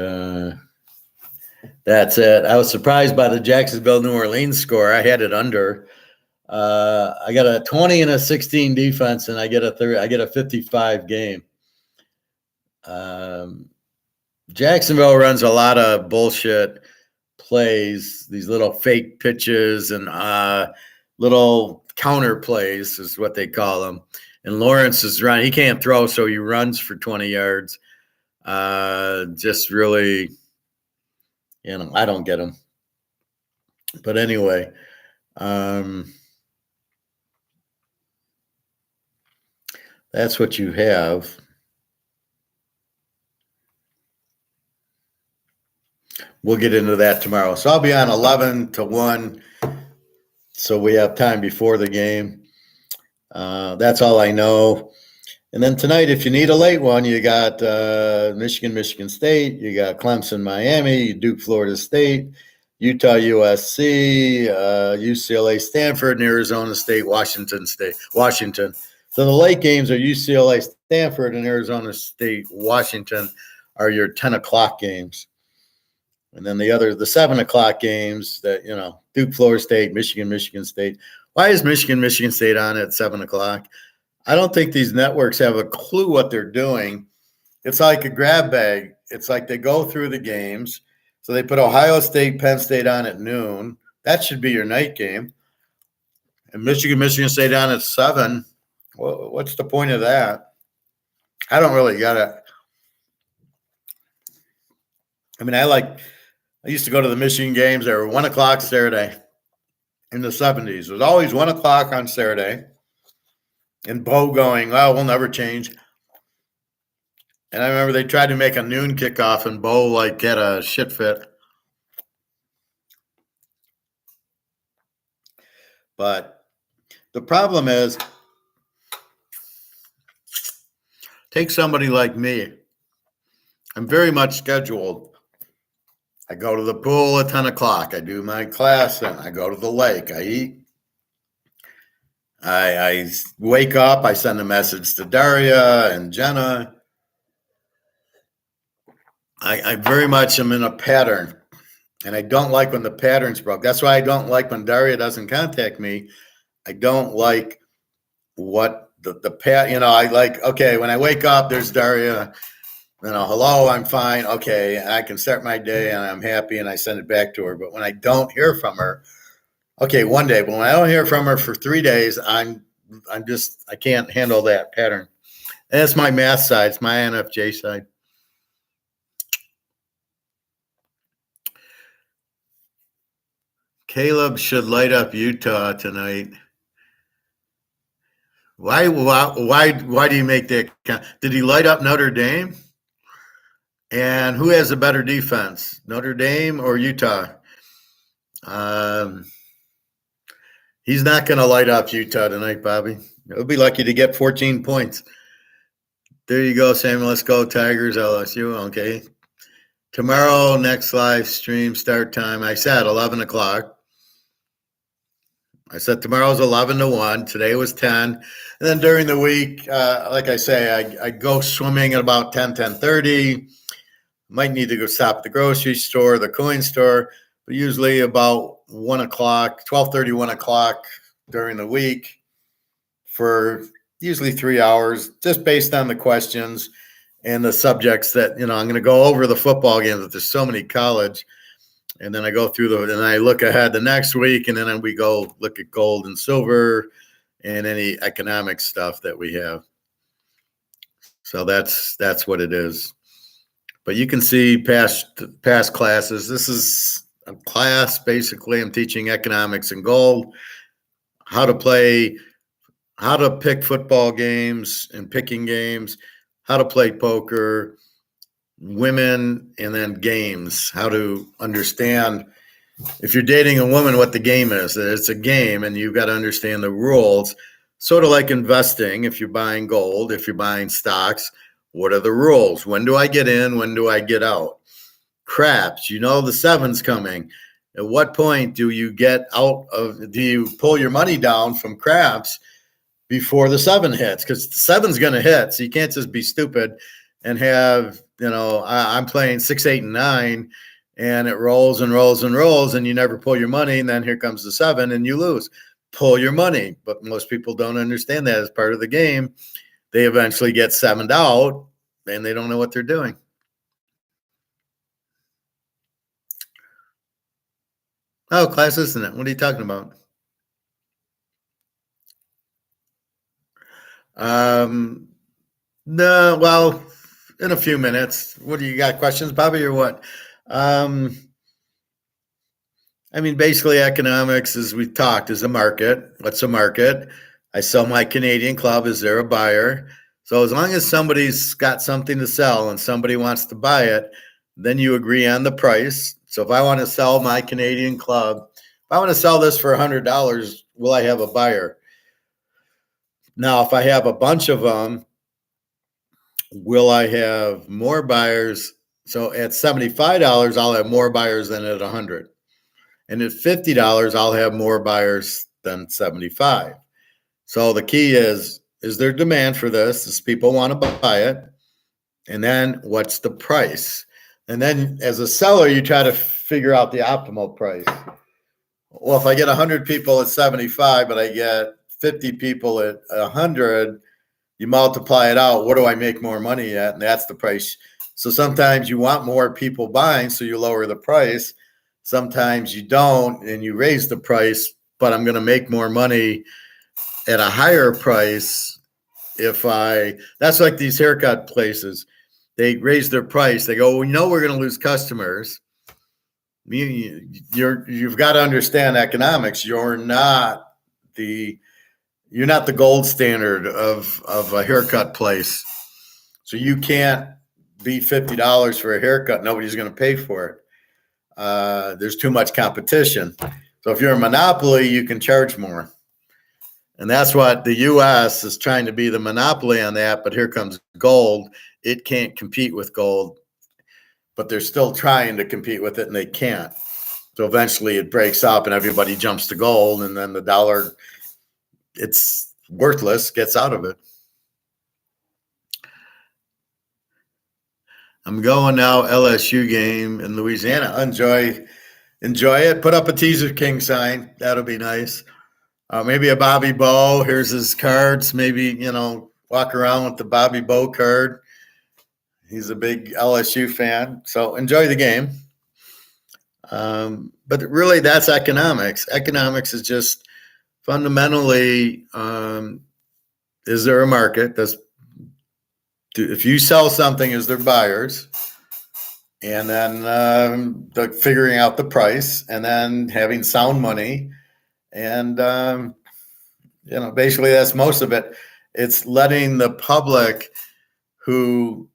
that's it. I was surprised by the Jacksonville-New Orleans score. I had it under. I got a 20 and a 16 defense, and I get a 55 game. Jacksonville runs a lot of bullshit plays, these little fake pitches and little counter plays is what they call them. And Lawrence is running. He can't throw, so he runs for 20 yards. Just really, I don't get him. But anyway, that's what you have. We'll get into that tomorrow. So I'll be on 11 to 1, so we have time before the game. That's all I know. And then tonight, if you need a late one, you got Michigan State, you got Clemson, Miami, Duke, Florida State, Utah, USC, UCLA, Stanford, and Arizona State, Washington. So the late games are UCLA, Stanford, and Arizona State, Washington are your 10 o'clock games. And then the 7 o'clock games that, Duke, Florida State, Michigan State. Why is Michigan State on at 7 o'clock? I don't think these networks have a clue what they're doing. It's like a grab bag. It's like they go through the games. So they put Ohio State, Penn State on at noon. That should be your night game. And Michigan State on at 7. Well, what's the point of that? I don't really get it. I mean, I used to go to the Michigan games. They were 1 o'clock Saturday in the 70s. It was always 1 o'clock on Saturday. And Bo going, well, we'll never change. And I remember they tried to make a noon kickoff, and Bo had a shit fit. But the problem is, take somebody like me. I'm very much scheduled. I go to the pool at 10 o'clock. I do my class, and I go to the lake. I eat. I wake up, I send a message to Daria and Jenna. I very much am in a pattern, and I don't like when the pattern's broke. That's why I don't like when Daria doesn't contact me. I don't like what I like, okay, when I wake up, there's Daria, hello, I'm fine. Okay, I can start my day and I'm happy and I send it back to her. But when I don't hear from her, okay, one day, but when I don't hear from her for 3 days, I can't handle that pattern. And that's my math side, it's my NFJ side. Caleb should light up Utah tonight. Why do you make that? Did he light up Notre Dame? And who has a better defense, Notre Dame or Utah? He's not going to light up Utah tonight, Bobby. He'll be lucky to get 14 points. There you go, Samuel. Let's go Tigers, LSU. Okay. Tomorrow, next live stream start time. I said 11 o'clock. I said tomorrow's 11 to 1. Today was 10. And then during the week, like I say, I go swimming at about 10:30. Might need to go stop at the grocery store, the coin store, but usually about 1 o'clock, 12:30, 1 o'clock during the week for usually 3 hours, just based on the questions and the subjects that, I'm going to go over the football games, but there's so many college. And then I go through and I look ahead the next week, and then we go look at gold and silver and any economic stuff that we have. So that's what it is. But you can see past classes. This is a class, basically. I'm teaching economics and gold, how to pick football games and picking games, how to play poker, women, and then games, how to understand if you're dating a woman what the game is. It's a game, and you've got to understand the rules. Sort of like investing. If you're buying gold, if you're buying stocks, what are the rules? When do I get in? When do I get out? Craps, the seven's coming. At what point do you do you pull your money down from craps before the 7 hits? Because the 7's going to hit. So you can't just be stupid and have, I'm playing 6, 8, and 9, and it rolls and rolls and rolls, and you never pull your money. And then here comes the 7 and you lose. Pull your money. But most people don't understand that as part of the game. They eventually get 7'd out, and they don't know what they're doing. Oh, class, isn't it? What are you talking about? No, well, in a few minutes. What do you got? Questions, Bobby, or what? Basically, economics, as we talked, is a market. What's a market? I sell my Canadian club. Is there a buyer? So as long as somebody's got something to sell and somebody wants to buy it, then you agree on the price. So if I want to sell my Canadian club, if I want to sell this for $100, will I have a buyer? Now, if I have a bunch of them, will I have more buyers? So at $75, I'll have more buyers than at $100. And at $50, I'll have more buyers than $75. So the key is there demand for this? Does people want to buy it? And then what's the price? And then as a seller, you try to figure out the optimal price. Well, if I get 100 people at 75, but I get 50 people at 100, you multiply it out. What do I make more money at? And that's the price. So sometimes you want more people buying, so you lower the price. Sometimes you don't, and you raise the price, but I'm going to make more money at a higher price that's like these haircut places. They raise their price. They go, we're going to lose customers. You've got to understand economics. You're not the gold standard of a haircut place. So you can't be $50 for a haircut. Nobody's going to pay for it. There's too much competition. So if you're a monopoly, you can charge more. And that's what the U.S. is trying to be, the monopoly on that. But here comes gold. It can't compete with gold, but they're still trying to compete with it, and they can't. So eventually it breaks up and everybody jumps to gold, and then the dollar it's worthless, gets out of it. I'm going now, LSU game in Louisiana. Enjoy it. Put up a Teaserking sign. That'll be nice. Maybe a Bobby Bow. Here's his cards. Maybe, walk around with the Bobby Bow card. He's a big LSU fan. So enjoy the game. But really, that's economics. Economics is just fundamentally, is there a market? If you sell something, is there buyers? And then figuring out the price, and then having sound money. And, basically that's most of it. It's letting the public who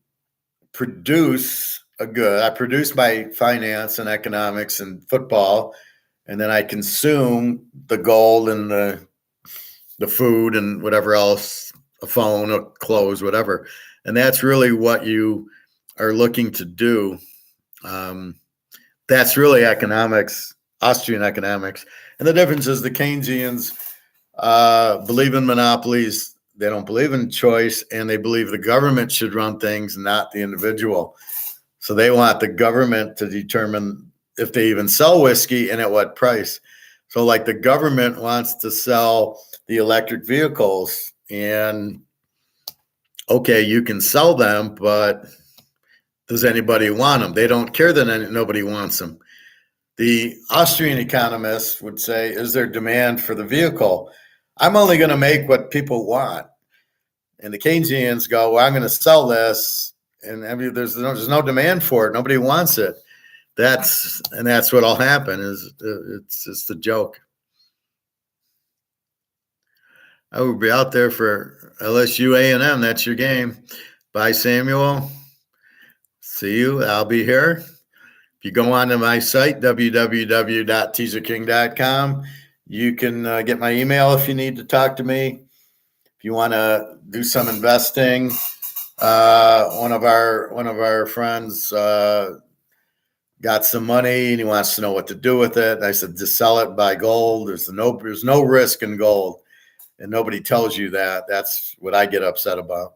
produce a good, I produce my finance and economics and football, and then I consume the gold and the food and whatever else, a phone, a clothes, whatever. And that's really what you are looking to do. That's really economics, Austrian economics. And the difference is the Keynesians believe in monopolies. They don't believe in choice, and they believe the government should run things, not the individual. So they want the government to determine if they even sell whiskey and at what price. So like the government wants to sell the electric vehicles, and okay, you can sell them, but does anybody want them? They don't care that nobody wants them. The Austrian economists would say, is there demand for the vehicle? I'm only going to make what people want. And the Keynesians go, well, I'm going to sell this, and there's no demand for it. Nobody wants it. That's what'll happen. It's just a joke. I will be out there for LSU A&M. That's your game. Bye, Samuel. See you. I'll be here. If you go onto my site, www.teaserking.com, you can get my email if you need to talk to me. If you want to do some investing, one of our friends got some money and he wants to know what to do with it. I said, just sell it, buy gold. There's no risk in gold, and nobody tells you that. That's what I get upset about.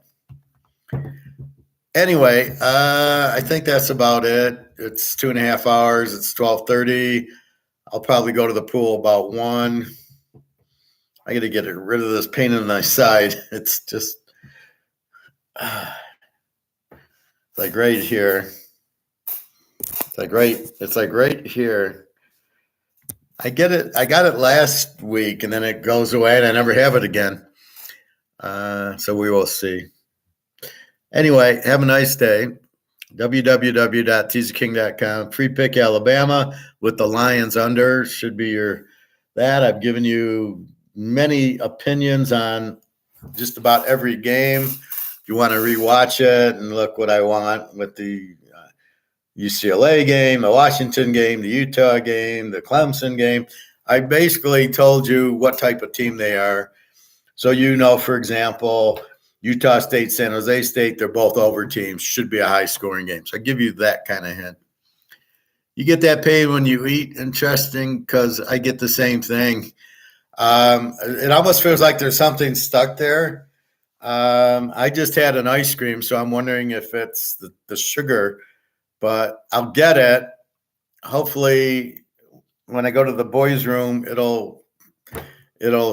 Anyway, I think that's about it. It's 2.5 hours. It's 12:30. I'll probably go to the pool about 1. I got to get rid of this pain in my side. It's just like right here. It's like right here. I get it. I got it last week, and then it goes away, and I never have it again. So we will see. Anyway, have a nice day. www.teaserking.com. Free pick Alabama with the Lions under should be that. I've given you many opinions on just about every game. If you want to rewatch it and look what I want with the UCLA game, the Washington game, the Utah game, the Clemson game, I basically told you what type of team they are. So for example, Utah State, San Jose State, they're both over teams. Should be a high-scoring game. So I give you that kind of hint. You get that paid when you eat. Interesting, because I get the same thing. It almost feels like there's something stuck there. I just had an ice cream, so I'm wondering if it's the sugar. But I'll get it. Hopefully, when I go to the boys' room, it'll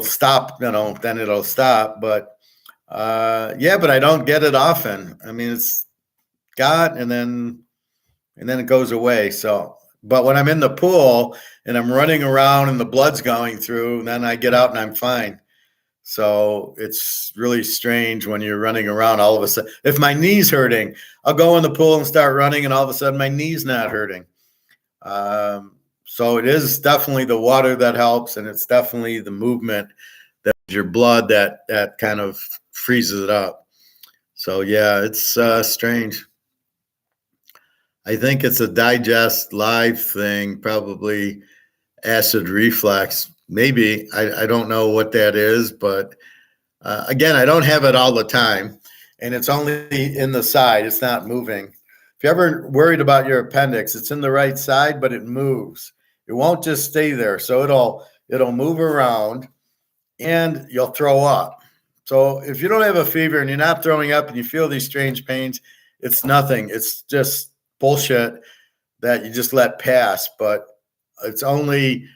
stop. Then it'll stop. But but I don't get it often. I mean, it's got, and then it goes away. So, but when I'm in the pool and I'm running around and the blood's going through, then I get out and I'm fine. So it's really strange when you're running around all of a sudden. If my knee's hurting, I'll go in the pool and start running, and all of a sudden my knee's not hurting. So it is definitely the water that helps, and it's definitely the movement that your blood that kind of freezes it up. So yeah, it's strange. I think it's a digest live thing, probably acid reflux. Maybe I don't know what that is, but again, I don't have it all the time, and it's only in the side. It's not moving. If you're ever worried about your appendix, it's in the right side, but it moves. It won't just stay there, so it'll move around. and you'll throw up. So if you don't have a fever and you're not throwing up and you feel these strange pains, it's nothing. It's just bullshit that you just let pass. But it's only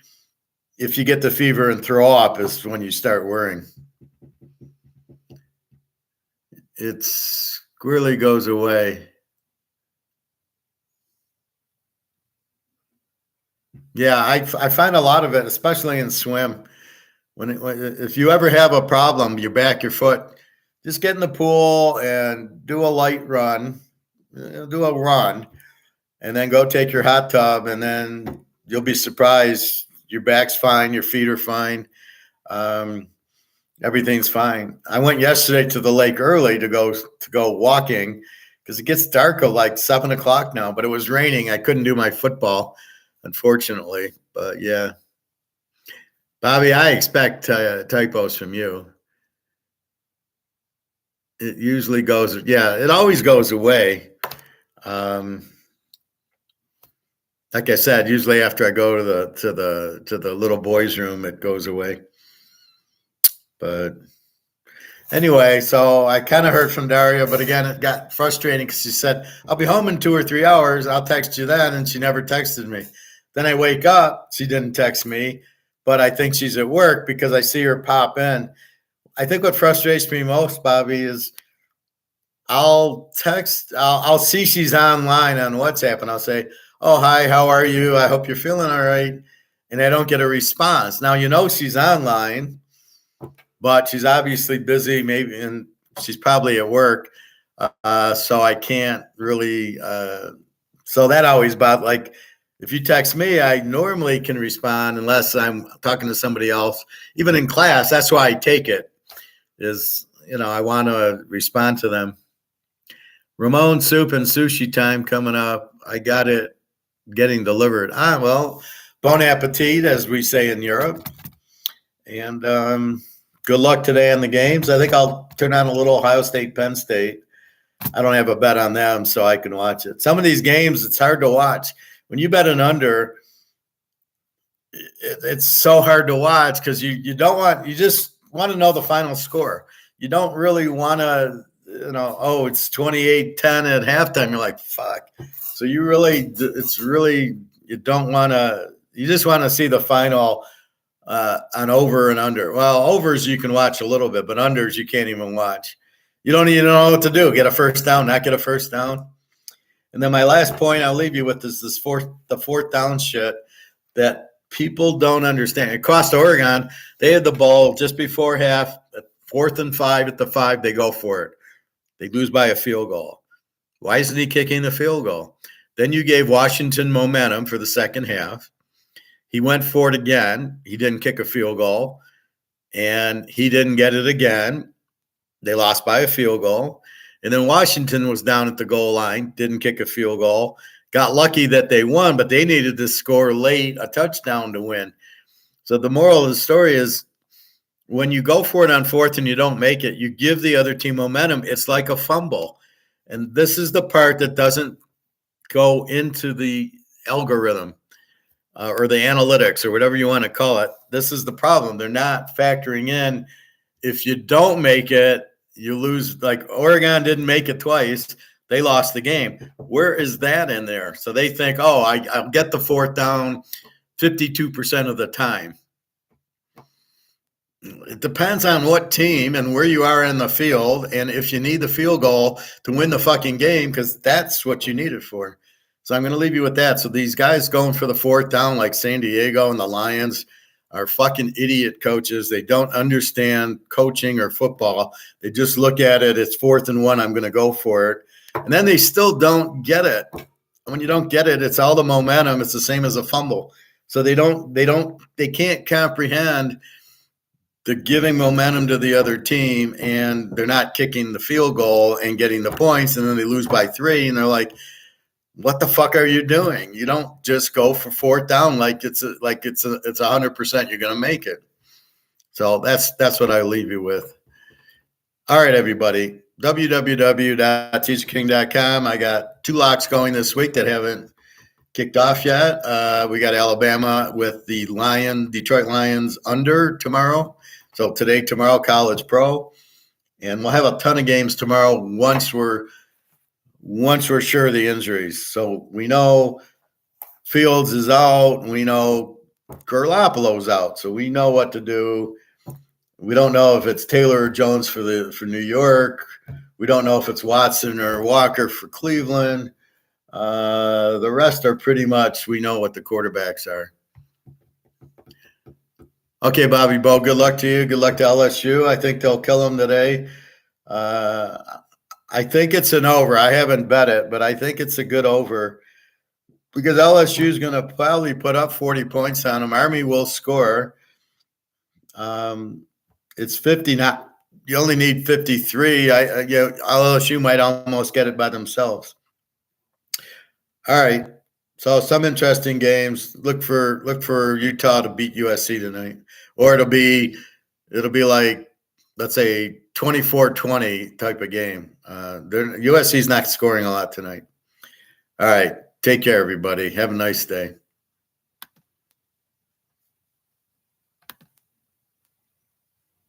if you get the fever and throw up is when you start worrying. It really goes away. Yeah, I find a lot of it, especially in swim. If you ever have a problem, your back, your foot, just get in the pool and do a light run, do a run, and then go take your hot tub, and then you'll be surprised. Your back's fine, your feet are fine, everything's fine. I went yesterday to the lake early to go walking because it gets dark at like 7:00 now. But it was raining. I couldn't do my football, unfortunately. But yeah. Bobby, I expect typos from you. It usually goes, it always goes away. Like I said, usually after I go to the little boys' room, it goes away. But anyway, so I kind of heard from Daria, but again, it got frustrating because she said, I'll be home in 2 or 3 hours. I'll text you then. And she never texted me. Then I wake up, she didn't text me. But I think she's at work because I see her pop in. I think what frustrates me most, Bobby, is I'll see she's online on WhatsApp and I'll say, oh, hi, how are you? I hope you're feeling all right. And I don't get a response. Now, she's online, but she's obviously busy, maybe, and she's probably at work. So I can't really, so that always bothers, like, if you text me, I normally can respond unless I'm talking to somebody else. Even in class, that's why I take it, is, I want to respond to them. Ramon soup and sushi time coming up. I got it getting delivered. Well, bon appetit, as we say in Europe. And good luck today on the games. I think I'll turn on a little Ohio State, Penn State. I don't have a bet on them, so I can watch it. Some of these games, it's hard to watch. When you bet an under, it's so hard to watch because you just want to know the final score. You don't really want to, it's 28-10 at halftime. You're like, fuck. So you don't want to, you just want to see the final on over and under. Well, overs you can watch a little bit, but unders you can't even watch. You don't even know what to do. Get a first down, not get a first down. And then my last point I'll leave you with is the fourth down shit that people don't understand. Across Oregon, they had the ball just before half, 4th and 5 at the 5, they go for it. They lose by a field goal. Why isn't he kicking the field goal? Then you gave Washington momentum for the second half. He went for it again. He didn't kick a field goal, and he didn't get it again. They lost by a field goal. And then Washington was down at the goal line, didn't kick a field goal, got lucky that they won, but they needed to score late, a touchdown to win. So the moral of the story is when you go for it on 4th and you don't make it, you give the other team momentum. It's like a fumble. And this is the part that doesn't go into the algorithm or the analytics or whatever you want to call it. This is the problem. They're not factoring in if you don't make it, you lose. Like Oregon didn't make it twice. They lost the game. Where is that in there? So they think, I'll get the 4th down 52% of the time. It depends on what team and where you are in the field and if you need the field goal to win the fucking game, because that's what you need it for. So I'm going to leave you with that. So these guys going for the 4th down like San Diego and the Lions are fucking idiot coaches. They don't understand coaching or football. They just look at it. It's 4th and 1. I'm going to go for it. And then they still don't get it. When you don't get it, it's all the momentum. It's the same as a fumble. So they can't comprehend the giving momentum to the other team, and they're not kicking the field goal and getting the points. And then they lose by 3 and they're like, what the fuck are you doing? You don't just go for 4th down like it's 100% you're going to make it. So that's what I leave you with. All right, everybody. www.teaserking.com. I got 2 locks going this week that haven't kicked off yet. We got Alabama with the Detroit Lions under tomorrow. So today, tomorrow, college pro, and we'll have a ton of games tomorrow once we're sure of the injuries. So we know Fields is out, and we know Garoppolo's out, so we know what to do. We don't know if it's Taylor or Jones for New York. We don't know if it's Watson or Walker for Cleveland. The rest are pretty much, we know what the quarterbacks are. Okay, Bobby Bo, good luck to you. Good luck to LSU. I think they'll kill them today. I think it's an over. I haven't bet it, but I think it's a good over because LSU is going to probably put up 40 points on them. Army will score. It's 50. You only need 53. LSU might almost get it by themselves. All right. So some interesting games. Look for Utah to beat USC tonight, or it'll be like, let's say 24-20 type of game. USC's not scoring a lot tonight. All right. Take care, everybody. Have a nice day.